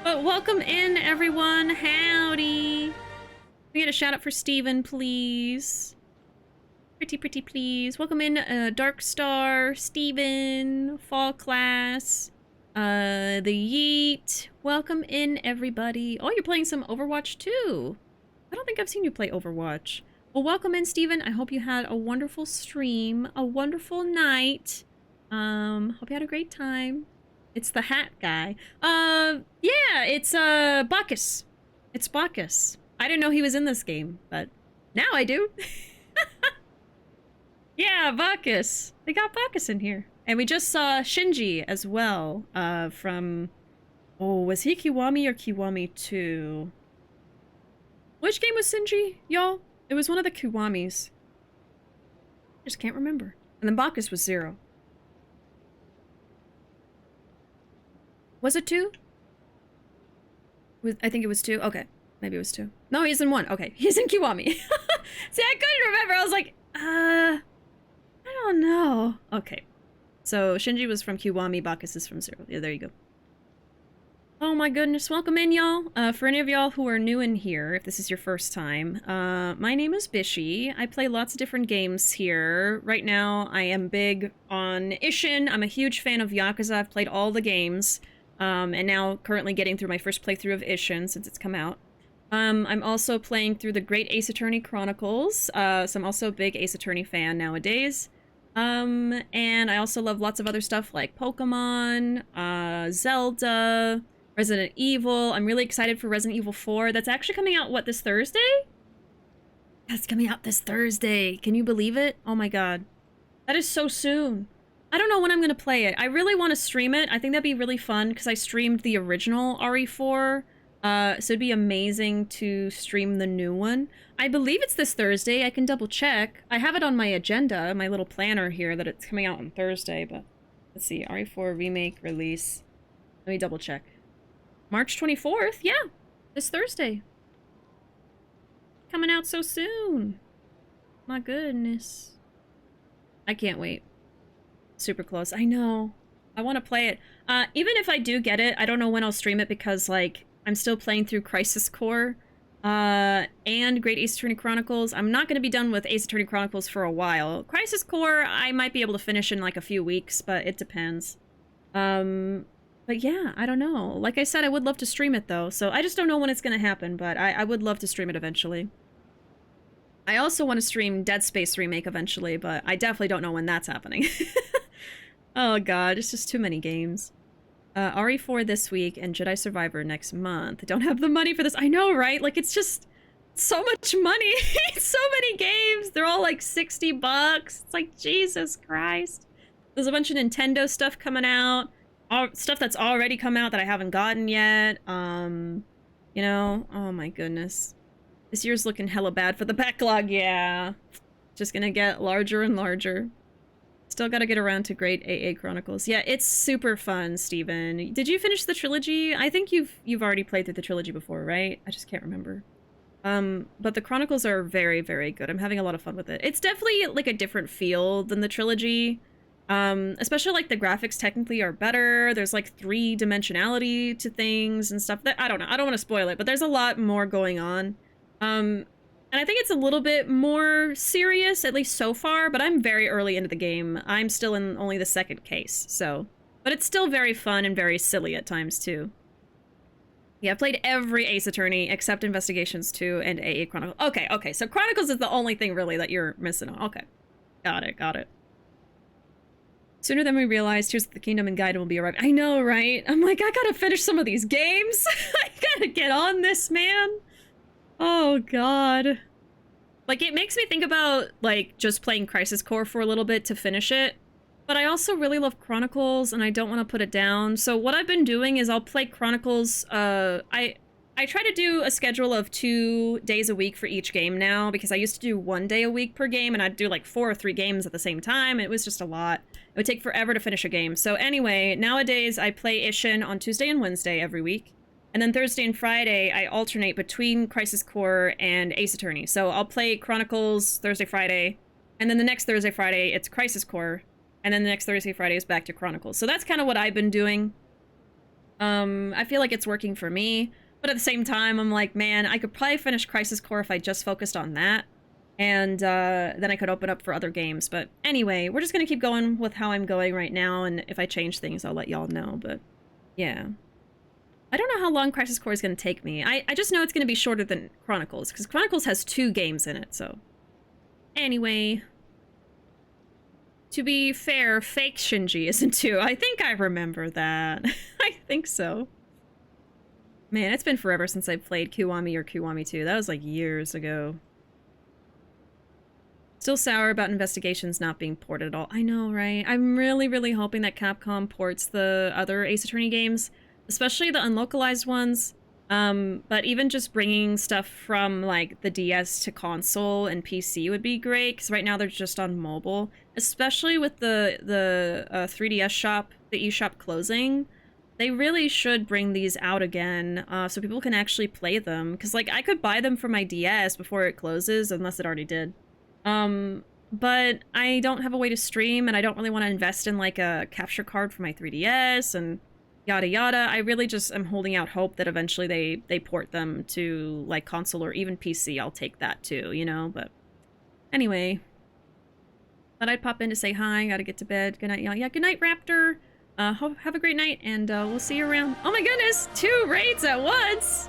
But welcome in, everyone. Howdy. Can we get a shout out for Steven, please? Pretty please. Welcome in, Dark Star, Steven, Fall Class, the Yeet. Welcome in, everybody. Oh, you're playing some Overwatch too. I don't think I've seen you play Overwatch. Well, welcome in, Steven. I hope you had a wonderful stream, a wonderful night. Hope you had a great time. It's the hat guy. Yeah, it's, Bacchus. It's Bacchus. I didn't know he was in this game, but now I do. Yeah, Bacchus. They got Bacchus in here. And we just saw Shinji as well, from... Oh, was he Kiwami or Kiwami 2? Which game was Shinji, y'all? It was one of the Kiwamis. Just can't remember. And then Bacchus was 0. Was it 2? I think it was 2. Okay. Maybe it was 2. No, he's in 1. Okay. He's in Kiwami. See, I couldn't remember. I was like, I don't know. Okay. So, Shinji was from Kiwami, Bacchus is from 0. Yeah, there you go. Oh my goodness. Welcome in, y'all. For any of y'all who are new in here, if this is your first time, my name is Bishi. I play lots of different games here. Right now, I am big on Ishin. I'm a huge fan of Yakuza. I've played all the games. And now currently getting through my first playthrough of Ishin since it's come out. I'm also playing through the Great Ace Attorney Chronicles, so I'm also a big Ace Attorney fan nowadays. And I also love lots of other stuff like Pokemon, Zelda, Resident Evil. I'm really excited for Resident Evil 4. That's actually coming out, what, this Thursday? That's coming out this Thursday. Can you believe it? Oh my god. That is so soon. I don't know when I'm gonna play it. I really want to stream it. I think that'd be really fun because I streamed the original RE4. So it'd be amazing to stream the new one. I believe it's this Thursday. I can double check. I have it on my agenda, my little planner here, that it's coming out on Thursday, but let's see. RE4 remake release. Let me double check. March 24th? Yeah, this Thursday. Coming out so soon. My goodness. I can't wait. Super close. I know. I want to play it. Even if I do get it, I don't know when I'll stream it because, like, I'm still playing through Crisis Core and Great Ace Attorney Chronicles. I'm not going to be done with Ace Attorney Chronicles for a while. Crisis Core, I might be able to finish in, like, a few weeks, but it depends. But yeah, I don't know. Like I said, I would love to stream it, though, so I just don't know when it's going to happen, but I would love to stream it eventually. I also want to stream Dead Space Remake eventually, but I definitely don't know when that's happening. Oh god, it's just too many games. RE4 this week and Jedi Survivor next month. I don't have the money for this. I know, right? Like, it's just so much money. So many games. They're all like 60 bucks. It's like, Jesus Christ. There's a bunch of Nintendo stuff coming out. Stuff that's already come out that I haven't gotten yet. You know, oh my goodness. This year's looking hella bad for the backlog, yeah. Just gonna get larger and larger. Still gotta get around to Great AA Chronicles. Yeah, it's super fun, Steven. Did you finish the trilogy? I think you've already played through the trilogy before, right? I just can't remember. But the Chronicles are very, very good. I'm having a lot of fun with it. It's definitely like a different feel than the trilogy. Especially like the graphics technically are better. There's like 3-dimensionality to things and stuff that I don't know. I don't want to spoil it, but there's a lot more going on. And I think it's a little bit more serious, at least so far, but I'm very early into the game. I'm still in only the second case, so. But it's still very fun and very silly at times, too. Yeah, I've played every Ace Attorney except Investigations 2 and AA Chronicles. Okay, so Chronicles is the only thing, really, that you're missing on. Okay. Got it. Sooner than we realized, Tears of the Kingdom and Gaiden will be arriving. I know, right? I'm like, I gotta finish some of these games. I gotta get on this, man. Oh, God. Like, it makes me think about, like, just playing Crisis Core for a little bit to finish it. But I also really love Chronicles, and I don't want to put it down. So what I've been doing is I'll play Chronicles, I try to do a schedule of 2 days a week for each game now, because I used to do 1 day a week per game, and I'd do, like, 4 or 3 games at the same time. It was just a lot. It would take forever to finish a game. So anyway, nowadays I play Ishin on Tuesday and Wednesday every week. And then Thursday and Friday, I alternate between Crisis Core and Ace Attorney. So I'll play Chronicles Thursday, Friday, and then the next Thursday, Friday, it's Crisis Core, and then the next Thursday, Friday is back to Chronicles. So that's kind of what I've been doing. I feel like it's working for me, but at the same time, I'm like, man, I could probably finish Crisis Core if I just focused on that, and then I could open up for other games. But anyway, we're just gonna keep going with how I'm going right now, and if I change things, I'll let y'all know, but yeah. I don't know how long Crisis Core is going to take me. I just know it's going to be shorter than Chronicles, because Chronicles has 2 games in it, so. Anyway. To be fair, fake Shinji isn't 2. I think I remember that. I think so. Man, it's been forever since I played Kiwami or Kiwami 2. That was like years ago. Still sour about Investigations not being ported at all. I know, right? I'm really, really hoping that Capcom ports the other Ace Attorney games, especially the unlocalized ones, but even just bringing stuff from, like, the DS to console and PC would be great, because right now they're just on mobile, especially with the 3DS shop, the eShop closing. They really should bring these out again, so people can actually play them, because, like, I could buy them for my DS before it closes, unless it already did. But I don't have a way to stream, and I don't really want to invest in, like, a capture card for my 3DS, and yada yada. I really just am holding out hope that eventually they port them to, like, console or even PC. I'll take that too, you know, but anyway. Thought I'd pop in to say hi. Gotta get to bed. Good night, y'all. Yeah, good night, Raptor. Have a great night, and we'll see you around. Oh my goodness, 2 raids at once!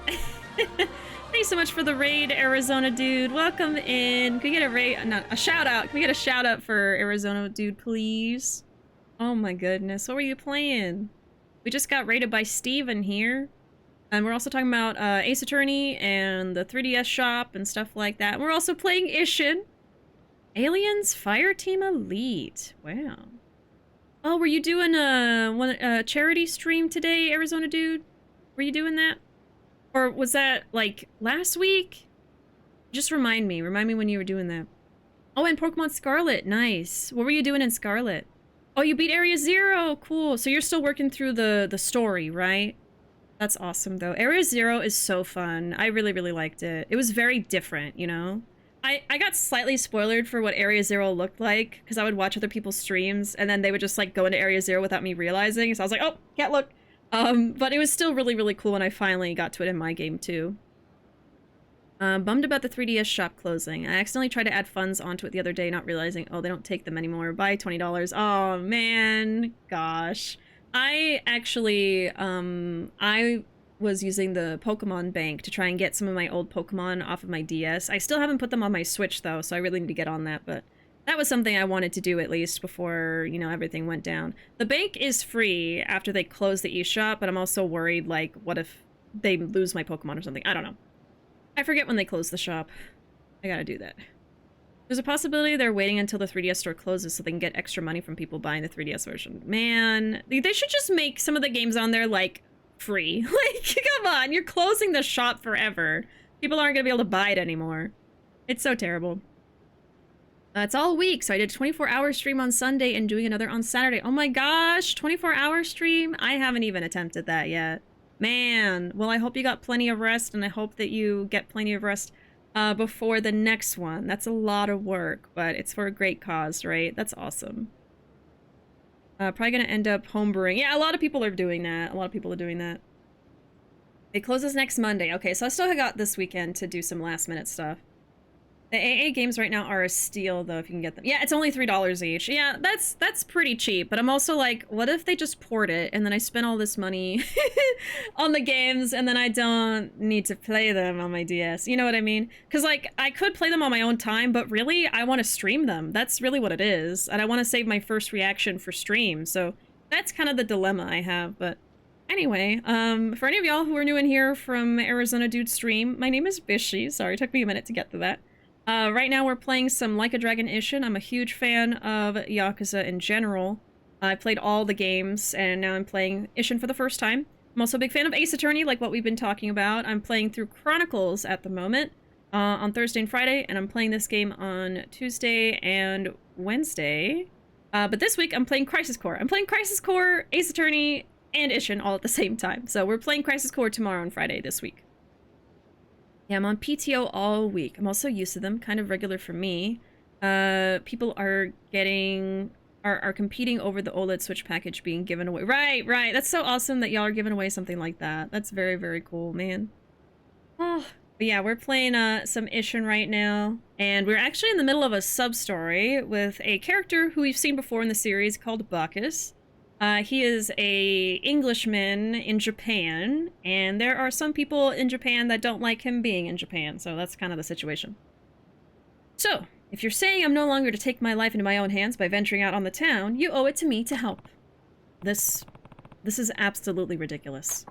Thanks so much for the raid, Arizona Dude. Welcome in. Can we get a raid? No, a shout out. Can we get a shout out for Arizona Dude, please? Oh my goodness, what were you playing? We just got raided by Steven here. And we're also talking about Ace Attorney and the 3DS shop and stuff like that. And we're also playing Ishin. Aliens Fireteam Elite. Wow. Oh, were you doing a charity stream today, Arizona dude? Were you doing that? Or was that, like, last week? Just remind me. Remind me when you were doing that. Oh, and Pokemon Scarlet. Nice. What were you doing in Scarlet? Oh, you beat Area 0. Cool. So you're still working through the story, right? That's awesome, though. Area 0 is so fun. I really, really liked it. It was very different, you know? I got slightly spoilered for what Area 0 looked like, because I would watch other people's streams, and then they would just, like, go into Area 0 without me realizing, so I was like, oh, can't look. But it was still really, really cool when I finally got to it in my game, too. Bummed about the 3DS shop closing. I accidentally tried to add funds onto it the other day, not realizing, oh, they don't take them anymore. Buy $20. Oh, man. Gosh. I actually, I was using the Pokemon Bank to try and get some of my old Pokemon off of my DS. I still haven't put them on my Switch, though, so I really need to get on that, but that was something I wanted to do at least before, you know, everything went down. The bank is free after they close the eShop, but I'm also worried, like, what if they lose my Pokemon or something? I don't know. I forget when they close the shop. I gotta do that. There's a possibility they're waiting until the 3DS store closes so they can get extra money from people buying the 3DS version. Man, they should just make some of the games on there, like, free. Like, come on, you're closing the shop forever. People aren't gonna be able to buy it anymore. It's so terrible. It's all week, so I did a 24-hour stream on Sunday and doing another on Saturday. Oh my gosh, 24-hour stream? I haven't even attempted that yet. Man, well, I hope you got plenty of rest, and I hope that you get plenty of rest before the next one. That's a lot of work, but it's for a great cause, right? That's awesome. Probably gonna end up homebrewing. Yeah, a lot of people are doing that. A lot of people are doing that. It closes next Monday. Okay, so I still got this weekend to do some last-minute stuff. The AA games right now are a steal, though, if you can get them. Yeah, it's only $3 each. Yeah, that's pretty cheap, but I'm also like, what if they just port it, and then I spend all this money on the games, and then I don't need to play them on my DS? You know what I mean? Because, like, I could play them on my own time, but really, I want to stream them. That's really what it is, and I want to save my first reaction for stream, so that's kind of the dilemma I have, but anyway, for any of y'all who are new in here from Arizona Dude Stream, my name is Bishi. Sorry, it took me a minute to get to that. Right now we're playing some Like a Dragon Ishin. I'm a huge fan of Yakuza in general. I played all the games, and now I'm playing Ishin for the first time. I'm also a big fan of Ace Attorney, like what we've been talking about. I'm playing through Chronicles at the moment, on Thursday and Friday, and I'm playing this game on Tuesday and Wednesday. But this week I'm playing Crisis Core. I'm playing Crisis Core, Ace Attorney, and Ishin all at the same time. So we're playing Crisis Core tomorrow and Friday this week. Yeah, I'm on PTO all week. I'm also used to them, kind of regular for me. People are competing over the OLED Switch package being given away. Right. That's so awesome that y'all are giving away something like that. That's very, very cool, man. Oh, but yeah, we're playing some Ishin right now, and we're actually in the middle of a sub-story with a character who we've seen before in the series called Bacchus. He is a Englishman in Japan, and there are some people in Japan that don't like him being in Japan, so that's kind of the situation. So, if you're saying I'm no longer to take my life into my own hands by venturing out on the town, you owe it to me to help. This is absolutely ridiculous.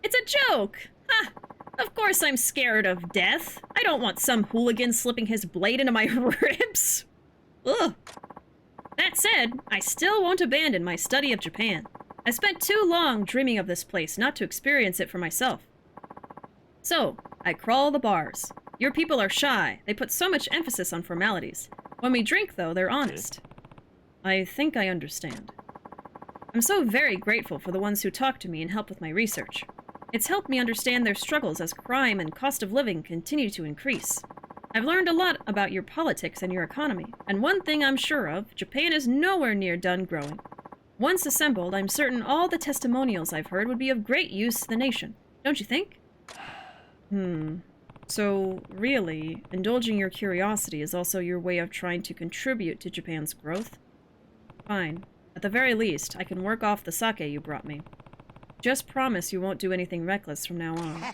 It's a joke! Ha! Of course I'm scared of death. I don't want some hooligan slipping his blade into my ribs. Ugh. That said, I still won't abandon my study of Japan. I spent too long dreaming of this place not to experience it for myself. So, I crawl the bars. Your people are shy. They put so much emphasis on formalities. When we drink, though, they're honest. I think I understand. I'm so very grateful for the ones who talked to me and helped with my research. It's helped me understand their struggles as crime and cost of living continue to increase. I've learned a lot about your politics and your economy, and one thing I'm sure of, Japan is nowhere near done growing. Once assembled, I'm certain all the testimonials I've heard would be of great use to the nation. Don't you think? So, really, indulging your curiosity is also your way of trying to contribute to Japan's growth? Fine. At the very least, I can work off the sake you brought me. Just promise you won't do anything reckless from now on.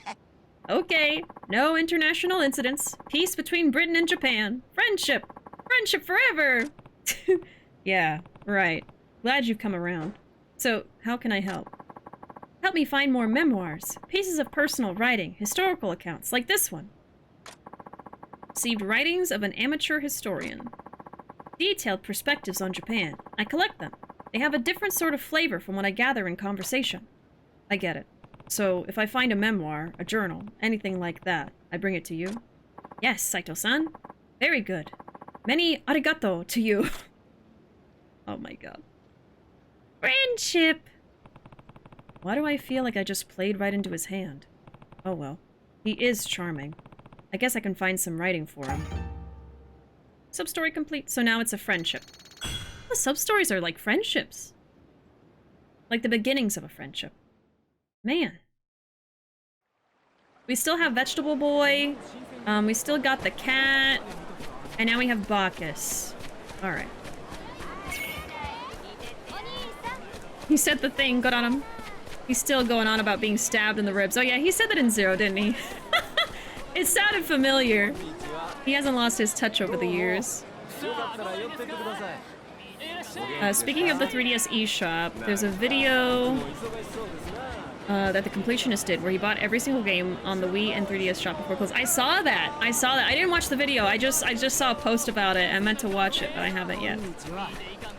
Okay, no international incidents. Peace between Britain and Japan. Friendship! Friendship forever! Yeah, right. Glad you've come around. So, how can I help? Help me find more memoirs, pieces of personal writing, historical accounts, like this one. Received writings of an amateur historian. Detailed perspectives on Japan. I collect them. They have a different sort of flavor from what I gather in conversation. I get it. So, if I find a memoir, a journal, anything like that, I bring it to you? Yes, Saito-san. Very good. Many arigato to you. Oh my god. Friendship! Why do I feel like I just played right into his hand? Oh well. He is charming. I guess I can find some writing for him. Substory complete, so now it's a friendship. The substories are like friendships. Like the beginnings of a friendship. Man. We still have Vegetable Boy. We still got the cat. And now we have Bacchus. Alright. He said the thing, good on him. He's still going on about being stabbed in the ribs. Oh yeah, he said that in Zero, didn't he? It sounded familiar. He hasn't lost his touch over the years. Speaking of the 3DS eShop, there's a video that the completionist did where he bought every single game on the Wii and 3DS shop before close. I saw that! I saw that. I didn't watch the video. I just saw a post about it. I meant to watch it, but I haven't yet.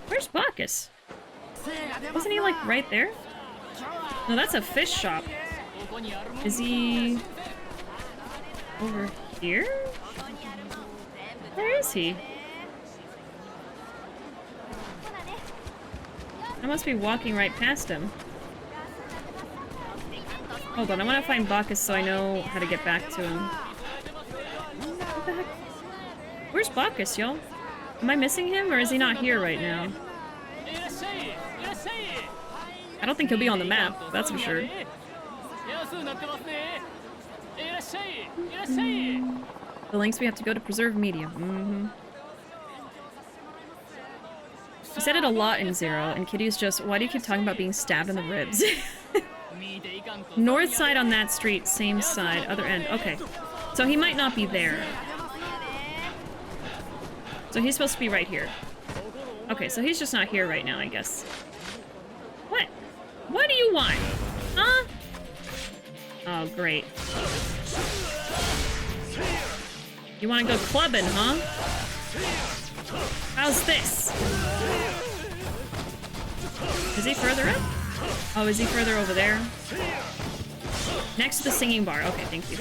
Where's Bacchus? Wasn't he, like, right there? No, that's a fish shop. Is he... over here? Where is he? I must be walking right past him. Hold on, I want to find Bacchus so I know how to get back to him. What the heck? Where's Bacchus, y'all? Am I missing him, or is he not here right now? I don't think he'll be on the map, that's for sure. The lengths we have to go to preserve medium. He said it a lot in Zero, and Kitty's just, why do you keep talking about being stabbed in the ribs? North side on that street, same side, other end. Okay. So he might not be there. So he's supposed to be right here. Okay, so he's just not here right now, I guess. What? What do you want? Huh? Oh, great. You want to go clubbing, huh? How's this? Is he further up? Oh, is he further over there? Next to the singing bar. Okay, thank you.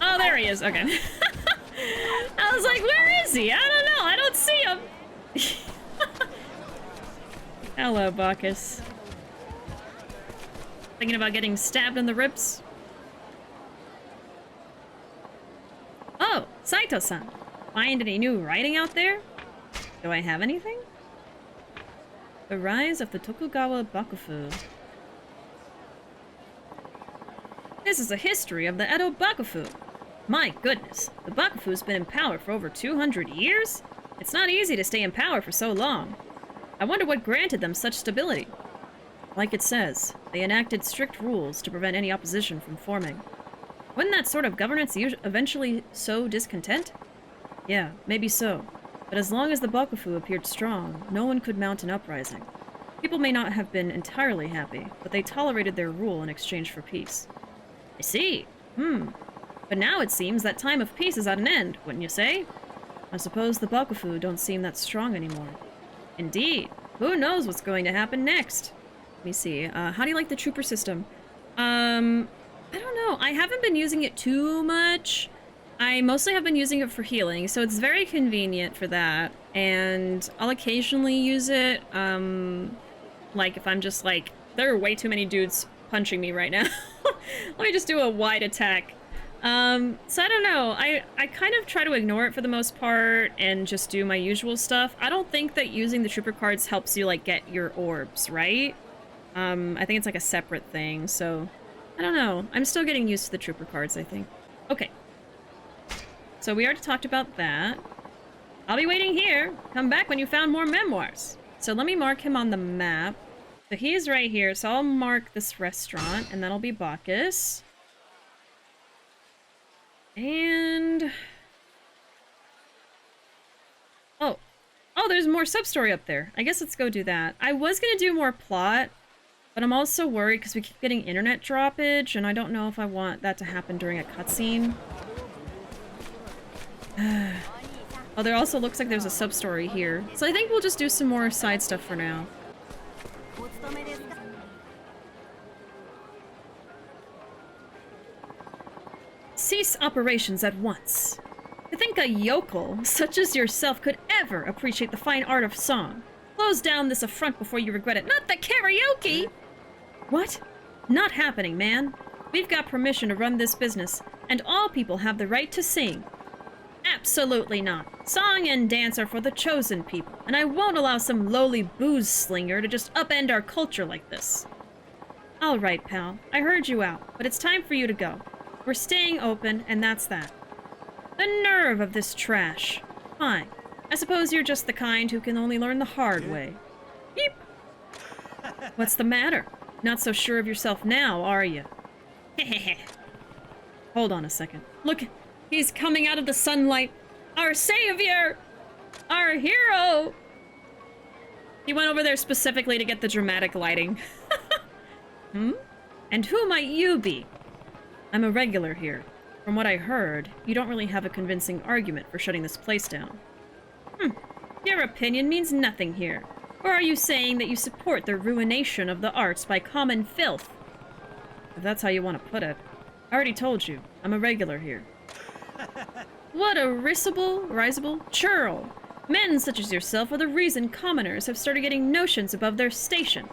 Oh, there he is. Okay. I was like, where is he? I don't know. I don't see him. Hello, Bacchus. Thinking about getting stabbed in the ribs? Oh, Saito-san. Find any new writing out there? Do I have anything? The rise of the Tokugawa Bakufu. This is a history of the Edo Bakufu. My goodness, the Bakufu's been in power for over 200 years? It's not easy to stay in power for so long. I wonder what granted them such stability. Like it says, they enacted strict rules to prevent any opposition from forming. Wouldn't that sort of governance eventually sow discontent? Yeah, maybe so. But as long as the Bakufu appeared strong, no one could mount an uprising. People may not have been entirely happy, but they tolerated their rule in exchange for peace. I see. But now it seems that time of peace is at an end, wouldn't you say? I suppose the Bakufu don't seem that strong anymore. Indeed. Who knows what's going to happen next? Let me see. How do you like the trooper system? I don't know. I haven't been using it too much. I mostly have been using it for healing, so it's very convenient for that. And I'll occasionally use it, like if I'm just like, there are way too many dudes punching me right now. Let me just do a wide attack. So I don't know. I kind of try to ignore it for the most part and just do my usual stuff. I don't think that using the trooper cards helps you like get your orbs, right? I think it's like a separate thing, so I don't know. I'm still getting used to the trooper cards, I think. Okay. So we already talked about that. I'll be waiting here. Come back when you found more memoirs. So let me mark him on the map. So he's right here, so I'll mark this restaurant, and that'll be Bacchus. And... oh. Oh, there's more sub-story up there. I guess let's go do that. I was gonna do more plot, but I'm also worried because we keep getting internet droppage, and I don't know if I want that to happen during a cutscene. Oh, there also looks like there's a sub-story here. So I think we'll just do some more side stuff for now. Cease operations at once. To think a yokel, such as yourself, could ever appreciate the fine art of song. Close down this affront before you regret it. Not the karaoke! What? Not happening, man. We've got permission to run this business, and all people have the right to sing. Absolutely not. Song and dance are for the chosen people, and I won't allow some lowly booze slinger to just upend our culture like this. All right, pal. I heard you out, but it's time for you to go. We're staying open, and that's that. The nerve of this trash. Fine. I suppose you're just the kind who can only learn the hard way. Beep. What's the matter? Not so sure of yourself now, are you? Hehehe. Hold on a second. Look, he's coming out of the sunlight. Our savior! Our hero! He went over there specifically to get the dramatic lighting. Hmm? And who might you be? I'm a regular here. From what I heard, you don't really have a convincing argument for shutting this place down. Your opinion means nothing here. Or are you saying that you support the ruination of the arts by common filth? If that's how you want to put it. I already told you, I'm a regular here. What a risible churl. Men such as yourself are the reason commoners have started getting notions above their station.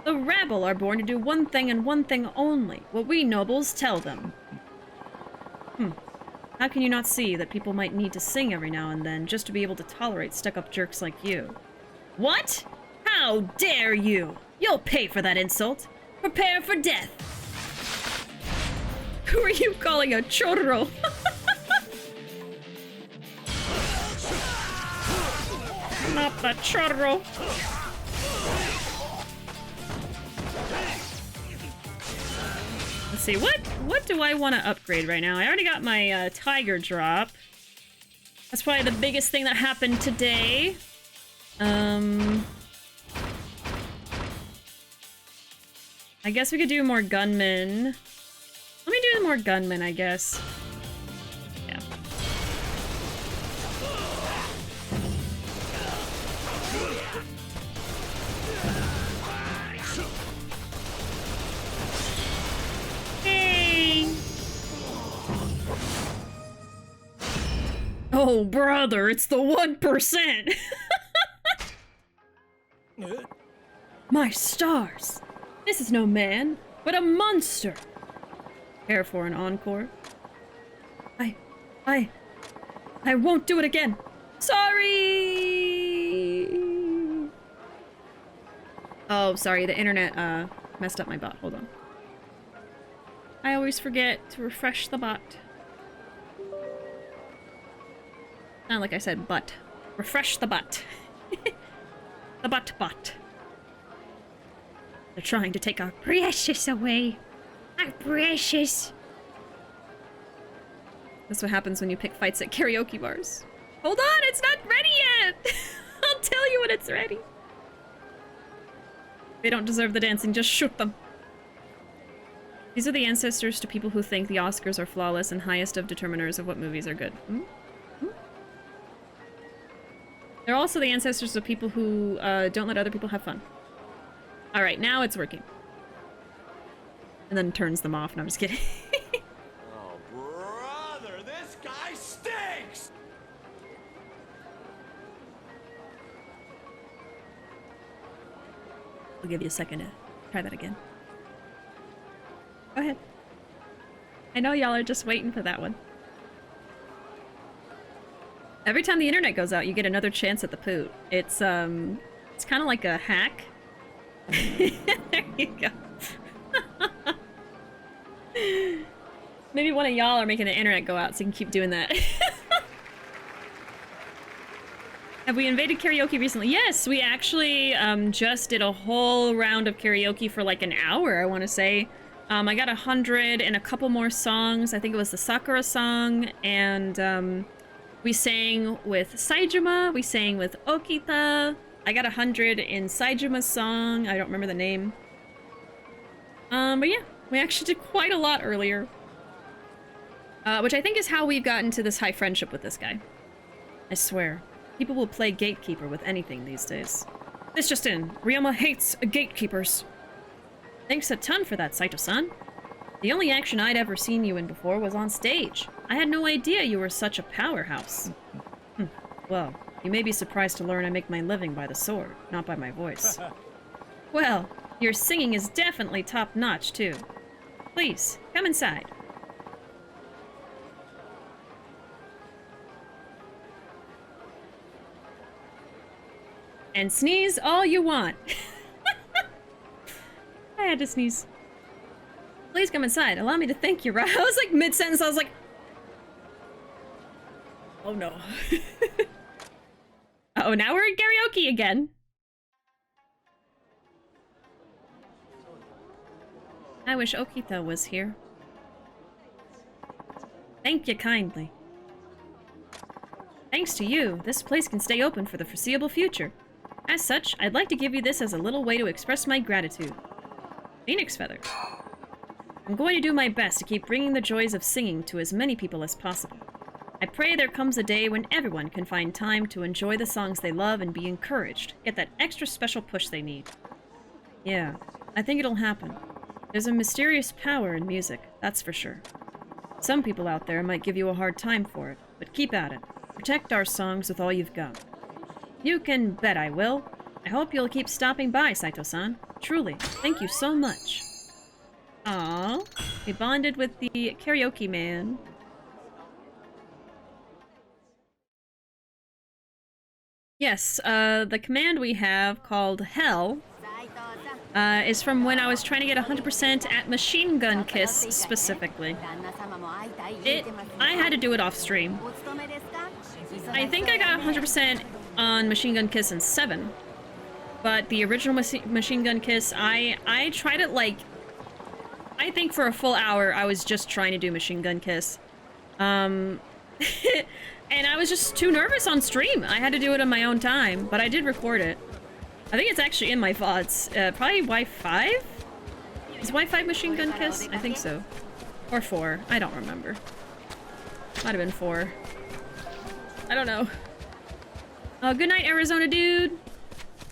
The rabble are born to do one thing and one thing only, what we nobles tell them. How can you not see that people might need to sing every now and then just to be able to tolerate stuck-up jerks like you? What? How dare you? You'll pay for that insult. Prepare for death. Who are you calling a chorro? Not the chorro. Let's see, what do I want to upgrade right now? I already got my tiger drop. That's probably the biggest thing that happened today. I guess we could do more gunmen. Let me do more gunmen, I guess. Yeah. Hey! Oh, brother, it's the 1%! My stars! This is no man, but a monster! Care for an encore? I won't do it again! Sorry! Oh, sorry, the internet, messed up my bot. Hold on. I always forget to refresh the bot. Not like I said but. Refresh the bot. The bot. They're trying to take our precious away. Our precious. That's what happens when you pick fights at karaoke bars. Hold on, it's not ready yet! I'll tell you when it's ready. They don't deserve the dancing, just shoot them. These are the ancestors to people who think the Oscars are flawless and highest of determiners of what movies are good. They're also the ancestors of people who don't let other people have fun. Alright, now it's working. And then turns them off. No, I'm just kidding. Oh, brother, this guy stinks! I'll give you a second to try that again. Go ahead. I know y'all are just waiting for that one. Every time the internet goes out, you get another chance at the poot. It's kind of like a hack. There you go. Maybe one of y'all are making the internet go out so you can keep doing that. Have we invaded karaoke recently? Yes, we actually just did a whole round of karaoke for like an hour, I want to say. I got 100 and a couple more songs. I think it was the Sakura song and We sang with Saejima, we sang with Okita. I got 100 in Saijuma's song. I don't remember the name. But yeah, we actually did quite a lot earlier. Which I think is how we've gotten to this high friendship with this guy. I swear, people will play gatekeeper with anything these days. This just in, Ryoma hates gatekeepers. Thanks a ton for that, Saito-san. The only action I'd ever seen you in before was on stage. I had no idea you were such a powerhouse. Well, you may be surprised to learn I make my living by the sword, not by my voice. Well, your singing is definitely top-notch, too. Please, come inside. And sneeze all you want. I had to sneeze. Please come inside. Allow me to thank you, right? I was like mid-sentence, I was like... Oh no. Uh-oh, now we're in karaoke again. I wish Okita was here. Thank you kindly. Thanks to you, this place can stay open for the foreseeable future. As such, I'd like to give you this as a little way to express my gratitude. Phoenix Feather. I'm going to do my best to keep bringing the joys of singing to as many people as possible. I pray there comes a day when everyone can find time to enjoy the songs they love and be encouraged, get that extra special push they need. Yeah, I think it'll happen. There's a mysterious power in music, that's for sure. Some people out there might give you a hard time for it, but keep at it. Protect our songs with all you've got. You can bet I will. I hope you'll keep stopping by, Saito-san. Truly, thank you so much. Aww, we bonded with the karaoke man. Yes, the command we have called Hell is from when I was trying to get 100% at Machine Gun Kiss specifically. I had to do it off stream. I think I got 100% on Machine Gun Kiss in 7, but the original Machine Gun Kiss, I tried it like, I think for a full hour I was just trying to do Machine Gun Kiss. And I was just too nervous on stream. I had to do it on my own time, but I did record it. I think it's actually in my VODs. Probably Y5? Is Y5 Machine Gun Kiss? I think so. Or 4. I don't remember. Might have been 4. I don't know. Good night, Arizona dude.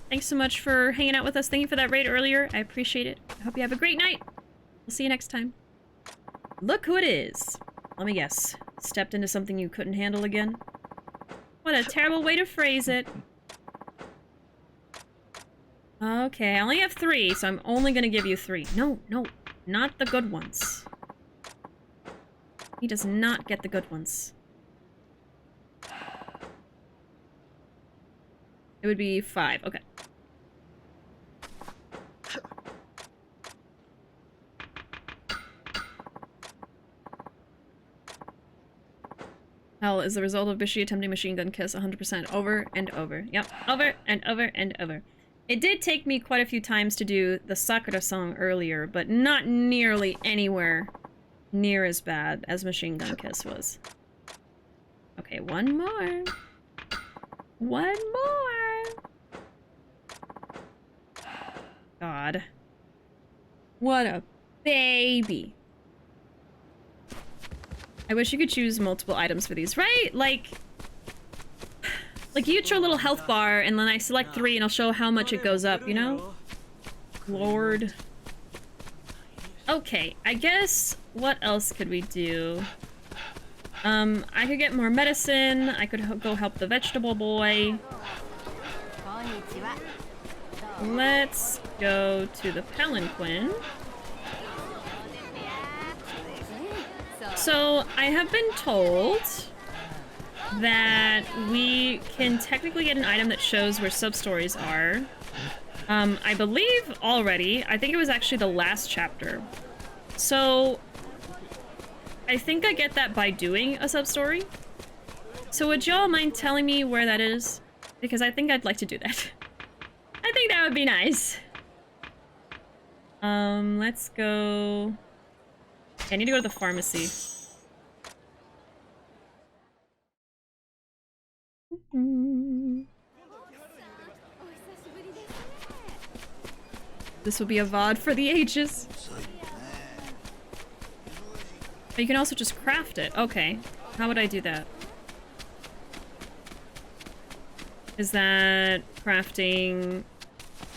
Thanks so much for hanging out with us. Thank you for that raid earlier. I appreciate it. I hope you have a great night. We'll see you next time. Look who it is. Let me guess. Stepped into something you couldn't handle again? What a terrible way to phrase it. Okay, I only have 3, so I'm only gonna give you 3. No, no, not the good ones. He does not get the good ones. It would be 5, okay. Hell is the result of Bishi attempting Machine Gun Kiss 100% over and over. Yep, over and over and over. It did take me quite a few times to do the Sakura song earlier, but not nearly anywhere near as bad as Machine Gun Kiss was. Okay, one more. One more! God. What a baby. I wish you could choose multiple items for these, right? Like you show a little health bar, and then I select 3, and I'll show how much it goes up, you know? Lord. Okay, I guess, what else could we do? I could get more medicine, I could go help the vegetable boy. Let's go to the palanquin. So, I have been told that we can technically get an item that shows where substories are. I believe already. I think it was actually the last chapter. So, I think I get that by doing a substory. So would y'all mind telling me where that is? Because I think I'd like to do that. I think that would be nice. Let's go... I need to go to the pharmacy. This will be a VOD for the ages. But you can also just craft it. Okay. How would I do that? Is that crafting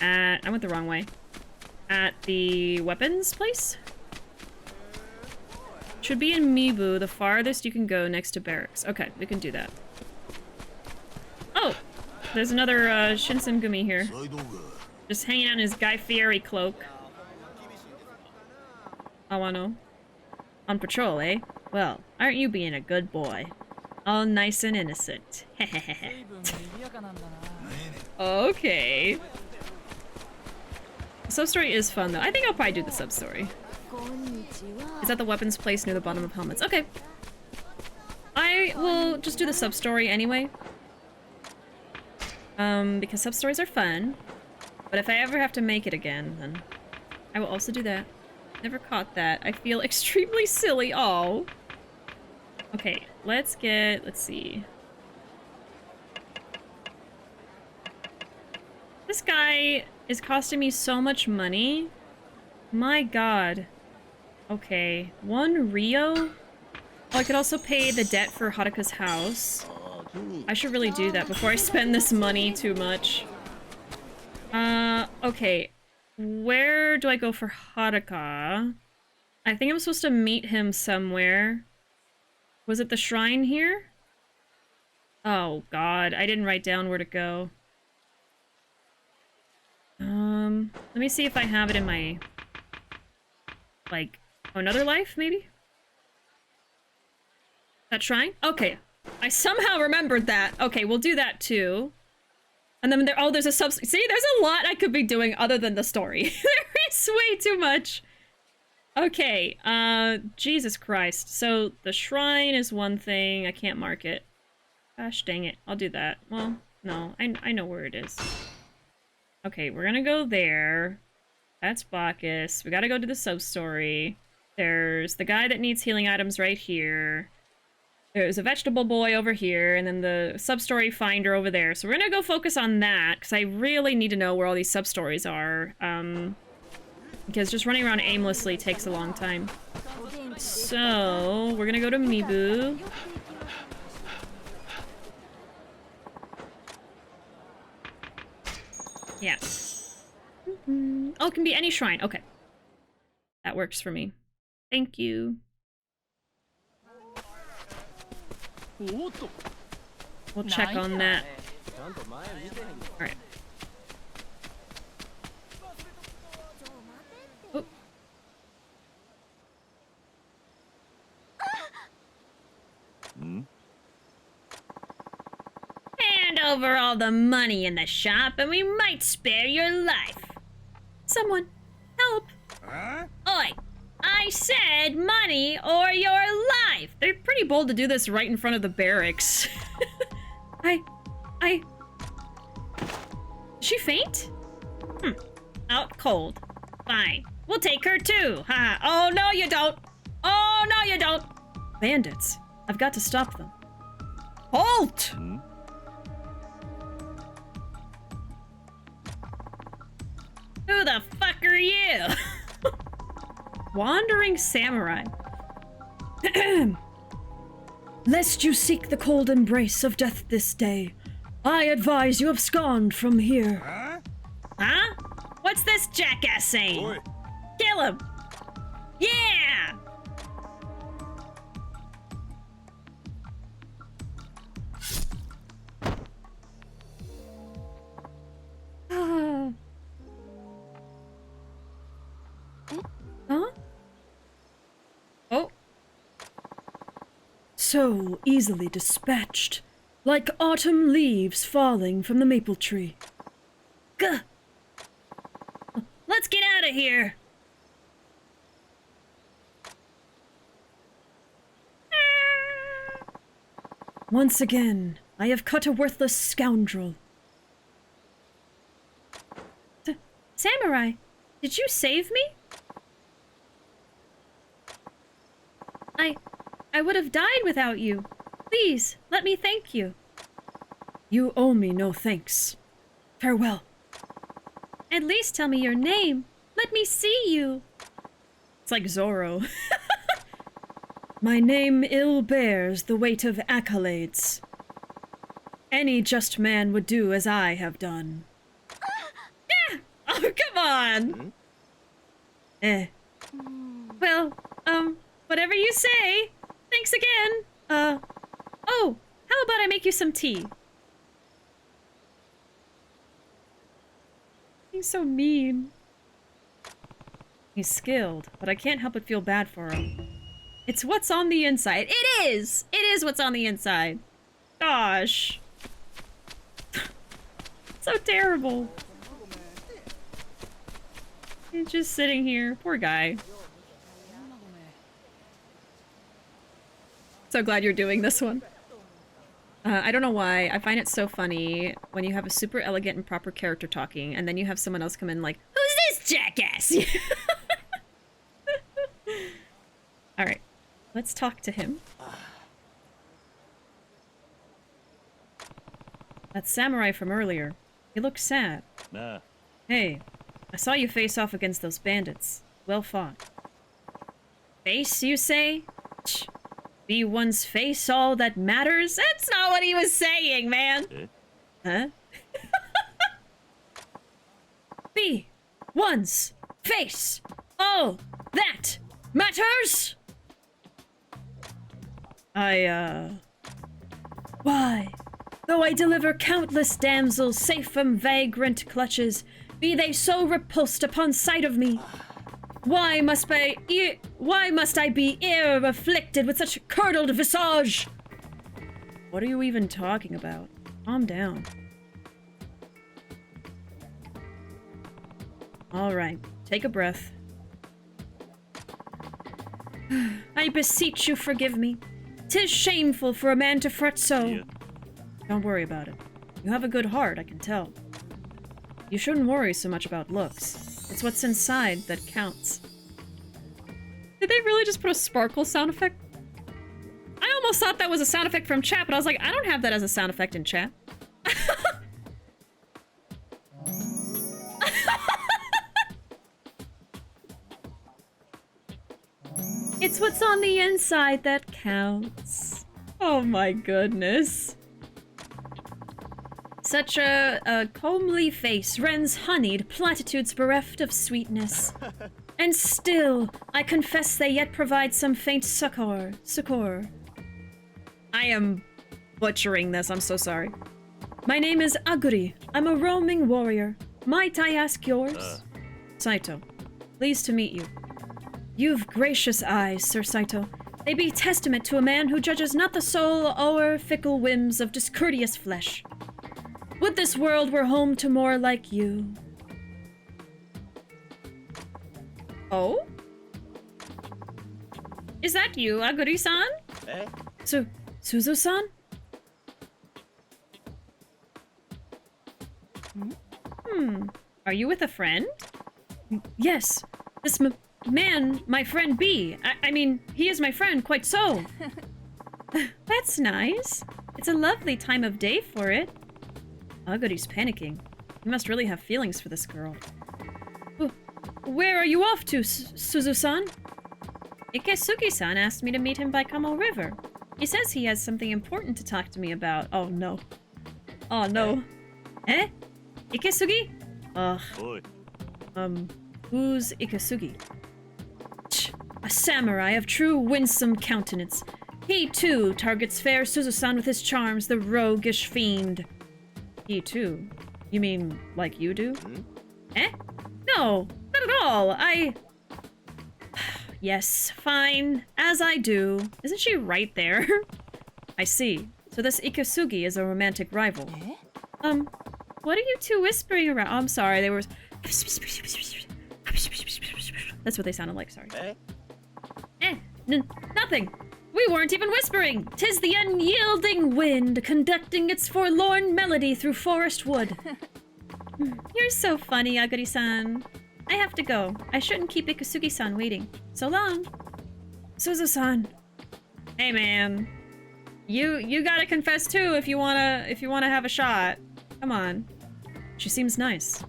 at... I went the wrong way. At the weapons place? Should be in Mibu, the farthest you can go next to barracks. Okay, we can do that. Oh! There's another Shinsengumi here. Just hanging out in his Guy Fieri cloak. Awano. On patrol, eh? Well, aren't you being a good boy? All nice and innocent. Okay. The sub-story is fun, though. I think I'll probably do the sub-story. Is that the weapons place near the bottom of helmets? Okay. I will just do the sub-story anyway. Because sub-stories are fun. But if I ever have to make it again, then I will also do that. Never caught that. I feel extremely silly. Oh. Okay, let's see. This guy is costing me so much money. My god. Okay, 1 Rio? Oh, I could also pay the debt for Haruka's house. I should really do that before I spend this money too much. Okay. Where do I go for Haruka? I think I'm supposed to meet him somewhere. Was it the shrine here? Oh god, I didn't write down where to go. Let me see if I have it in my... like, another life, maybe? That shrine? Okay. I somehow remembered that. Okay, we'll do that too. And then there, oh, there's a sub... See, there's a lot I could be doing other than the story. There is way too much. Okay, Jesus Christ. So, the shrine is one thing. I can't mark it. Gosh dang it. I'll do that. Well, no. I know where it is. Okay, we're gonna go there. That's Bacchus. We gotta go to the sub-story. There's the guy that needs healing items right here. There's a vegetable boy over here, and then the sub-story finder over there. So we're gonna go focus on that, because I really need to know where all these sub-stories are. Because just running around aimlessly takes a long time. So, we're gonna go to Mibu. Yeah. Oh, it can be any shrine. Okay. That works for me. Thank you. We'll check on that. Alright. Oh. Hand over all the money in the shop and we might spare your life. Someone, help. Oi, I said money or your life. They're pretty bold to do this right in front of the barracks. Did she faint? Out cold. Fine. We'll take her too. Ha. Oh, no, you don't. Oh, no, you don't. Bandits. I've got to stop them. Halt! Who the fuck are you? Wandering samurai. Lest you seek the cold embrace of death this day, I advise you abscond from here. Huh? What's this jackass saying? Oi. Kill him! Yeah! Huh? Oh. So easily dispatched, like autumn leaves falling from the maple tree. Gah! Let's get out of here! Once again, I have cut a worthless scoundrel. Samurai, did you save me? I would have died without you. Please, let me thank you. You owe me no thanks. Farewell. At least tell me your name. let me see you. It's like Zorro. My name ill bears the weight of accolades. Any just man would do as I have done. Yeah! Oh, come on! Well, whatever you say. Thanks again. Oh, how about I make you some tea? He's so mean. He's skilled, but I can't help but feel bad for him. It's what's on the inside. It is! It is what's on the inside. Gosh. So terrible. He's just sitting here. Poor guy. So glad you're doing this one. I don't know why. I find it so funny when you have a super elegant and proper character talking, and then you have someone else come in like, who's this jackass? Alright. Let's talk to him. That samurai from earlier. He looked sad. Nah. Hey, I saw you face off against those bandits. Well fought. Face, you say? Ch. Be one's face all that matters? That's not what he was saying, man! Huh? Be one's face all that matters? Why? Though I deliver countless damsels safe from vagrant clutches, be they so repulsed upon sight of me? Why must I be e'er afflicted with such curdled visage? What are you even talking about? Calm down. Alright, take a breath. I beseech you forgive me. 'Tis shameful for a man to fret so. Yeah. Don't worry about it. You have a good heart, I can tell. You shouldn't worry so much about looks. It's what's inside that counts. Did they really just put a sparkle sound effect? I almost thought that was a sound effect from chat, but I was like, I don't have that as a sound effect in chat. It's what's on the inside that counts. Oh my goodness. Such a comely face rends honeyed platitudes bereft of sweetness. And still, I confess they yet provide some faint succor. I am butchering this, I'm so sorry. My name is Aguri. I'm a roaming warrior. Might I ask yours? Satow. Pleased to meet you. You've gracious eyes, Sir Satow. They be testament to a man who judges not the soul o'er fickle whims of discourteous flesh. Would this world were home to more like you. Oh? Is that you, Aguri-san? Suzu-san? Are you with a friend? Yes. This man, my friend B. I mean, he is my friend, quite so. That's nice. It's a lovely time of day for it. Aguri's panicking. He must really have feelings for this girl. Where are you off to, Suzu-san? Ikesugi-san asked me to meet him by Kamo River. He says he has something important to talk to me about. Oh no. Oh no. Eh? Ikesugi? Ugh. Who's Ikesugi? A samurai of true winsome countenance. He too targets fair Suzu-san with his charms, the roguish fiend. He too? You mean like you do? Eh? No, not at all. Yes, fine. As I do. Isn't she right there? I see. So this Ikesugi is a romantic rival. What are you two whispering around? Oh, I'm sorry, they were... That's what they sounded like, sorry. Nothing. We weren't even whispering. 'Tis the unyielding wind conducting its forlorn melody through forest wood. You're so funny, Aguri-san. I have to go. I shouldn't keep Ikesugi-san waiting. So long. Suzu-san. Hey, man. You gotta confess too if you wanna have a shot. Come on. She seems nice.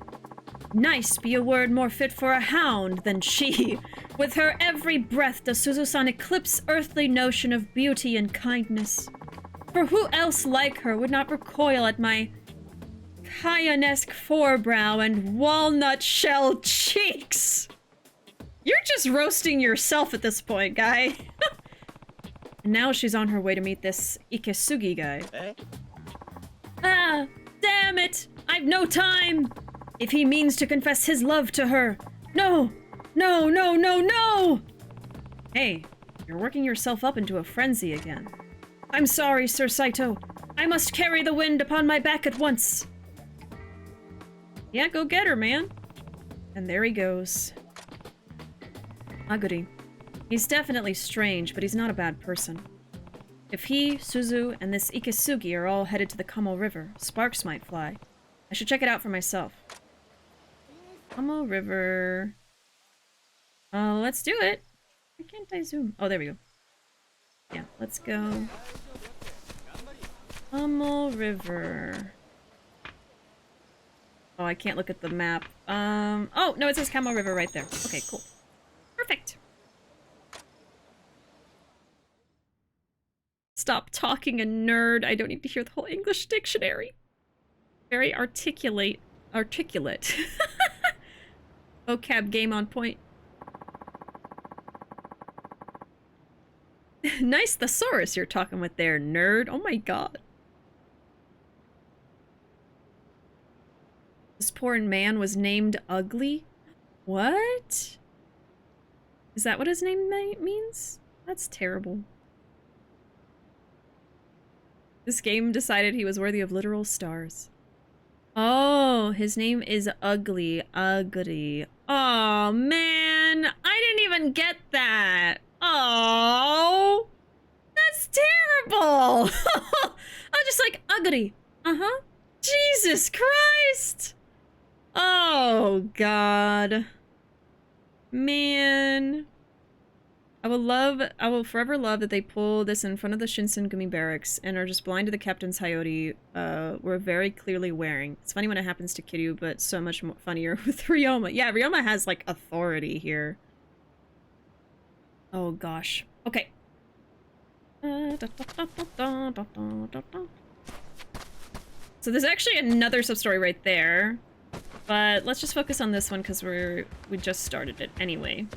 Nice be a word more fit for a hound than she. With her every breath does Suzu-san eclipse earthly notion of beauty and kindness. For who else like her would not recoil at my Kyanesque forebrow and walnut shell cheeks? You're just roasting yourself at this point, guy. And now she's on her way to meet this Ikesugi guy. Ah, damn it! I've no time! If he means to confess his love to her. No! No, no, no, no! Hey, you're working yourself up into a frenzy again. I'm sorry, Sir Satow. I must carry the wind upon my back at once. Yeah, go get her, man. And there he goes. Aguri. He's definitely strange, but he's not a bad person. If he, Suzu, and this Ikesugi are all headed to the Kamo River, sparks might fly. I should check it out for myself. Kamo River... let's do it. Why can't I zoom? Oh, there we go. Yeah, let's go. Kamo River. Oh, I can't look at the map. Oh, no, it says Kamo River right there. Okay, cool. Perfect. Stop talking, a nerd. I don't need to hear the whole English dictionary. Very articulate. Vocab game on point. Nice thesaurus you're talking with there, nerd. Oh my god. This poor man was named Ugly? What? Is that what his name means? That's terrible. This game decided he was worthy of literal stars. Oh, his name is Ugly. Ugly. Oh, man. I didn't even get that. Oh, that's terrible. I'm just like, Ugly. Uh-huh. Jesus Christ. Oh, God. Man. I will forever love that they pull this in front of the Shinsengumi barracks and are just blind to the captain's Hayori we're very clearly wearing. It's funny when it happens to Kiryu, but so much more funnier with Ryoma. Yeah, Ryoma has, like, authority here. Oh, gosh. Okay. So there's actually another sub-story right there. But let's just focus on this one because we just started it anyway.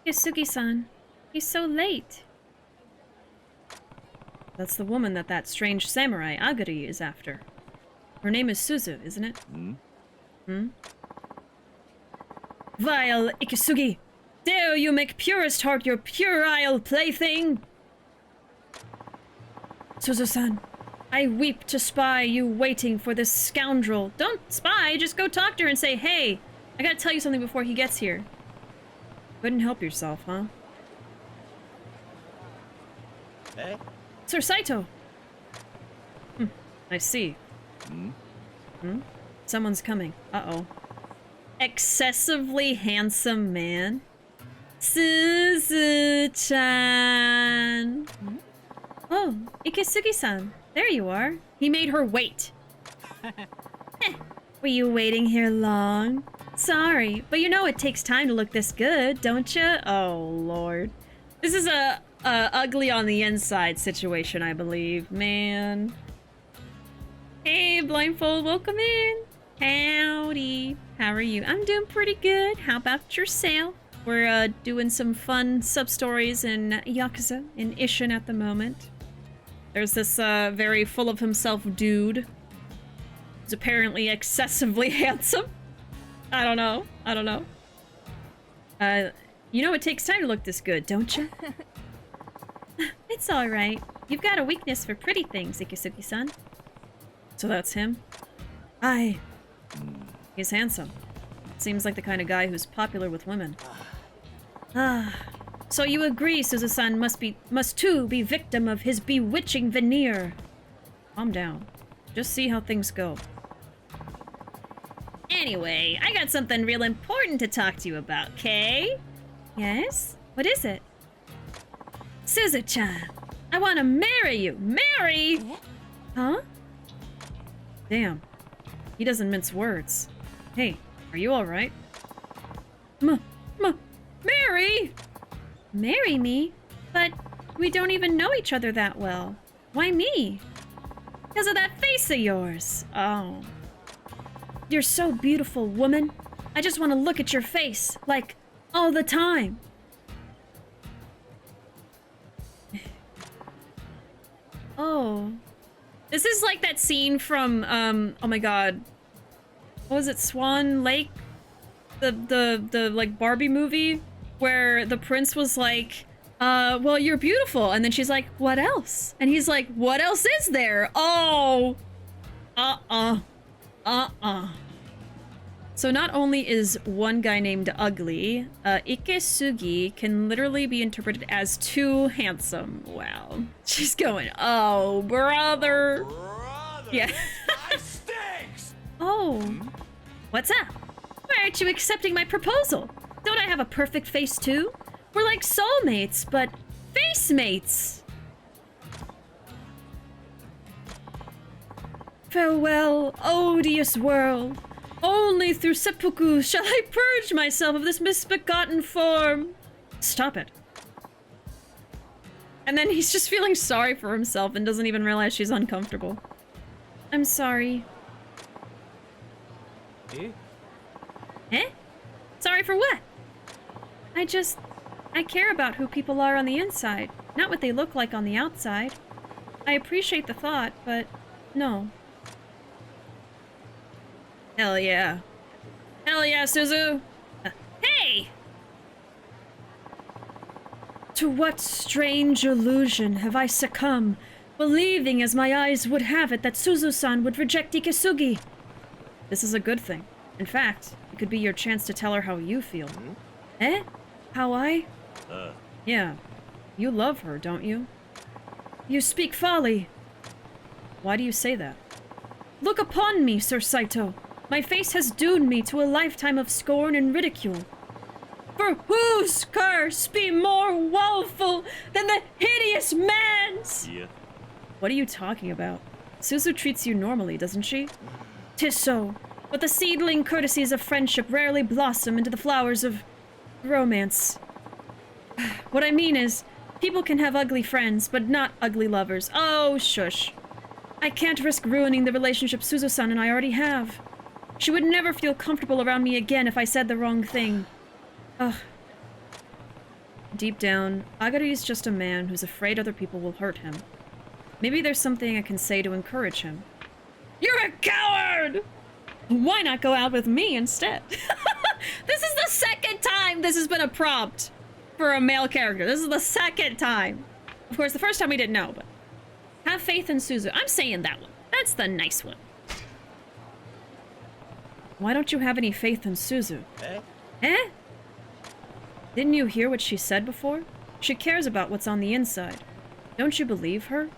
Yasugi-san, he's so late. That's the woman that strange samurai, Aguri, is after. Her name is Suzu, isn't it? Vile Ikesugi! Dare you make purest heart your puerile plaything? Suzu-san, I weep to spy you waiting for this scoundrel. Don't spy, just go talk to her and say, hey, I gotta tell you something before he gets here. Couldn't help yourself, huh? Hey? Sir Satow! I see. Someone's coming. Uh-oh. Excessively handsome man. Suzu-chan. Oh, Ikesugi-san. There you are. He made her wait. Were you waiting here long? Sorry, but you know it takes time to look this good, don't you? Oh, Lord. This is a ugly on the inside situation, I believe. Man. Hey, Blindfold, welcome in. Howdy. How are you? I'm doing pretty good. How about yourself? We're doing some fun sub-stories in Yakuza, in Ishin at the moment. There's this very full of himself dude who's apparently excessively handsome. I don't know. You know it takes time to look this good, don't you? It's alright. You've got a weakness for pretty things, Ikesugi-san. So that's him? Aye. He's handsome. Seems like the kind of guy who's popular with women. Ah. So you agree Suzu-san must too be victim of his bewitching veneer. Calm down. Just see how things go. Anyway, I got something real important to talk to you about, Kay? Yes? What is it? Suzu-chan, I want to marry you. Marry? Huh? Damn. He doesn't mince words. Hey, are you alright? Marry? Marry me? But we don't even know each other that well. Why me? Because of that face of yours. Oh. You're so beautiful, woman. I just want to look at your face, like, all the time. Oh. This is like that scene from, oh my god. What was it, Swan Lake? The like, Barbie movie? Where the prince was like, well, you're beautiful. And then she's like, what else? And he's like, what else is there? Oh. So not only is one guy named ugly, Ikesugi can literally be interpreted as too handsome. Wow. She's going, oh, brother. Yeah. Oh. What's up? Why aren't you accepting my proposal? Don't I have a perfect face too? We're like soulmates, but face mates. Farewell, odious world. Only through seppuku shall I purge myself of this misbegotten form. Stop it. And then he's just feeling sorry for himself and doesn't even realize she's uncomfortable. I'm sorry. Eh? Sorry for what? I care about who people are on the inside, not what they look like on the outside. I appreciate the thought, but no. Hell yeah. Hell yeah, Suzu! Hey! To what strange illusion have I succumbed, believing as my eyes would have it that Suzu-san would reject Ikesugi? This is a good thing. In fact, it could be your chance to tell her how you feel. Eh? How I? Yeah. You love her, don't you? You speak folly. Why do you say that? Look upon me, Sir Saito. My face has doomed me to a lifetime of scorn and ridicule. For whose curse be more woeful than the hideous man's? Yeah. What are you talking about? Suzu treats you normally, doesn't she? 'Tis so, but the seedling courtesies of friendship rarely blossom into the flowers of romance. What I mean is, people can have ugly friends, but not ugly lovers. Oh, shush. I can't risk ruining the relationship Suzu-san and I already have. She would never feel comfortable around me again if I said the wrong thing. Ugh. Deep down, Agari's just a man who's afraid other people will hurt him. Maybe there's something I can say to encourage him. You're a coward! Why not go out with me instead? This is the second time this has been a prompt for a male character. This is the second time. Of course, the first time we didn't know, but... Have faith in Suzu. I'm saying that one. That's the nice one. Why don't you have any faith in Suzu? Eh? Didn't you hear what she said before? She cares about what's on the inside. Don't you believe her?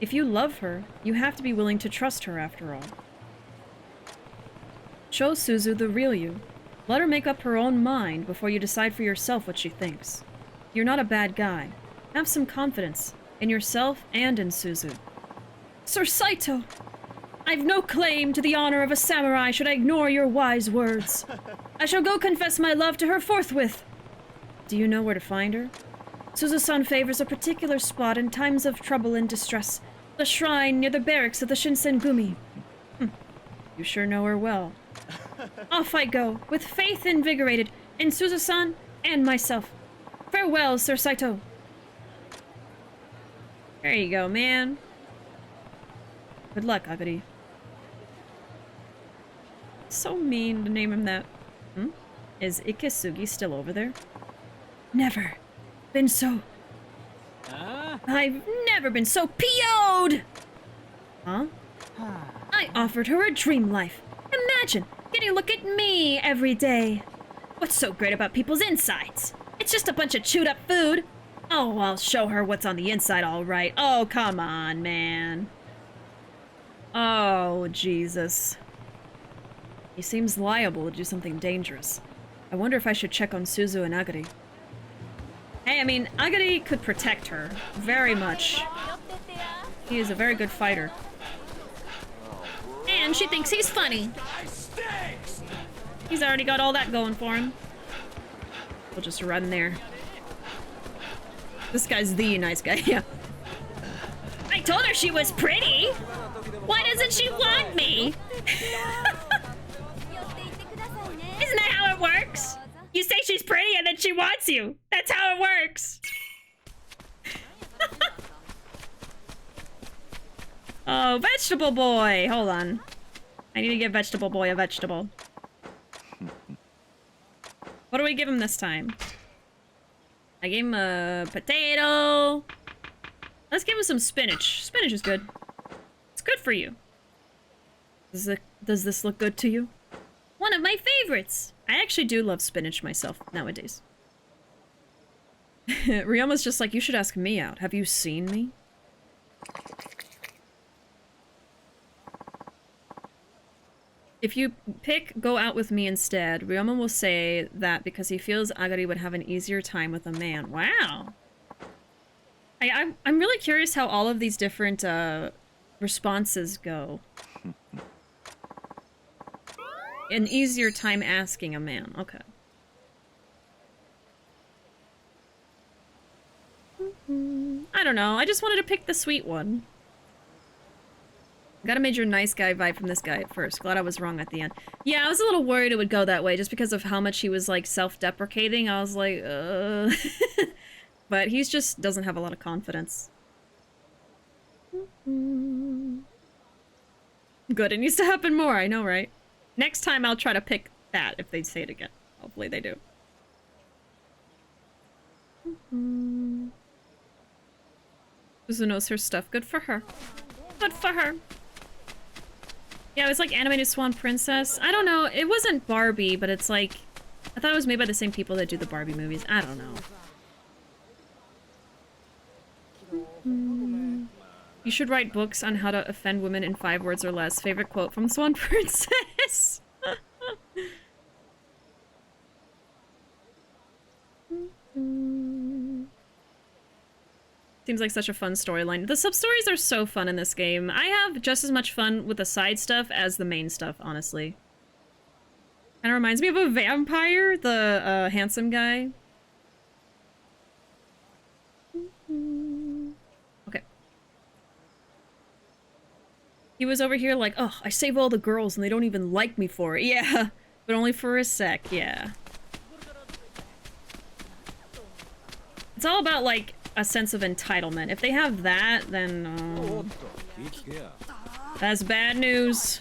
If you love her, you have to be willing to trust her after all. Show Suzu the real you. Let her make up her own mind before you decide for yourself what she thinks. You're not a bad guy. Have some confidence in yourself and in Suzu. Sir Saito! I've no claim to the honor of a samurai should I ignore your wise words. I shall go confess my love to her forthwith. Do you know where to find her? Suzu-san favors a particular spot in times of trouble and distress. The shrine near the barracks of the Shinsengumi. You sure know her well. Off I go, with faith invigorated in Suzu-san and myself. Farewell, Sir Saito. There you go, man. Good luck, Agari. So mean to name him that. Is Ikesugi still over there? Never been so... I've never been so PO'd! Huh? I offered her a dream life. Imagine getting to look at me every day. What's so great about people's insides? It's just a bunch of chewed up food. Oh, I'll show her what's on the inside, all right. Oh, come on, man. Oh, Jesus. He seems liable to do something dangerous. I wonder if I should check on Suzu and Agari. Hey! Hey, I mean, Agari could protect her very much. He is a very good fighter. And she thinks he's funny. He's already got all that going for him. We'll just run there. This guy's the nice guy, yeah. I told her she was pretty. Why doesn't she want me? Isn't that how it works? You say she's pretty and then she wants you. That's how it works. Oh, vegetable boy. Hold on. I need to give vegetable boy a vegetable. What do we give him this time? I gave him a potato. Let's give him some spinach. Spinach is good. It's good for you. Does this look good to you? One of my favorites. I actually do love spinach myself nowadays. Ryoma's just like, you should ask me out. Have you seen me? If you pick go out with me instead, Ryoma will say that because he feels Agari would have an easier time with a man. Wow. I'm really curious how all of these different responses go. An easier time asking a man. Okay. I don't know. I just wanted to pick the sweet one. Got a major nice guy vibe from this guy at first. Glad I was wrong at the end. Yeah, I was a little worried it would go that way just because of how much he was, like, self-deprecating. I was like, But he's just doesn't have a lot of confidence. Good, it needs to happen more, I know, right? Next time I'll try to pick that if they say it again. Hopefully they do. Suzu knows her stuff. Good for her. Good for her. Yeah, it was like Animated Swan Princess. I don't know. It wasn't Barbie, but it's like... I thought it was made by the same people that do the Barbie movies. I don't know. You should write books on how to offend women in 5 words or less. Favorite quote from Swan Princess. Seems like such a fun storyline. The sub-stories are so fun in this game. I have just as much fun with the side stuff as the main stuff, honestly. Kinda reminds me of a vampire, the handsome guy. Okay. He was over here like, oh, I save all the girls and they don't even like me for it. Yeah, but only for a sec, yeah. It's all about, like, a sense of entitlement. If they have that, then that's bad news.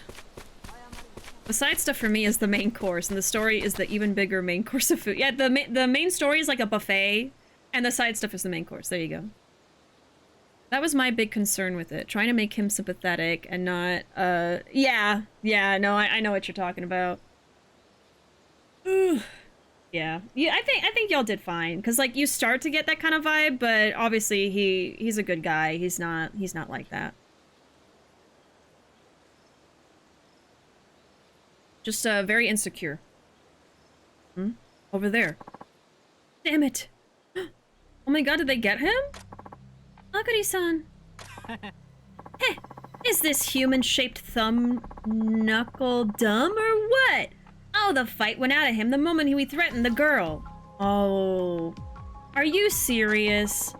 The side stuff for me is the main course, and the story is the even bigger main course of food. Yeah, the main story is like a buffet, and the side stuff is the main course. There you go. That was my big concern with it, trying to make him sympathetic and not, yeah, no, I know what you're talking about. Yeah, I think y'all did fine, because, like, you start to get that kind of vibe, but obviously he's a good guy. He's not like that. Just, very insecure. Over there. Damn it. Oh my god, did they get him? Agari-san. Heh, is this human-shaped thumb knuckle dumb or what? Oh, the fight went out of him the moment we threatened the girl. Oh. Are you serious?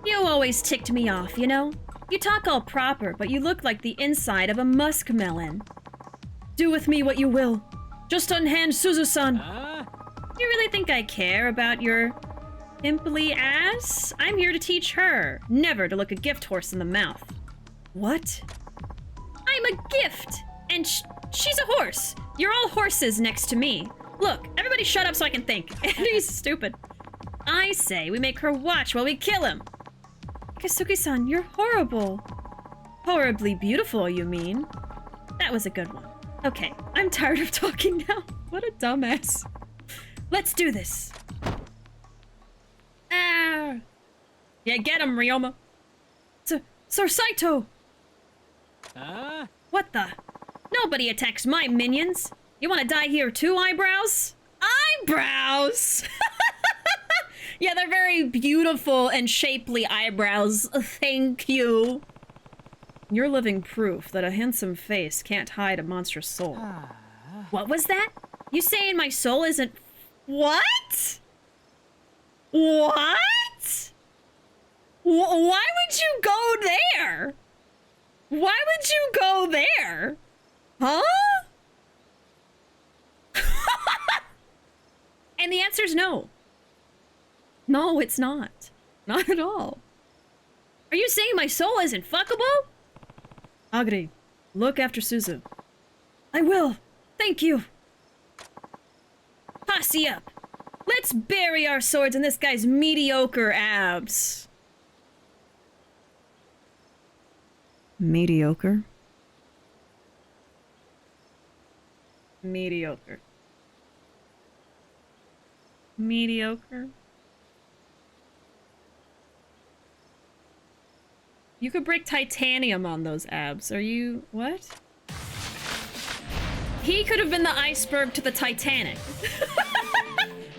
You always ticked me off, you know? You talk all proper, but you look like the inside of a muskmelon. Do with me what you will. Just unhand Suzu-san. You really think I care about your pimply ass? I'm here to teach her never to look a gift horse in the mouth. What? I'm a gift, and she's a horse. You're all horses next to me. Look, everybody shut up so I can think. He's stupid. I say we make her watch while we kill him. Kasugi-san, you're horrible. Horribly beautiful, you mean? That was a good one. Okay, I'm tired of talking now. What a dumbass. Let's do this. Ah. Yeah, get him, Ryoma. Sir Satow. What the? Nobody attacks my minions. You want to die here too, eyebrows? Eyebrows! Yeah, they're very beautiful and shapely eyebrows. Thank you. You're living proof that a handsome face can't hide a monstrous soul. What was that? You saying my soul isn't... What? What? Why would you go there? Why would you go there? Huh? And the answer is no. No, it's not. Not at all. Are you saying my soul isn't fuckable? Agri, look after Suzu. I will. Thank you. Posse up. Let's bury our swords in this guy's mediocre abs. Mediocre? Mediocre. Mediocre? You could break titanium on those abs. Are you... what? He could have been the iceberg to the Titanic.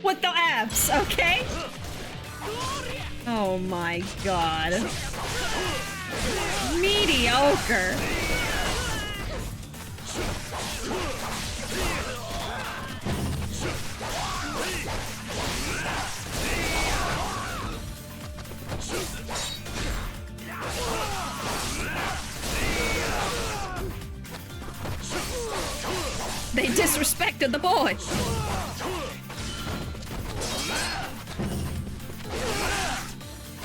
With the abs, okay? Oh my god. Mediocre. They disrespected the boy.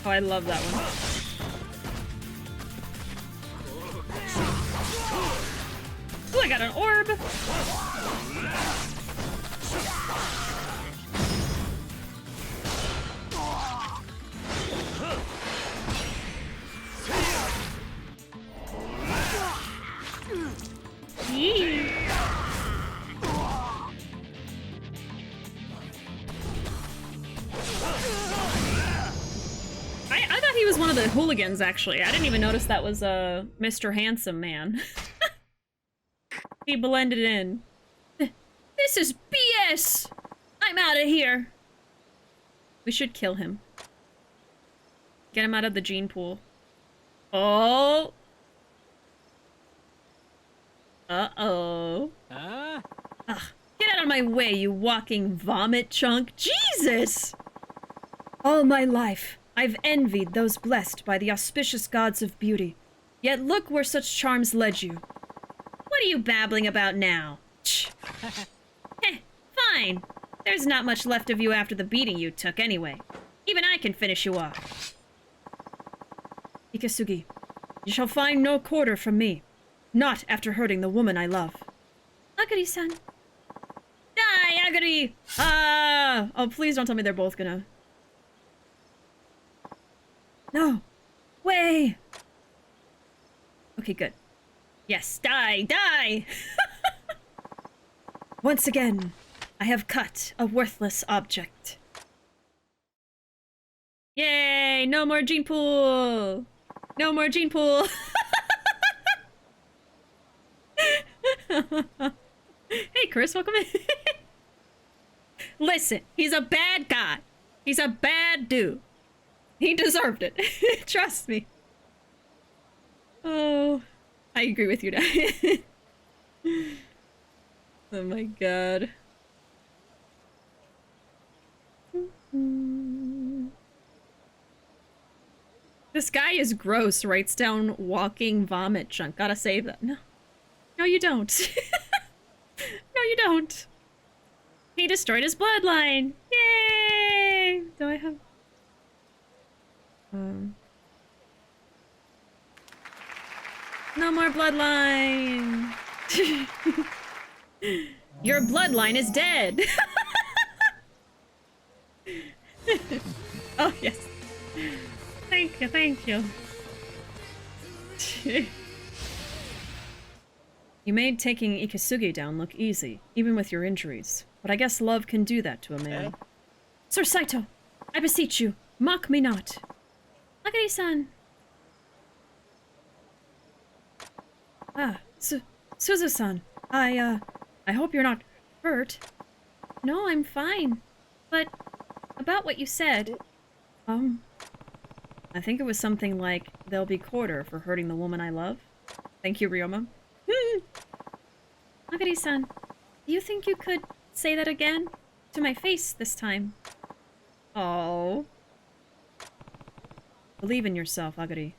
Oh, I love that one. Oh, I got an orb. Yee. I thought he was one of the hooligans, actually. I didn't even notice that was Mr. Handsome Man. He blended in. This is BS! I'm out of here! We should kill him. Get him out of the gene pool. Oh! Uh-oh. Ugh. Get out of my way, you walking vomit chunk! Jesus! All my life, I've envied those blessed by the auspicious gods of beauty. Yet look where such charms led you. What are you babbling about now? Fine. There's not much left of you after the beating you took anyway. Even I can finish you off. Ikasugi, you shall find no quarter from me. Not after hurting the woman I love. Aguri-san. Die, Aguri! Oh, please don't tell me they're both gonna... No! Way! Okay, good. Yes, die! Die! Once again, I have cut a worthless object. Yay! No more gene pool! No more gene pool! Hey, Chris, welcome in. Listen, he's a bad guy. He's a bad dude. He deserved it. Trust me. Oh, I agree with you, Dad. Oh my god. This guy is gross. Writes down walking vomit chunk. Gotta save that. No. No, you don't. No, you don't. He destroyed his bloodline. Yay! Do I have... No more bloodline. Your bloodline is dead. Oh, yes. Thank you, thank you. You made taking Ikasugi down look easy, even with your injuries. But I guess love can do that to a man. Sir Satow, I beseech you, mock me not. Agari-san. Ah, Suzu-san. I hope you're not hurt. No, I'm fine. But About what you said. I think it was something like, they'll be quarter for hurting the woman I love. Thank you, Ryoma. Agari-san, do you think you could say that again? To my face this time. Oh. Believe in yourself, Agari.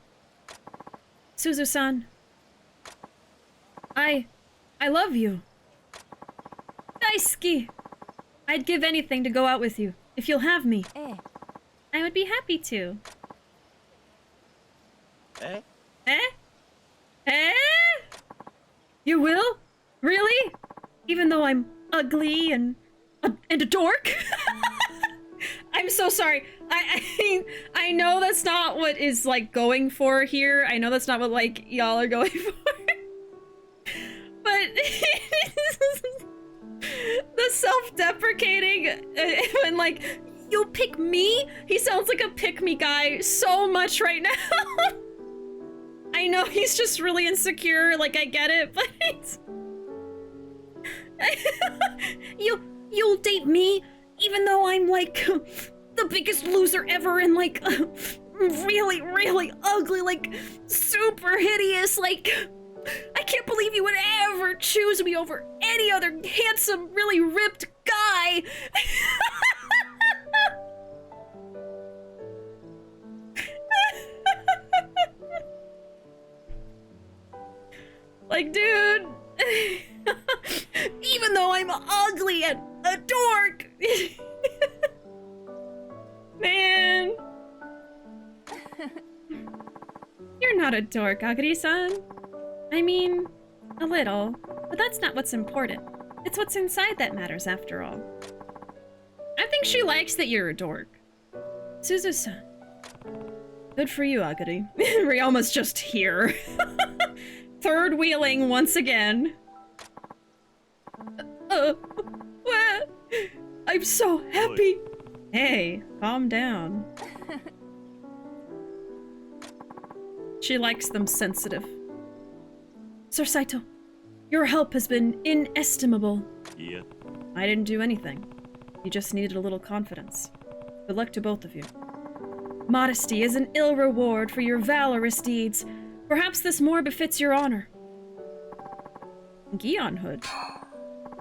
Suzu-san. I love you. Daisuki! I'd give anything to go out with you, if you'll have me. I would be happy to. Eh? You will? Really? Even though I'm ugly and a dork? I'm so sorry. I know that's not what is like going for here. I know that's not what like y'all are going for. But the self-deprecating when like you'll pick me? He sounds like a pick-me guy so much right now. I know he's just really insecure, like I get it, but it's... You'll date me even though I'm like the biggest loser ever and like really, really ugly, like super hideous, like I can't believe you would ever choose me over any other handsome, really ripped guy. Like, dude, even though I'm ugly and a dork, man, you're not a dork, Agari-san. I mean, a little, but that's not what's important. It's what's inside that matters, after all. I think she likes that you're a dork. Suzu-san. Good for you, Agari. Ryoma's just here. Third wheeling once again. I'm so happy. Hey, calm down. She likes them sensitive. Sir Satow, your help has been inestimable. Yeah. I didn't do anything. You just needed a little confidence. Good luck to both of you. Modesty is an ill reward for your valorous deeds. Perhaps this more befits your honor. Gion Hood.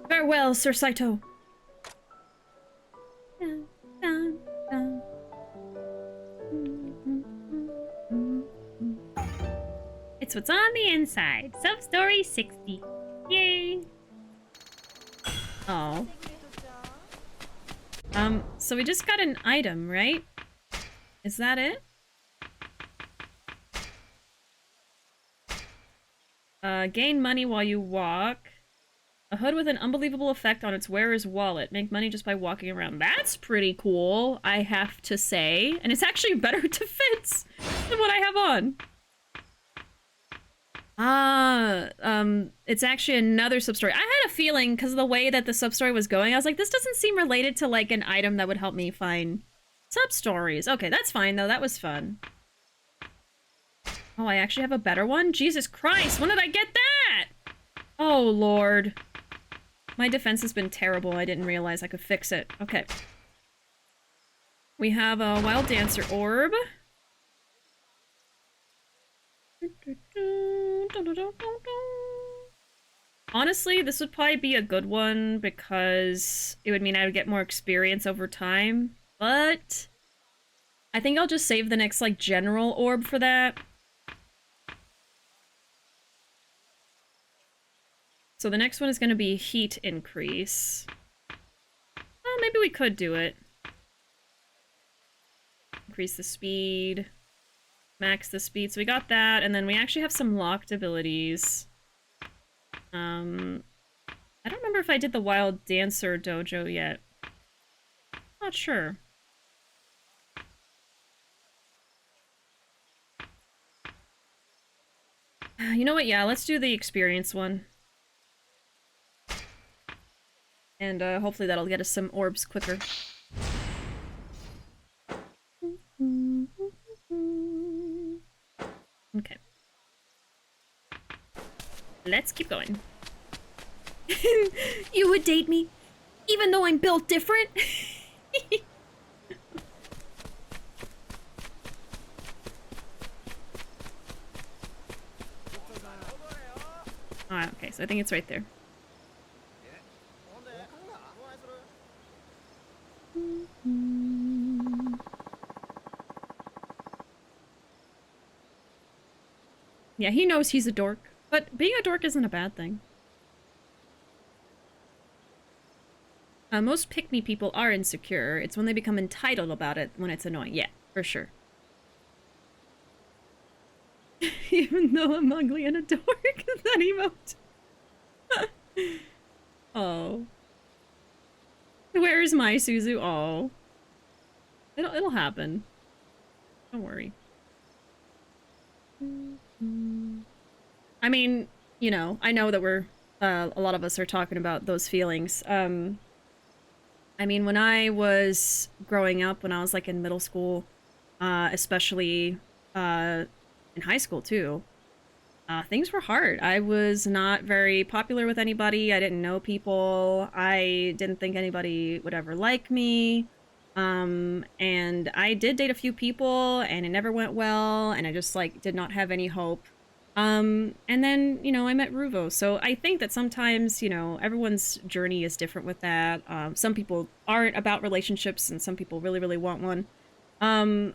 Farewell, Sir Satow. It's what's on the inside. Substory 60. Yay! Oh. So we just got an item, right? Is that it? Gain money while you walk. A hood with an unbelievable effect on its wearer's wallet. Make money just by walking around. That's pretty cool, I have to say. And it's actually better defense than what I have on. It's actually another substory. I had a feeling, because of the way that the substory was going, I was like, this doesn't seem related to, like, an item that would help me find substories. Okay, that's fine, though. That was fun. Oh, I actually have a better one? Jesus Christ, when did I get that? Oh, Lord. My defense has been terrible. I didn't realize I could fix it. Okay. We have a Wild Dancer Orb. Honestly, this would probably be a good one because it would mean I would get more experience over time. But I think I'll just save the next, like, general orb for that. So the next one is going to be heat increase. Well, maybe we could do it. Increase the speed. Max the speed. So we got that, and then we actually have some locked abilities. I don't remember if I did the Wild Dancer Dojo yet. Not sure. You know what? Yeah, let's do the experience one. And hopefully that'll get us some orbs quicker. Okay. Let's keep going. You would date me, even though I'm built different? Ah, okay, so I think it's right there. Yeah, he knows he's a dork, but being a dork isn't a bad thing. Most pick-me people are insecure. It's when they become entitled about it when it's annoying. Yeah, for sure. Even though I'm ugly and a dork, that emote. Oh. Where's my Suzu? Oh. It'll happen. Don't worry. I mean, you know, I know that we're a lot of us are talking about those feelings. I mean, when I was growing up, when I was like in middle school, especially in high school too, things were hard. I was not very popular with anybody. I didn't know people. I didn't think anybody would ever like me. And I did date a few people and it never went well, and I just like did not have any hope. And then, you know, I met Ruvo. So I think that sometimes, you know, everyone's journey is different with that. Some people aren't about relationships and some people really, really want one. And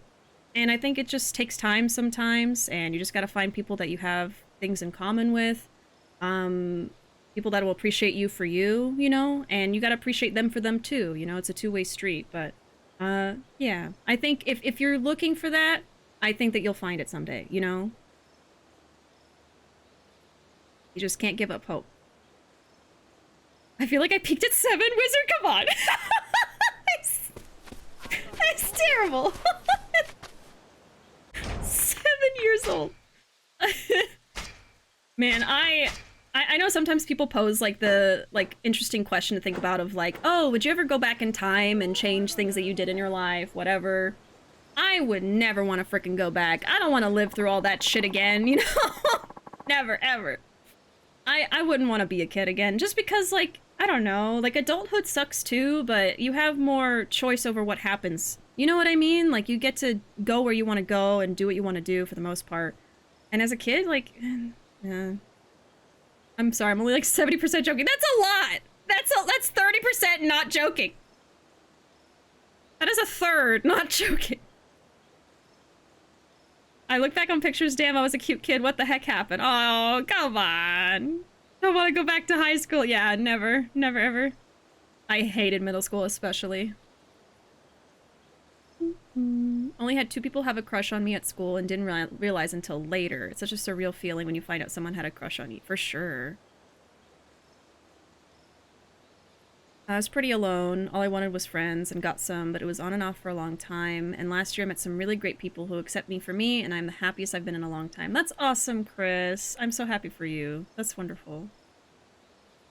I think it just takes time sometimes, and you just got to find people that you have things in common with. People that will appreciate you for you, you know, and you got to appreciate them for them too. You know, it's a two-way street, but yeah, I think if you're looking for that, I think that you'll find it someday, you know? You just can't give up hope. I feel like I peaked at 7. Wizard, come on! That's terrible. 7 years old. Man, I know sometimes people pose like the interesting question to think about of like, oh, would you ever go back in time and change things that you did in your life, whatever. I would never want to freaking go back. I don't want to live through all that shit again, you know? Never, ever. I wouldn't want to be a kid again, just because, like, I don't know, like, adulthood sucks too, but you have more choice over what happens. You know what I mean? Like, you get to go where you want to go and do what you want to do for the most part. And as a kid, like, I'm sorry, I'm only like 70% joking. That's a lot! That's 30% not joking. That is a third not joking. I look back on pictures, damn, I was a cute kid. What the heck happened? Oh, come on. I want to go back to high school. Yeah, never, never, ever. I hated middle school, especially. Only had 2 people have a crush on me at school and didn't realize until later. It's such a surreal feeling when you find out someone had a crush on you, for sure. I was pretty alone. All I wanted was friends and got some, but it was on and off for a long time. And last year I met some really great people who accept me for me, and I'm the happiest I've been in a long time. That's awesome, Chris. I'm so happy for you. That's wonderful.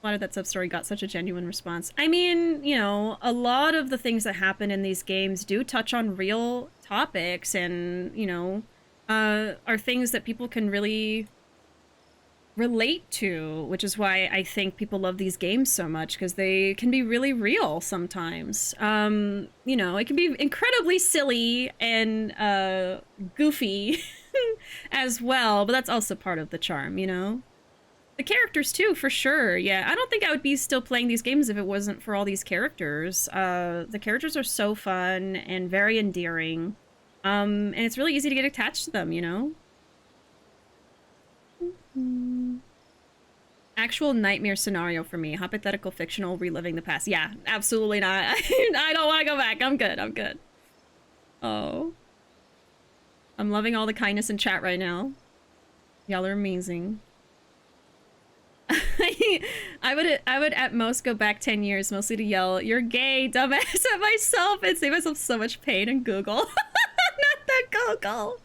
Glad that sub-story got such a genuine response. I mean, you know, a lot of the things that happen in these games do touch on real topics and, you know, are things that people can really relate to, which is why I think people love these games so much, because they can be really real sometimes. You know, it can be incredibly silly and goofy as well, but that's also part of the charm, you know? The characters too, for sure. Yeah, I don't think I would be still playing these games if it wasn't for all these characters. The characters are so fun and very endearing. And it's really easy to get attached to them, you know? Actual nightmare scenario for me. Hypothetical, fictional, reliving the past. Yeah, absolutely not. I don't want to go back. I'm good. I'm good. Oh. I'm loving all the kindness in chat right now. Y'all are amazing. I would at most go back 10 years, mostly to yell, "You're gay, dumbass," at myself and save myself so much pain and Google. Not the Google.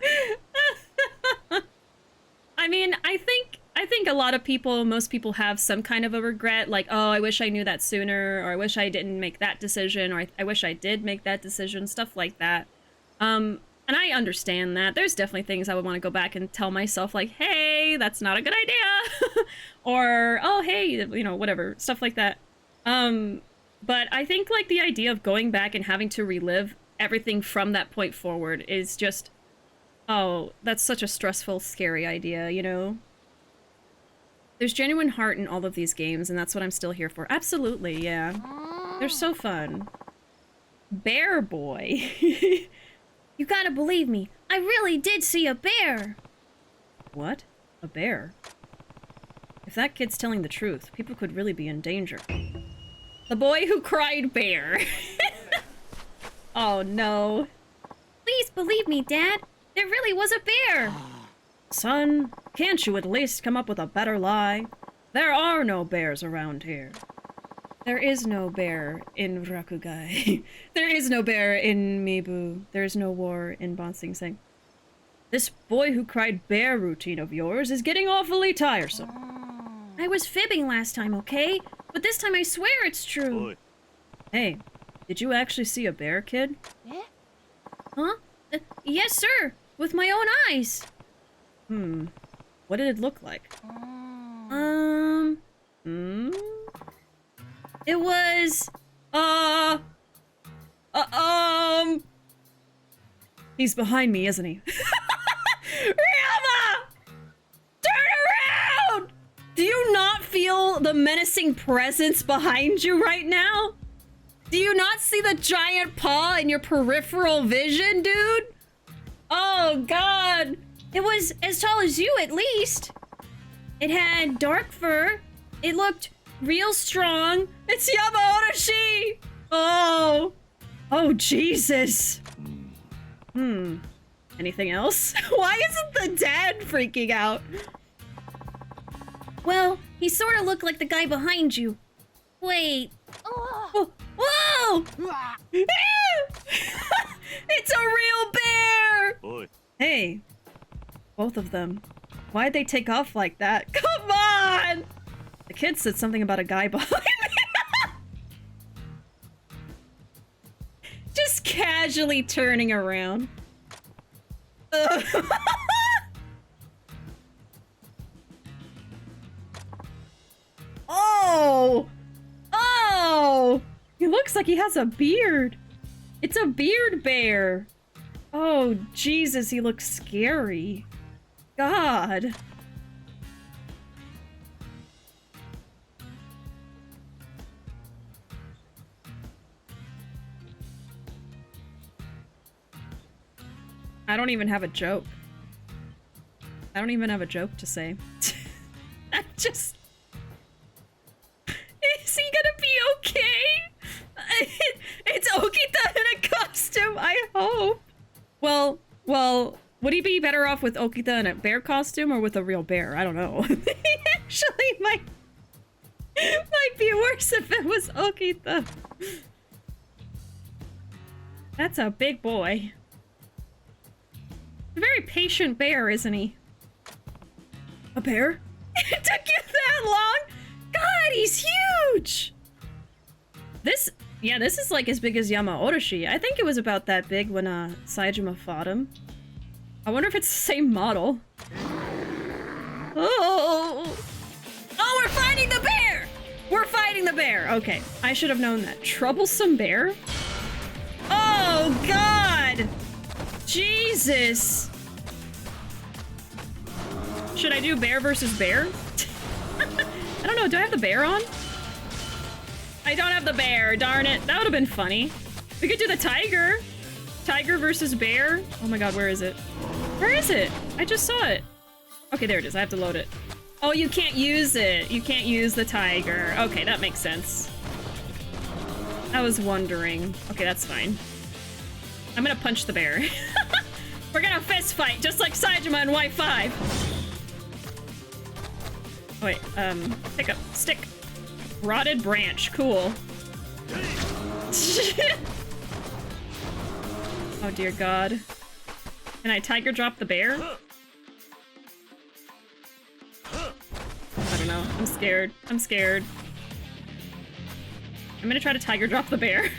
I mean, I think a lot of people, most people have some kind of a regret, like, oh, I wish I knew that sooner, or I wish I didn't make that decision, or I wish I did make that decision, stuff like that. And I understand that. There's definitely things I would want to go back and tell myself, like, hey, that's not a good idea. Or, oh, hey, you know, whatever, stuff like that. But I think, like, the idea of going back and having to relive everything from that point forward is just, oh, that's such a stressful, scary idea, you know? There's genuine heart in all of these games, and that's what I'm still here for. Absolutely, yeah. They're so fun. Bear boy. You gotta believe me. I really did see a bear. What? A bear? If that kid's telling the truth, people could really be in danger. The boy who cried bear. Oh no. Please believe me, Dad. There really was a bear. Son, can't you at least come up with a better lie? There are no bears around here. There is no bear in Rakugai. There is no bear in Mibu. There is no war in Bon Sing Sing. This boy who cried bear routine of yours is getting awfully tiresome. I was fibbing last time, okay? But this time I swear it's true. Oi. Hey, did you actually see a bear, kid? Huh? Yes, sir. With my own eyes. What did it look like? It was, he's behind me, isn't he? Ryoma! Turn around! Do you not feel the menacing presence behind you right now? Do you not see the giant paw in your peripheral vision, dude? Oh, God. It was as tall as you, at least. It had dark fur. It looked real strong. It's Yamaotoshi! Oh. Oh, Jesus. Anything else? Why isn't the dad freaking out? Well, he sort of looked like the guy behind you. Wait. Oh. Whoa! It's a real bear! Oi. Hey. Both of them. Why'd they take off like that? Come on! The kid said something about a guy behind me. Just casually turning around. Oh! Oh! He looks like he has a beard. It's a beard bear. Oh, Jesus, he looks scary. God. I don't even have a joke. I don't even have a joke to say. I'm just... Is he gonna be okay? It's Okita in a costume, I hope. Well, would he be better off with Okita in a bear costume or with a real bear? I don't know. He actually might be worse if it was Okita. That's a big boy. A very patient bear, isn't he? A bear? It took you that long? God, he's huge! This is like as big as Yamaotoshi. I think it was about that big when Saejima fought him. I wonder if it's the same model. Oh, we're fighting the bear! We're fighting the bear! Okay, I should have known that. Troublesome bear? Oh, God! Jesus! Should I do bear versus bear? I don't know, do I have the bear on? I don't have the bear, darn it. That would have been funny. We could do the tiger. Tiger versus bear. Oh my God, where is it? Where is it? I just saw it. Okay, there it is. I have to load it. Oh, you can't use it. You can't use the tiger. Okay, that makes sense. I was wondering. Okay, that's fine. I'm gonna punch the bear. We're gonna fist fight, just like Saejima and Y5. Oh, wait, pick up stick. Rotted branch, cool. Oh dear God. Can I tiger drop the bear? I don't know, I'm scared. I'm scared. I'm gonna try to tiger drop the bear.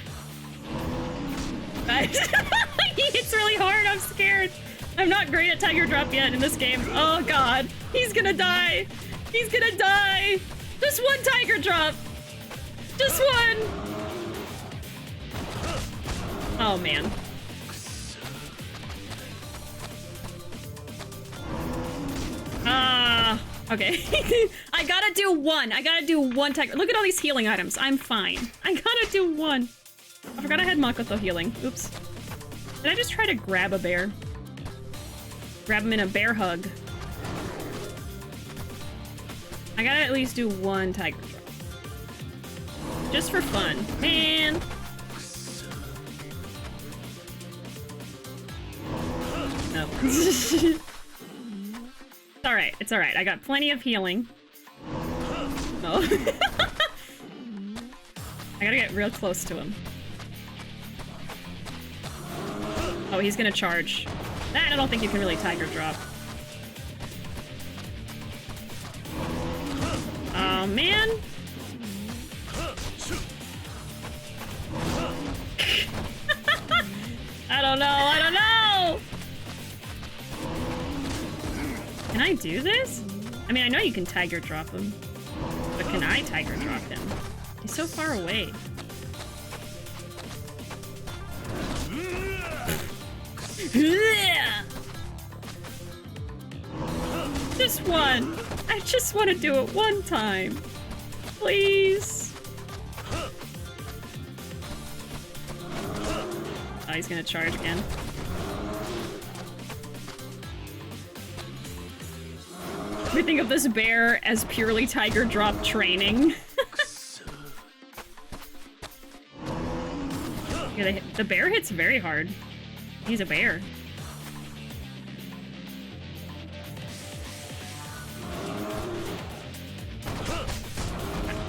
He hits really hard, I'm scared. I'm not great at tiger drop yet in this game. Oh God, he's gonna die. He's gonna die. Just one tiger drop. Just one. Oh man. Ah. Okay. I gotta do one. I gotta do one tiger. Look at all these healing items. I'm fine. I gotta do one. I forgot I had Makoto healing. Oops. Did I just try to grab a bear? Grab him in a bear hug. I gotta at least do one tiger drop. Just for fun. Man. No. It's alright. It's alright. I got plenty of healing. Oh. I gotta get real close to him. Oh, he's gonna charge. That I don't think you can really tiger drop. Oh, man. I don't know. I don't know. Can I do this? I mean, I know you can tiger drop him. But can I tiger drop him? He's so far away. Just one. I just want to do it one time. Please. Oh, he's gonna charge again. We think of this bear as purely tiger drop training. Yeah, the bear hits very hard. He's a bear.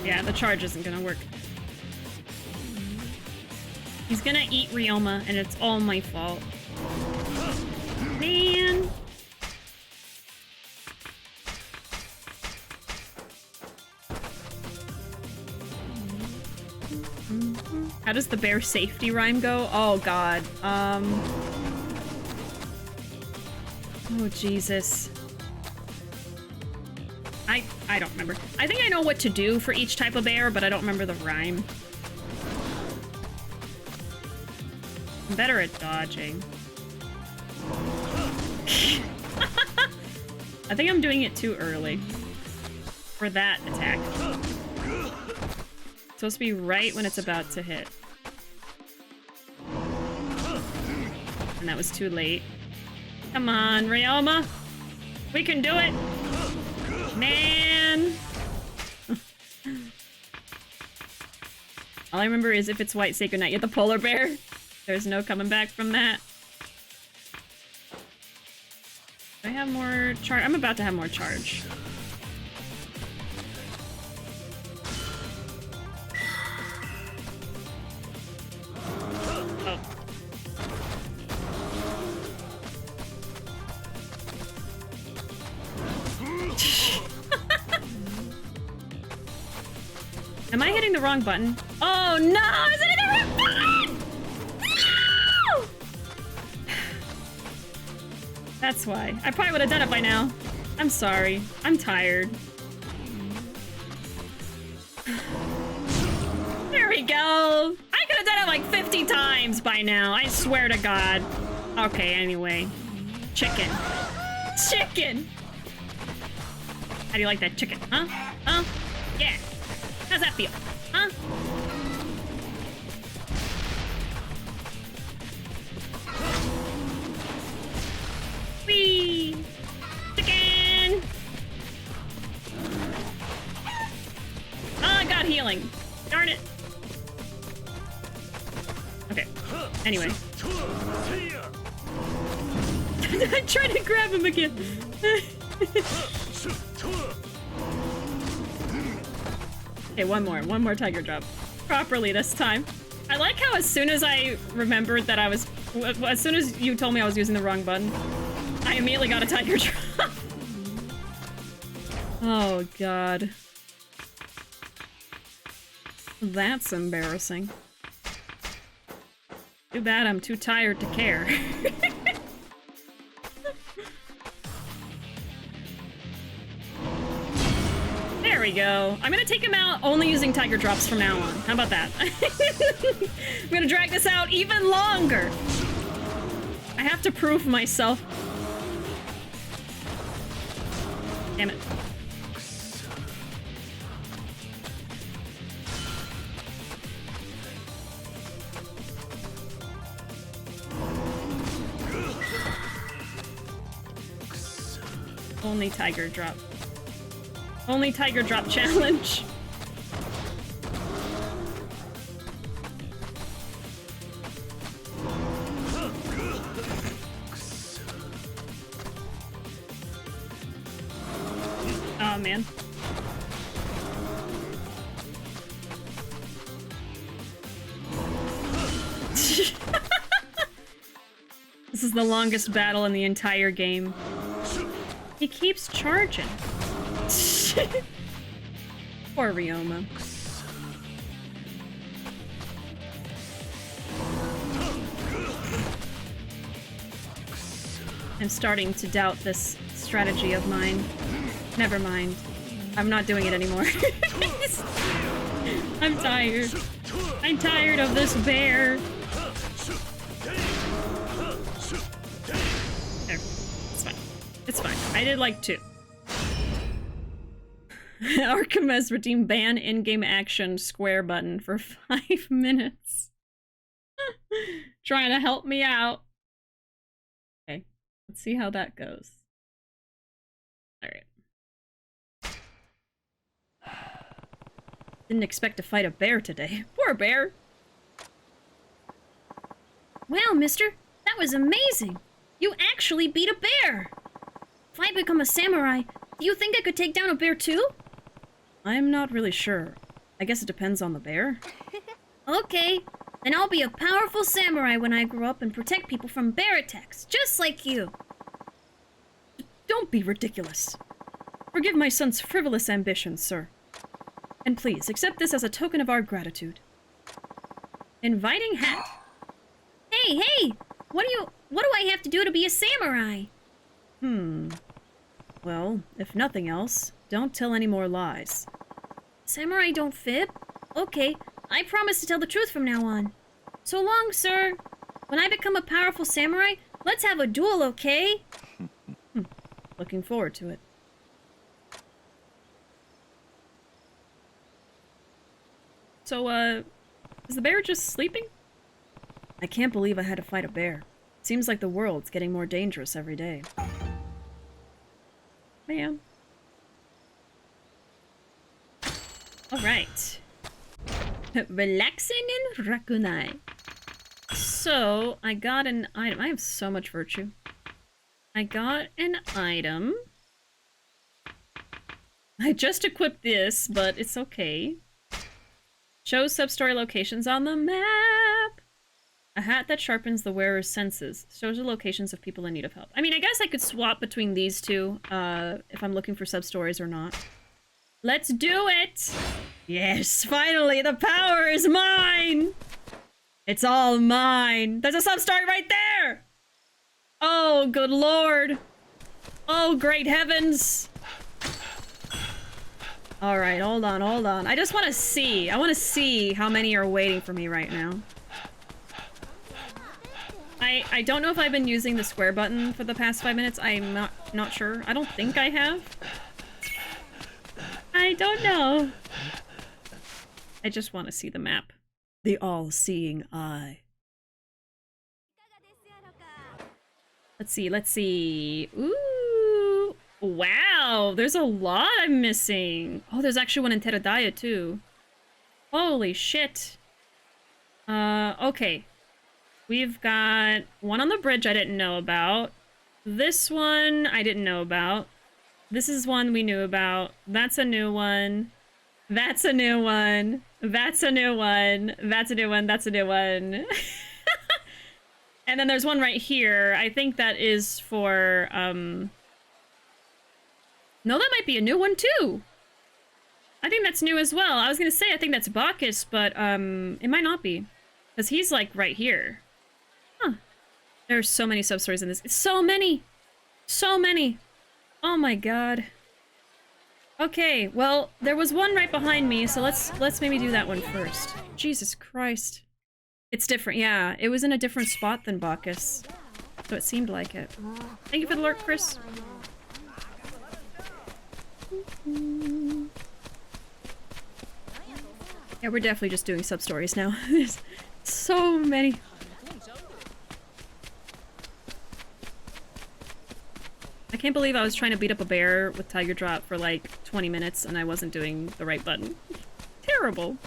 Yeah, the charge isn't gonna work. He's gonna eat Ryoma, and it's all my fault. Man! How does the bear safety rhyme go? Oh god. Oh Jesus. I don't remember. I think I know what to do for each type of bear, but I don't remember the rhyme. I'm better at dodging. I think I'm doing it too early for that attack. It's supposed to be right when it's about to hit. And that was too late. Come on, Ryoma! We can do it! Man! All I remember is if it's White Sacred Night, you get the polar bear. There's no coming back from that. Do I have more charge? I'm about to have more charge. Oh. Am I hitting the wrong button? Oh no! Is it the wrong button? No! That's why. I probably would have done it by now. I'm sorry. I'm tired. There we go! I could have done it like 50 times by now. I swear to God. Okay, anyway. Chicken. Chicken! How do you like that chicken? Huh? Huh? Yeah. How's that feel? Huh? Whee! Chicken! Oh, I got healing. Darn it. Okay. Anyway. I tried to grab him again. Okay, one more tiger drop. Properly this time. I like how as soon as I remembered that I was... As soon as you told me I was using the wrong button, I immediately got a tiger drop. Oh, God. That's embarrassing. Too bad I'm too tired to care. There we go. I'm gonna take him out only using tiger drops from now on. How about that? I'm gonna drag this out even longer. I have to prove myself. Damn it. Only tiger drop. Only tiger drop challenge. Oh man. This is the longest battle in the entire game. He keeps charging. Poor Ryoma. I'm starting to doubt this strategy of mine. Never mind. I'm not doing it anymore. I'm tired. I'm tired of this bear. There. It's fine. It's fine. I did like 2. Archimedes redeem ban in-game action square button for 5 minutes. Trying to help me out. Okay. Let's see how that goes. Alright. Didn't expect to fight a bear today. Poor bear. Wow, mister, that was amazing. You actually beat a bear. If I become a samurai, do you think I could take down a bear too? I'm not really sure. I guess it depends on the bear. Okay, then I'll be a powerful samurai when I grow up and protect people from bear attacks, just like you. Don't be ridiculous. Forgive my son's frivolous ambitions, sir. And please, accept this as a token of our gratitude. Inviting hat. Hey! What do I have to do to be a samurai? Well, if nothing else, don't tell any more lies. Samurai don't fib? Okay, I promise to tell the truth from now on. So long, sir. When I become a powerful samurai, let's have a duel, okay? Looking forward to it. So, is the bear just sleeping? I can't believe I had to fight a bear. Seems like the world's getting more dangerous every day. Man. Alright. Relaxing in Rakunai. So, I got an item. I have so much virtue. I got an item. I just equipped this, but it's okay. Shows sub-story locations on the map. A hat that sharpens the wearer's senses. Shows the locations of people in need of help. I mean, I guess I could swap between these two, if I'm looking for sub-stories or not. Let's do it! Yes, finally, the power is mine! It's all mine! There's a sub-story right there! Oh, good lord! Oh, great heavens! Alright, hold on. I just want to see. I want to see how many are waiting for me right now. I don't know if I've been using the square button for the past 5 minutes. I'm not sure. I don't think I have. I don't know. I just want to see the map. The all-seeing eye. Let's see. Ooh! Wow! There's a lot I'm missing! Oh, there's actually one in Teradaya, too. Holy shit. Okay. We've got one on the bridge I didn't know about. This one I didn't know about. This is one we knew about. That's a new one. That's a new one. That's a new one. That's a new one. That's a new one. And then there's one right here. I think that is for, no, that might be a new one too. I think that's new as well. I was gonna say I think that's Bacchus, but it might not be. Because he's like right here. Huh. There's so many sub-stories in this. So many! So many! Oh my god. Okay, well, there was one right behind me, so let's maybe do that one first. Jesus Christ. It's different, yeah. It was in a different spot than Bacchus. So it seemed like it. Thank you for the lurk, Chris. Yeah, we're definitely just doing sub-stories now. There's so many. I can't believe I was trying to beat up a bear with Tiger Drop for like 20 minutes and I wasn't doing the right button. Terrible.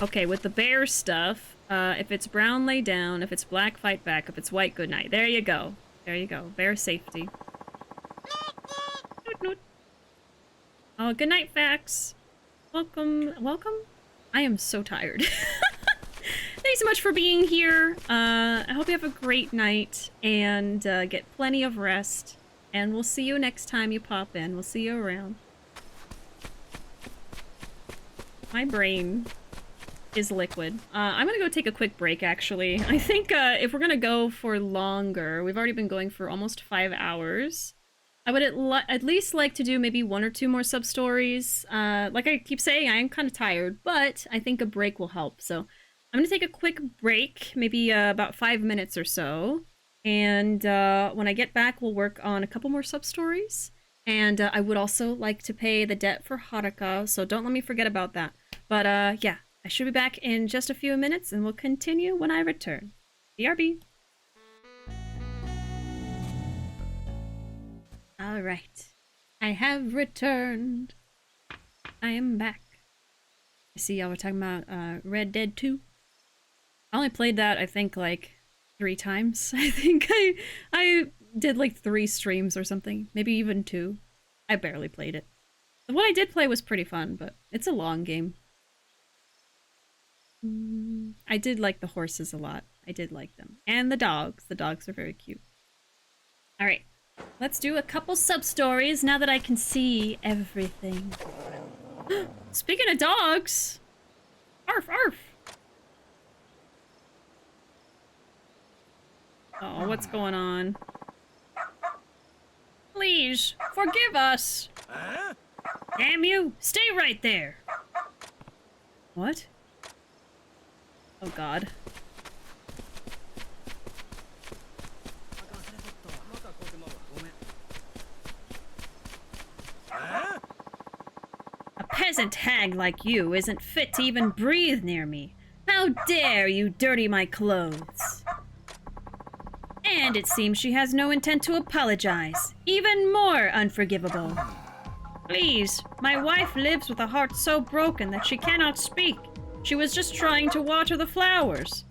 Okay, with the bear stuff, if it's brown, lay down. If it's black, fight back. If it's white, good night. There you go. There you go. Bear safety. Noot, noot. Oh, good night, Fax. Welcome. Welcome? I am so tired. Thanks so much for being here. I hope you have a great night and get plenty of rest. And we'll see you next time you pop in. We'll see you around. My brain is liquid. I'm gonna go take a quick break, actually. I think if we're gonna go for longer, we've already been going for almost 5 hours. I would at least like to do maybe 1 or 2 more sub-stories. Like I keep saying, I am kind of tired, but I think a break will help. So I'm gonna take a quick break, maybe about 5 minutes or so. And when I get back, we'll work on a couple more sub-stories. And I would also like to pay the debt for Haruka, so don't let me forget about that. But yeah, I should be back in just a few minutes, and we'll continue when I return. BRB. Alright. I have returned. I am back. I see y'all were talking about Red Dead 2. I only played that, I think, like 3 times. I think I did like 3 streams or something. Maybe even 2. I barely played it. What I did play was pretty fun, but it's a long game. I did like the horses a lot. I did like them. And the dogs. The dogs are very cute. Alright. Let's do a couple sub-stories now that I can see everything. Speaking of dogs! Arf, arf! Oh, what's going on? Please, forgive us! Damn you! Stay right there! What? Oh god. A peasant hag like you isn't fit to even breathe near me. How dare you dirty my clothes? And it seems she has no intent to apologize. Even more unforgivable. Please, my wife lives with a heart so broken that she cannot speak. She was just trying to water the flowers.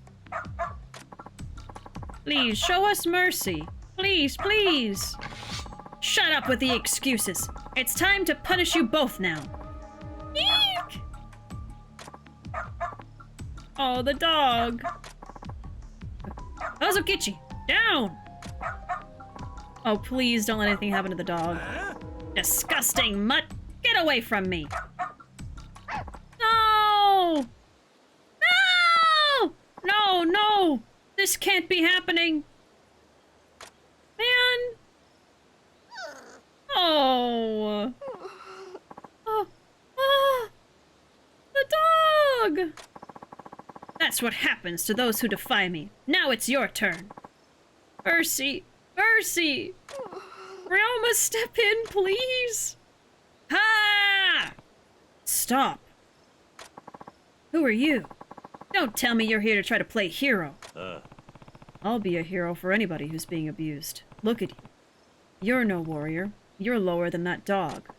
Please, show us mercy. Please, please. Shut up with the excuses. It's time to punish you both now. Eek! Oh, the dog. Ozukichi, down! Oh, please don't let anything happen to the dog. Disgusting mutt! Get away from me! No! No! No, no! This can't be happening! Man! Oh! Oh! Oh! The dog! That's what happens to those who defy me. Now it's your turn. Mercy! Mercy! Ryoma, step in, please! Ha! Stop. Who are you? Don't tell me you're here to try to play hero. I'll be a hero for anybody who's being abused. Look at you. You're no warrior. You're lower than that dog.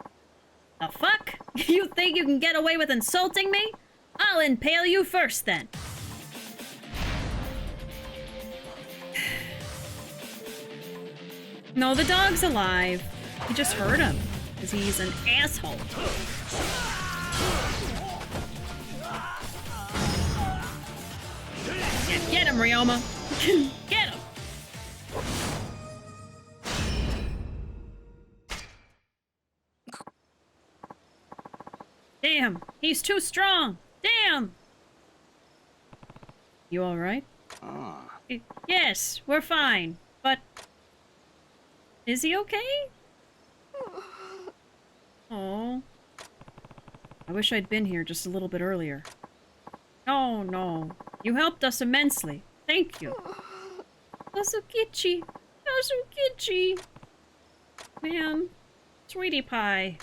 The fuck? You think you can get away with insulting me? I'll impale you first, then. No, the dog's alive. You just hurt him, because he's an asshole. Yeah, get him, Ryoma. Get him! Damn, he's too strong. Damn! You alright? Yes, we're fine, but... Is he okay? Oh. I wish I'd been here just a little bit earlier. Oh, no. You helped us immensely. Thank you. Ozukichi. Ozukichi. Man. Sweetie pie.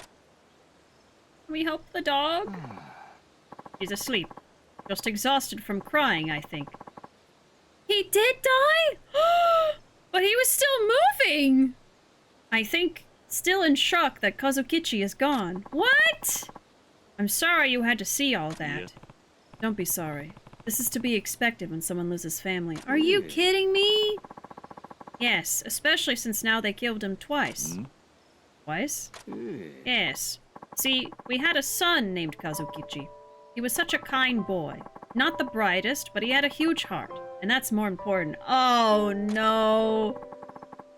Can we help the dog? He's asleep. Just exhausted from crying, I think. He did die? But he was still moving! I think, still in shock that Kazukichi is gone. What? I'm sorry you had to see all that. Yeah. Don't be sorry. This is to be expected when someone loses family. Are you kidding me? Yes, especially since now they killed him twice. Twice? Yes. See, we had a son named Kazukichi. He was such a kind boy. Not the brightest, but he had a huge heart. And that's more important. Oh, no.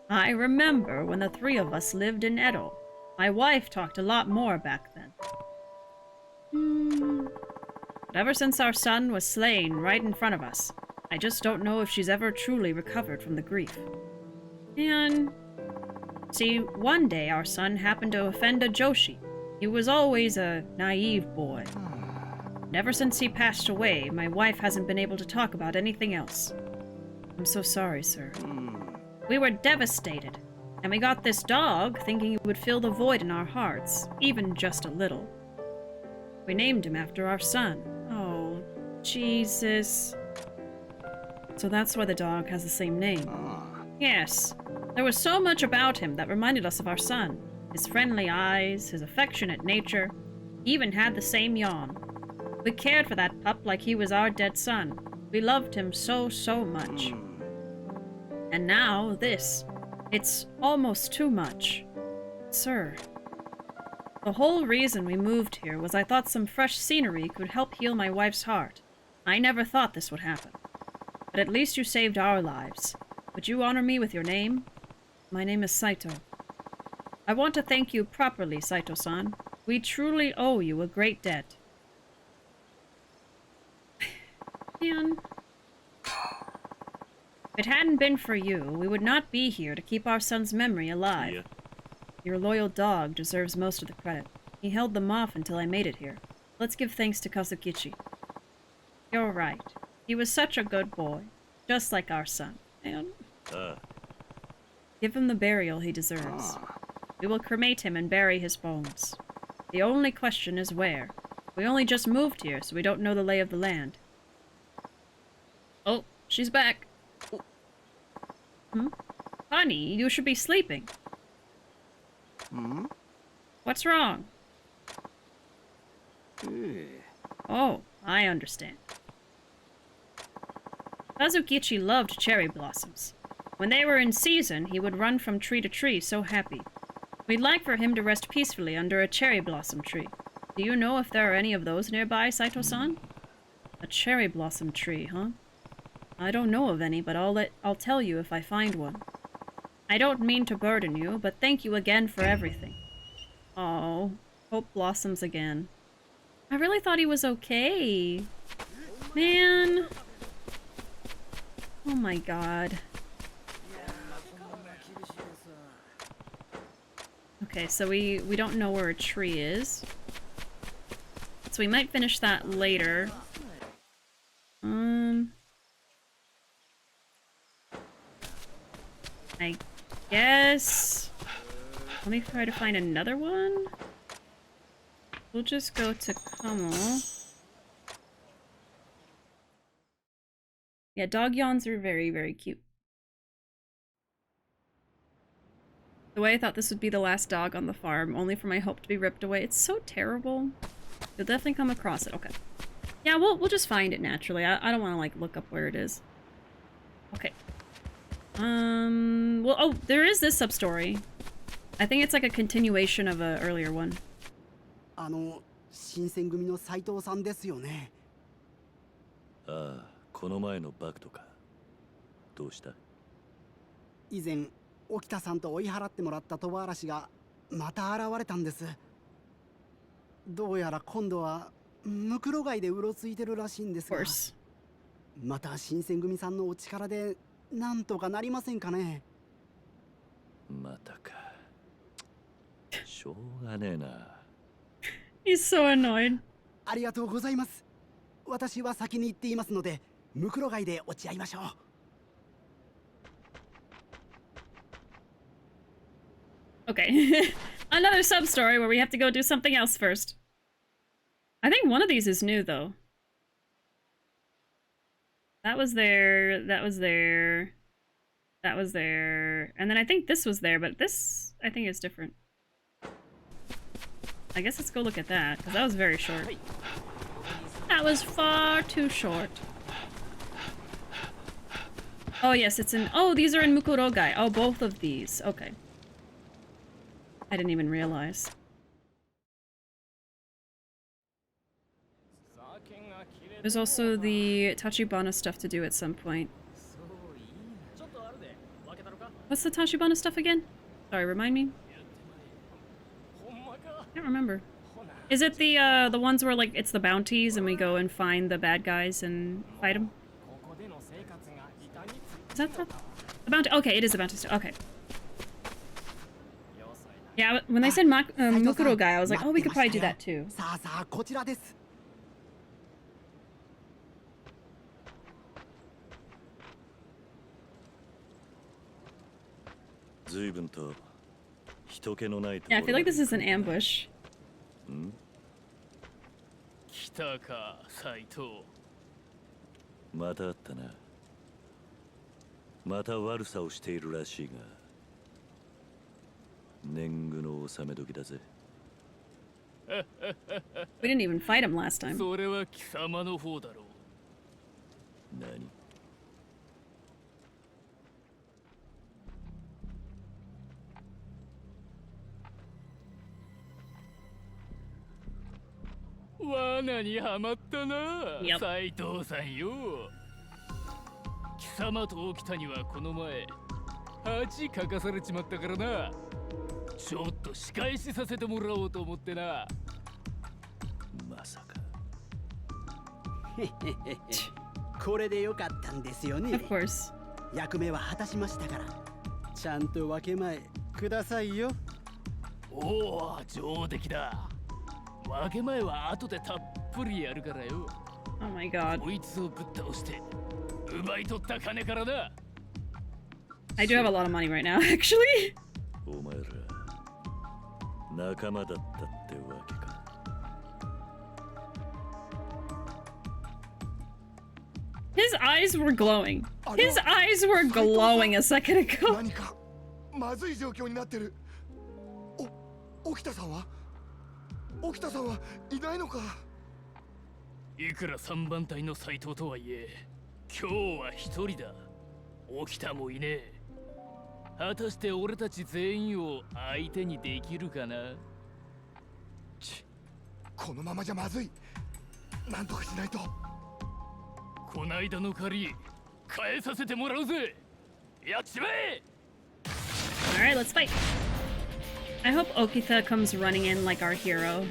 I remember when the three of us lived in Edo. My wife talked a lot more back then. But ever since our son was slain right in front of us, I just don't know if she's ever truly recovered from the grief. And see, one day our son happened to offend a Joshi. He was always a naive boy. And ever since he passed away, my wife hasn't been able to talk about anything else. I'm so sorry, sir. We were devastated, and we got this dog thinking it would fill the void in our hearts, even just a little. We named him after our son. Oh, Jesus. So that's why the dog has the same name. Yes. There was so much about him that reminded us of our son. His friendly eyes, his affectionate nature. He even had the same yawn. We cared for that pup like he was our dead son. We loved him so, so much. And now, this. It's almost too much. Sir. The whole reason we moved here was I thought some fresh scenery could help heal my wife's heart. I never thought this would happen. But at least you saved our lives. Would you honor me with your name? My name is Satow. I want to thank you properly, Saito-san. We truly owe you a great debt. Man. If it hadn't been for you, we would not be here to keep our son's memory alive. Yeah. Your loyal dog deserves most of the credit. He held them off until I made it here. Let's give thanks to Kazukichi. You're right. He was such a good boy. Just like our son. Man. Give him the burial he deserves. We will cremate him and bury his bones. The only question is where. We only just moved here, so we don't know the lay of the land. Oh, she's back. Honey, you should be sleeping. What's wrong? Oh, I understand. Kazukichi loved cherry blossoms. When they were in season, he would run from tree to tree so happy. We'd like for him to rest peacefully under a cherry blossom tree. Do you know if there are any of those nearby, Saito-san? A cherry blossom tree, huh? I don't know of any, but I'll tell you if I find one. I don't mean to burden you, but thank you again for everything. Oh, hope blossoms again. I really thought he was okay. Man. Oh my god. Okay, so we don't know where a tree is. So we might finish that later. I guess... Let me try to find another one. We'll just go to Kamo. Yeah, dog yawns are very, very cute. The way I thought this would be the last dog on the farm, only for my hope to be ripped away. It's so terrible. You'll definitely come across it. Okay. Yeah, we'll just find it naturally. I don't want to, like, look up where it is. Okay. Well, oh, there is this sub-story. I think it's like a continuation of an earlier one. 新選組の斉藤さんですよね。ああ、この前のバクとか。どうした？以前、沖田さんと追い払ってもらった鳥羽嵐がまた現れたんです。どうやら今度はムクロ街でうろついてるらしいんですが。また新選組さんのお力でなんとかなりませんかね。またか。しょうがねえな。He's so annoyed. ありがとうございます。私は先に行っていますので、ムクロ街で落ち合いましょう。Okay. Another sub-story where we have to go do something else first. I think one of these is new, though. That was there. That was there. That was there. And then I think this was there, but this, I think, is different. I guess let's go look at that, because that was very short. That was far too short. Oh, yes, it's in... Oh, these are in Mukurogai. Oh, both of these. Okay. I didn't even realize. There's also the Tachibana stuff to do at some point. What's the Tachibana stuff again? Sorry, remind me. I can't remember. Is it the ones where, like, it's the bounties and we go and find the bad guys and fight them? Is that the bounty? Okay, it is the bounty stuff. Okay. Yeah, when they said Mukurogai, I was like, oh, we could probably do that too. 随分と人気のないとこ Yeah, ろ I feel like this is an ambush. 来たか斉藤。またあったな。また悪さをしているらしいが、年貢の納め時だぜ。We didn't even fight him last time. それは貴様の方だろう。何？罠にはまったな、 Yep. 斉藤さんよ。貴様と沖田にはこの前恥かかされちまったからな。ちょっと仕返しさせてもらおうと思ってな。まさか。これでよかったんですよね。 Of course. 役目は果たしましたから。ちゃんと分け前くださいよ。おお、上出来だ。分け前は後でたっぷりやるからよ。Oh my god. こいつをぶっ倒して奪い取った金からな。I do have a lot of money right now, actually. お前ら仲間だったってわけか。His eyes were glowing. His eyes were glowing a second ago. 何かまずい状況になってる。沖田さんは？沖田さんはいないのか？いくら3番隊の斉藤とはいえ、今日は一人だ。沖田もいねえ。果たして俺たち全員を相手にできるかな？このままじゃまずい。なんとかしないと。こないだの借り返させてもらうぜ。やっちまえ。 Alright, let's fight. I hope Okita comes running in like our hero.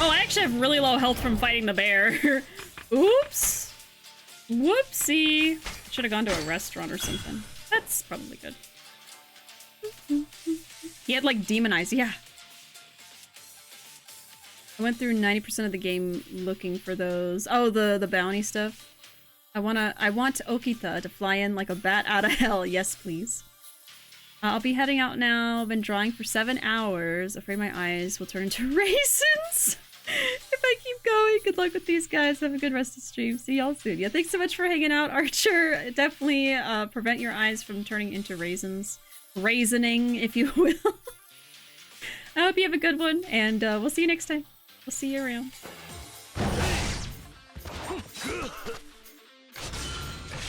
Oh, I actually have really low health from fighting the bear. Oops. Whoopsie. Should have gone to a restaurant or something. That's probably good. He had like demonized, yeah. I went through 90% of the game looking for those. Oh, the bounty stuff. I want Okita to fly in like a bat out of hell. Yes, please. I'll be heading out now. I've been drawing for 7 hours. Afraid my eyes will turn into raisins if I keep going. Good luck with these guys. Have a good rest of the stream. See y'all soon. Yeah, thanks so much for hanging out, Archer. Definitely prevent your eyes from turning into raisins. Raisening, if you will. I hope you have a good one, and we'll see you next time. We'll see you around.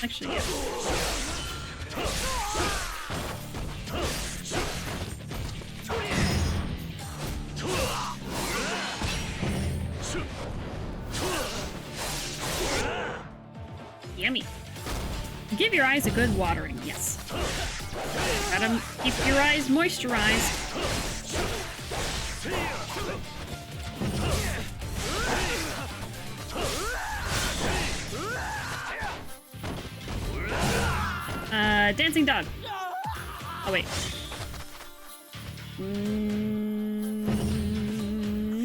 Actually, yeah. Yummy. Give your eyes a good watering, yes. Gotta keep your eyes moisturized. Dancing dog. Oh, wait.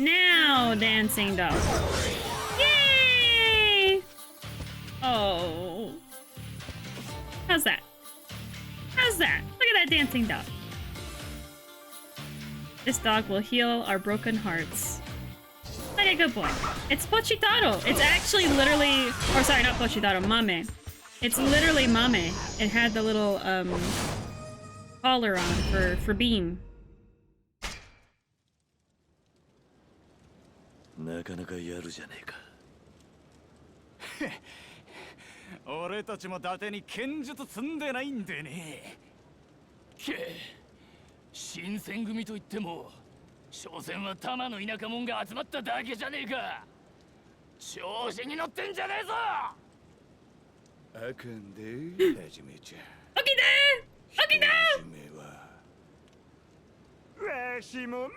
Now, dancing dog. Yay! Oh. How's that? How's that? Look at that dancing dog. This dog will heal our broken hearts. Like a good boy. It's Pochitaro. It's actually literally... Or sorry, not Pochitaro, Mame. It's literally Mame. It had the little collar on for Beam. なかなかやるじゃねえか。俺たちも伊達に剣術積んでないんでね。新選組といっても所詮は玉の田舎者が集まっただけじゃねえか。調子に乗ってんじゃねえぞ。あかんで、はじめちゃん。起きて起きて。わしも混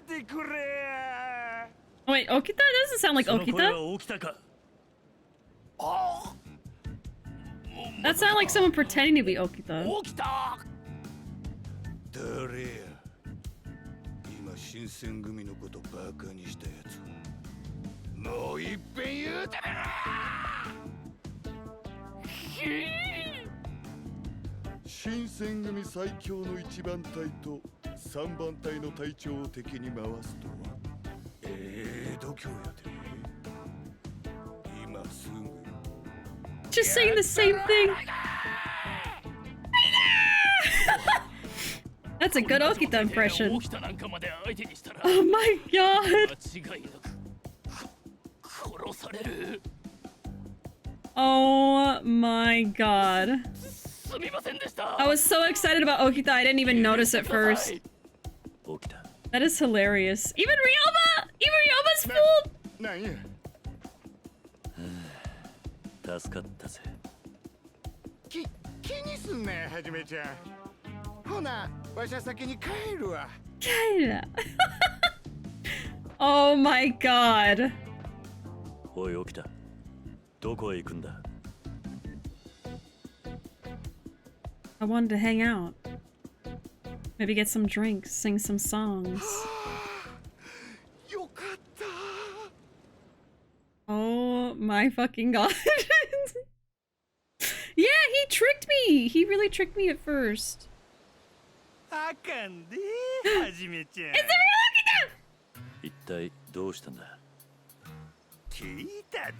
ぜてくれや。 Wait, Okita doesn't sound like Okita. That sounded like someone pretending to be Okita. 誰や。今新選組のことバカにしたやつ。もういっぺん言うてみろ。新選組最強の1番隊と3番隊の隊長を敵に回すとは。度胸やで。今すぐ。Just saying the same thing. That's a good Okita impression. Oh my god. Oh my god. I was so excited about Okita, I didn't even notice it first. That is hilarious. Even Ryoma! Even Ryoma's fooled! なんや。助かったぜ。気にすんなよ、はじめちゃん。ほな、わしゃ先に帰るわ。Kinda. Oh my god. おい、起きた。どこへ行くんだ。I wanted to hang out. Maybe get some drinks, sing some songs. よかった。 Oh my fucking god. Yeah, he tricked me! He really tricked me at first. あかんで、はじめちゃん。Is it really Okita? 一体どうしたんだ。聞いたで。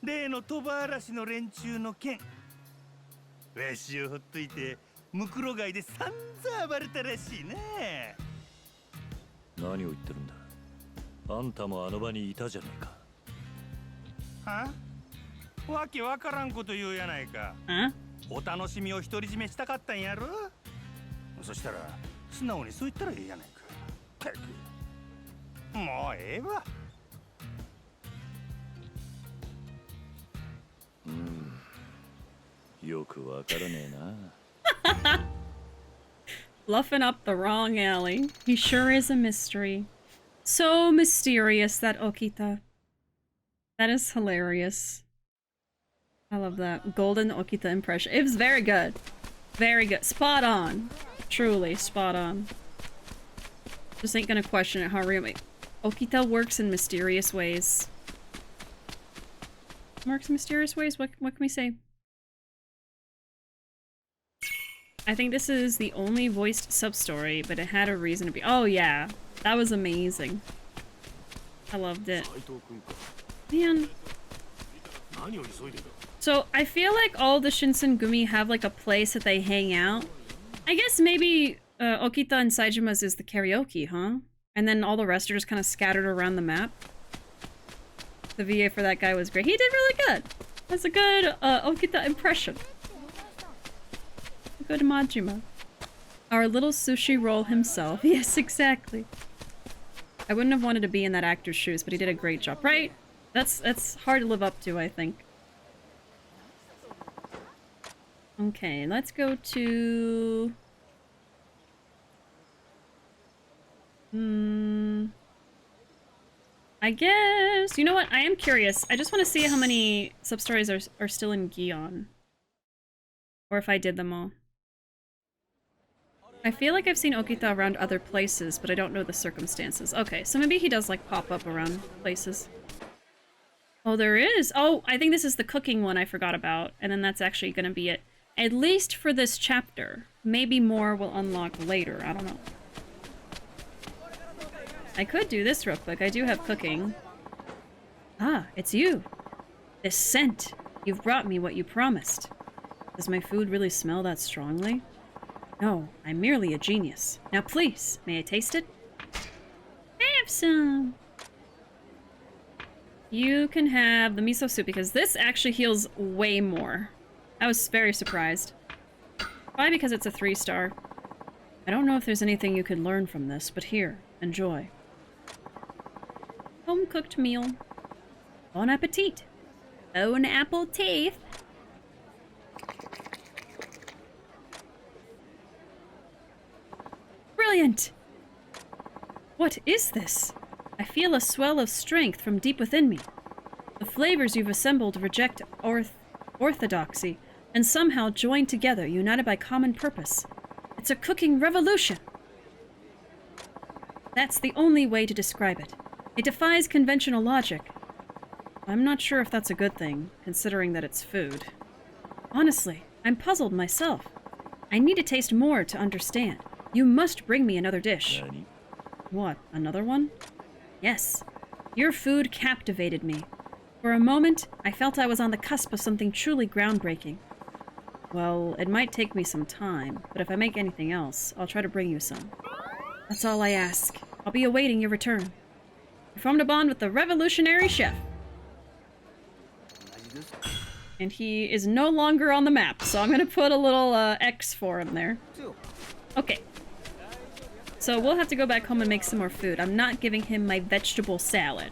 例の鳥羽嵐の連中の件。わしをほっといて、ムクロ街で散々暴れたらしいな。何を言ってるんだ。あんたもあの場にいたじゃねえか。は？わけわからんこと言うやないか。お楽しみを独り占めしたかったんやろ。そしたら素直にそう言ったらええやないか。たくもうええわ。よくわからねえな。Bluffing up the wrong alley. He sure is a mystery. So mysterious, that Okita. That is hilarious. I love that. Golden Okita impression. It was very good. Very good. Spot on. Truly spot on. Just ain't gonna question it, huh, Ryoma? Okita works in mysterious ways. Works in mysterious ways? What can we say? I think this is the only voiced sub-story, but it had a reason to be- Oh yeah, that was amazing. I loved it. Man. So, I feel like all the Shinsengumi have like a place that they hang out. I guess maybe Okita and Saijima's is the karaoke, huh? And then all the rest are just kind of scattered around the map. The VA for that guy was great. He did really good. That's a good Okita impression. Good Majima. Our little sushi roll himself. Yes, exactly. I wouldn't have wanted to be in that actor's shoes, but he did a great job, right? That's hard to live up to, I think. Okay, let's go to... I guess... You know what? I am curious. I just want to see how many sub-stories are still in Gion. Or if I did them all. I feel like I've seen Okita around other places, but I don't know the circumstances. Okay, so maybe he does, like, pop up around places. Oh, there is! Oh, I think this is the cooking one I forgot about, and then that's actually gonna be it. At least for this chapter. Maybe more will unlock later, I don't know. I could do this real quick, I do have cooking. Ah, it's you! This scent! You've brought me what you promised. Does my food really smell that strongly? No, I'm merely a genius. Now please, may I taste it? Have some. You can have the miso soup because this actually heals way more. I was very surprised. Probably because it's a 3-star. I don't know if there's anything you could learn from this, but here, enjoy. Home-cooked meal. Bon appetit. Bon appetit. Brilliant! What is this? I feel a swell of strength from deep within me. The flavors you've assembled reject orthodoxy and somehow join together, united by common purpose. It's a cooking revolution! That's the only way to describe it. It defies conventional logic. I'm not sure if that's a good thing, considering that it's food. Honestly, I'm puzzled myself. I need to taste more to understand. You must bring me another dish. What, another one? Yes. Your food captivated me. For a moment, I felt I was on the cusp of something truly groundbreaking. Well, it might take me some time, but if I make anything else, I'll try to bring you some. That's all I ask. I'll be awaiting your return. I formed a bond with the revolutionary chef. And he is no longer on the map, so I'm gonna put a little X for him there. Okay. So we'll have to go back home and make some more food. I'm not giving him my vegetable salad.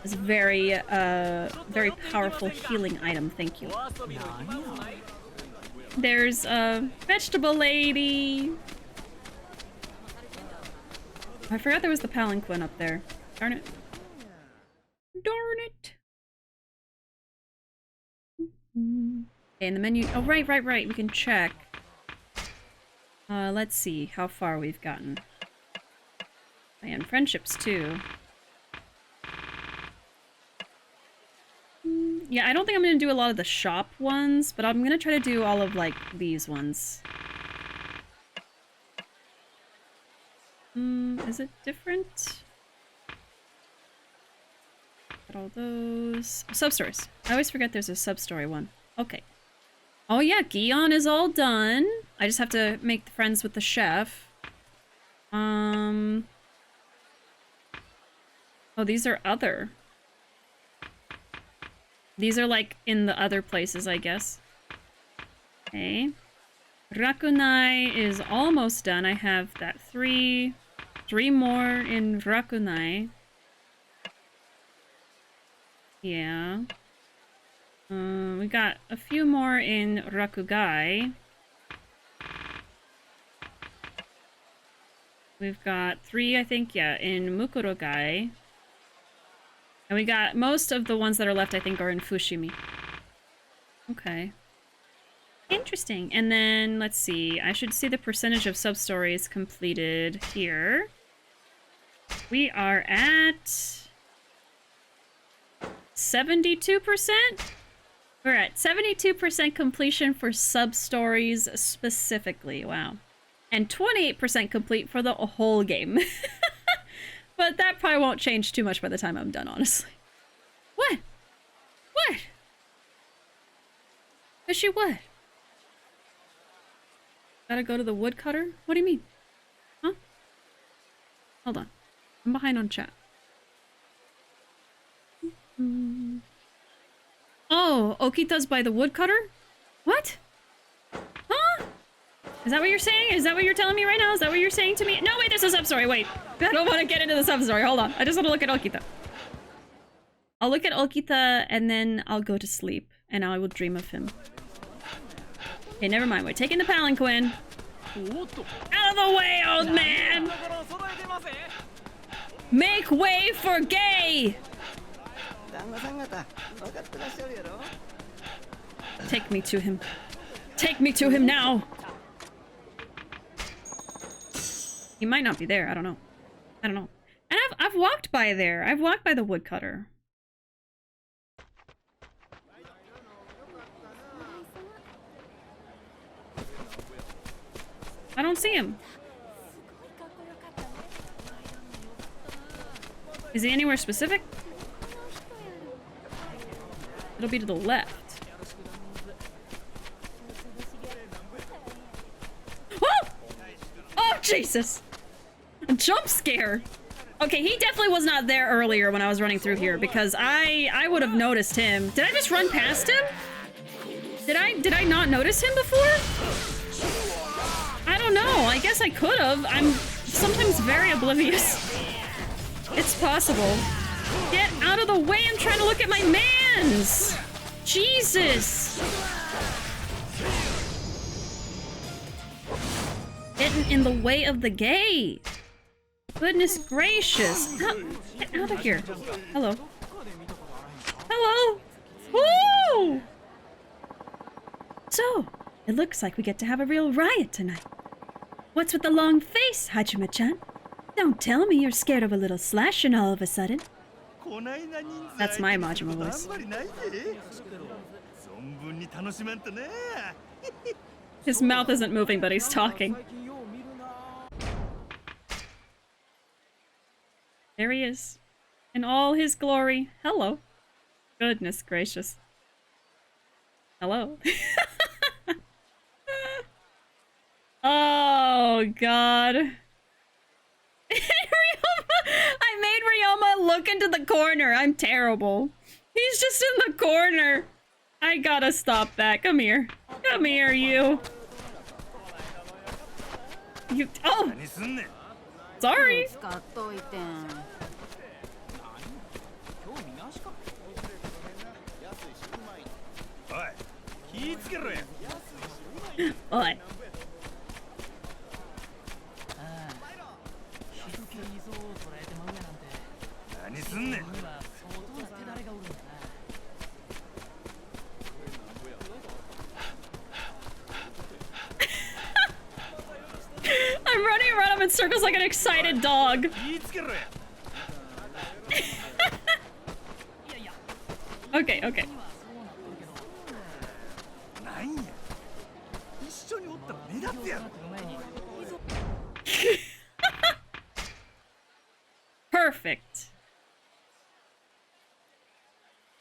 It's a very, very powerful healing item, thank you. There's a vegetable lady. I forgot there was the palanquin up there. Darn it. Darn it. Okay, in the menu. Oh, right. We can check. Let's see how far we've gotten. And friendships too. Yeah, I don't think I'm gonna do a lot of the shop ones, but I'm gonna try to do all of like these ones. Is it different? Got all those substories. I always forget there's a substory one. Okay. Oh yeah, Gion is all done. I just have to make friends with the chef. Oh, these are other. These are like in the other places, I guess. Okay. Rakunai is almost done. I have that three more in Rakunai. Yeah. We got a few more in Rakugai. We've got 3, I think, yeah, in Mukurogai. And we got most of the ones that are left, I think, are in Fushimi. Okay. Interesting. And then, let's see. I should see the percentage of sub-stories completed here. We are at 72%? We're at 72% completion for sub-stories specifically. Wow. And 28% complete for the whole game. But that probably won't change too much by the time I'm done, honestly. What? What? Fishy what? Gotta go to the woodcutter? What do you mean? Huh? Hold on. I'm behind on chat. Oh, Okita's by the woodcutter? What? Huh? Is that what you're saying? Is that what you're telling me right now? Is that what you're saying to me? No, wait, there's a sub-story. Wait. I don't want to get into the sub-story. Hold on. I just want to look at Okita. I'll look at Okita and then I'll go to sleep and I will dream of him. Okay, never mind. We're taking the palanquin. Out of the way, old man! Make way for gay! Take me to him. Take me to him now! He might not be there. I don't know. I don't know. And I've walked by there. I've walked by the woodcutter. I don't see him. Is he anywhere specific? It'll be to the left. Jesus! A jump scare! Okay, he definitely was not there earlier when I was running through here, because I would have noticed him. Did I just run past him? Did I not notice him before? I don't know. I guess I could have. I'm sometimes very oblivious. It's possible. Get out of the way. I'm trying to look at my mans. Jesus. Getting in the way of the gate. Goodness gracious. Get out of here. Hello. Hello. Woo! So, it looks like we get to have a real riot tonight. What's with the long face, Hajime-chan? Don't tell me you're scared of a little slashing all of a sudden. That's my Majima voice. His mouth isn't moving, but he's talking. There he is. In all his glory. Hello. Goodness gracious. Hello. Oh, God. Ryoma! I made Ryoma look into the corner. I'm terrible. He's just in the corner. I gotta stop that. Come here. Come here, you. You. Oh! Sorry. Oi. I'm running around him in circles like an excited dog. Okay, okay. Perfect.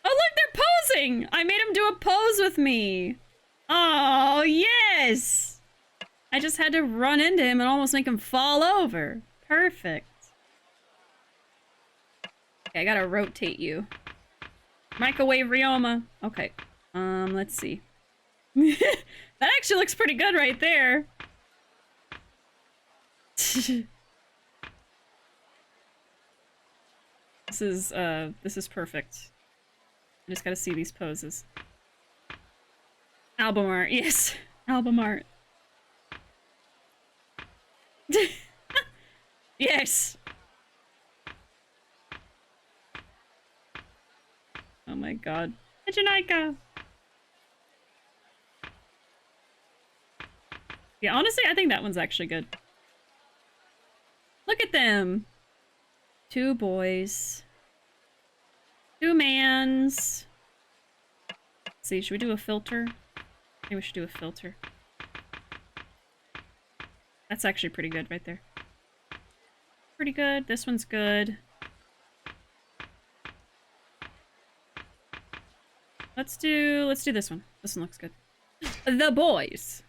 Oh, look, they're posing! I made him do a pose with me. Oh, yes! I just had to run into him and almost make him fall over. Perfect. Okay, I gotta rotate you. Microwave Ryoma. Okay. Let's see. That actually looks pretty good right there. This is perfect. I just gotta see these poses. Album art, yes. Album art. Yes! Oh my god. Janaika! Yeah, honestly, I think that one's actually good. Look at them! 2 boys. 2 mans. Let's see, should we do a filter? I think we should do a filter. That's actually pretty good right there. Pretty good. This one's good. Let's do this one. This one looks good. The boys.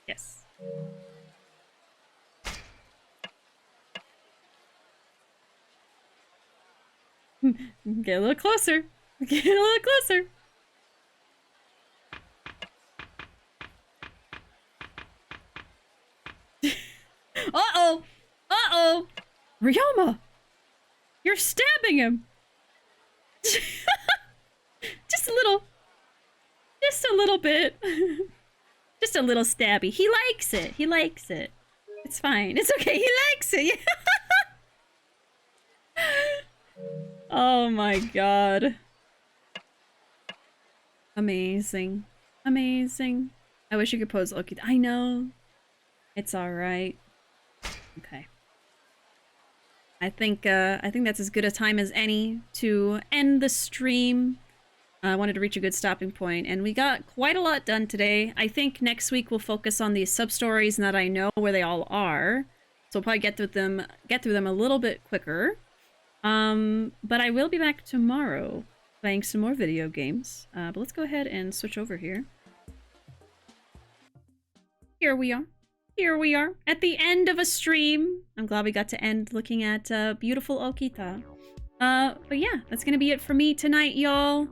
Yes. Get a little closer. Get a little closer. Uh-oh! Uh-oh! Ryoma! You're stabbing him! Just a little. Just a little bit. Just a little stabby. He likes it. He likes it. It's fine. It's okay. He likes it. Oh my god. Amazing. Amazing. I wish you could pose Okita. I know. It's alright. Okay. I think that's as good a time as any to end the stream. I wanted to reach a good stopping point, and we got quite a lot done today. I think next week we'll focus on these sub-stories, and that I know where they all are. So we'll probably get through them a little bit quicker. But I will be back tomorrow playing some more video games. But let's go ahead and switch over here. Here we are. here we are at the end of a stream. I'm glad we got to end looking at beautiful Okita. But yeah, that's gonna be it for me tonight, y'all.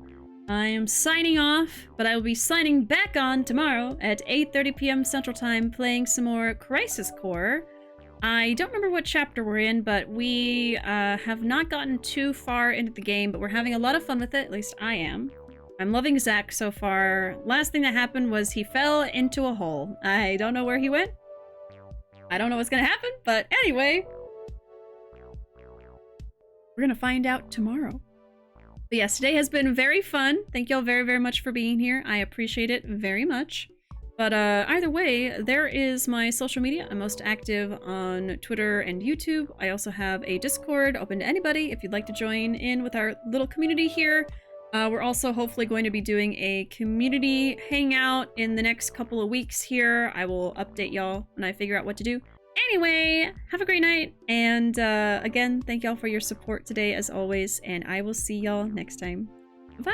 I am signing off, but I will be signing back on tomorrow at 8:30 p.m. Central Time, playing some more Crisis Core. I don't remember what chapter we're in, but we have not gotten too far into the game, but we're having a lot of fun with it. At least I am. I'm loving Zack so far. Last thing that happened was he fell into a hole. I don't know where he went. I don't know what's gonna happen, but anyway. We're gonna find out tomorrow. But yes, today has been very fun. Thank y'all very, very much for being here. I appreciate it very much. But either way, there is my social media. I'm most active on Twitter and YouTube. I also have a Discord open to anybody if you'd like to join in with our little community here. We're also hopefully going to be doing a community hangout in the next couple of weeks here. I will update y'all when I figure out what to do. Anyway, have a great night. And again, thank y'all for your support today as always. And I will see y'all next time. Bye!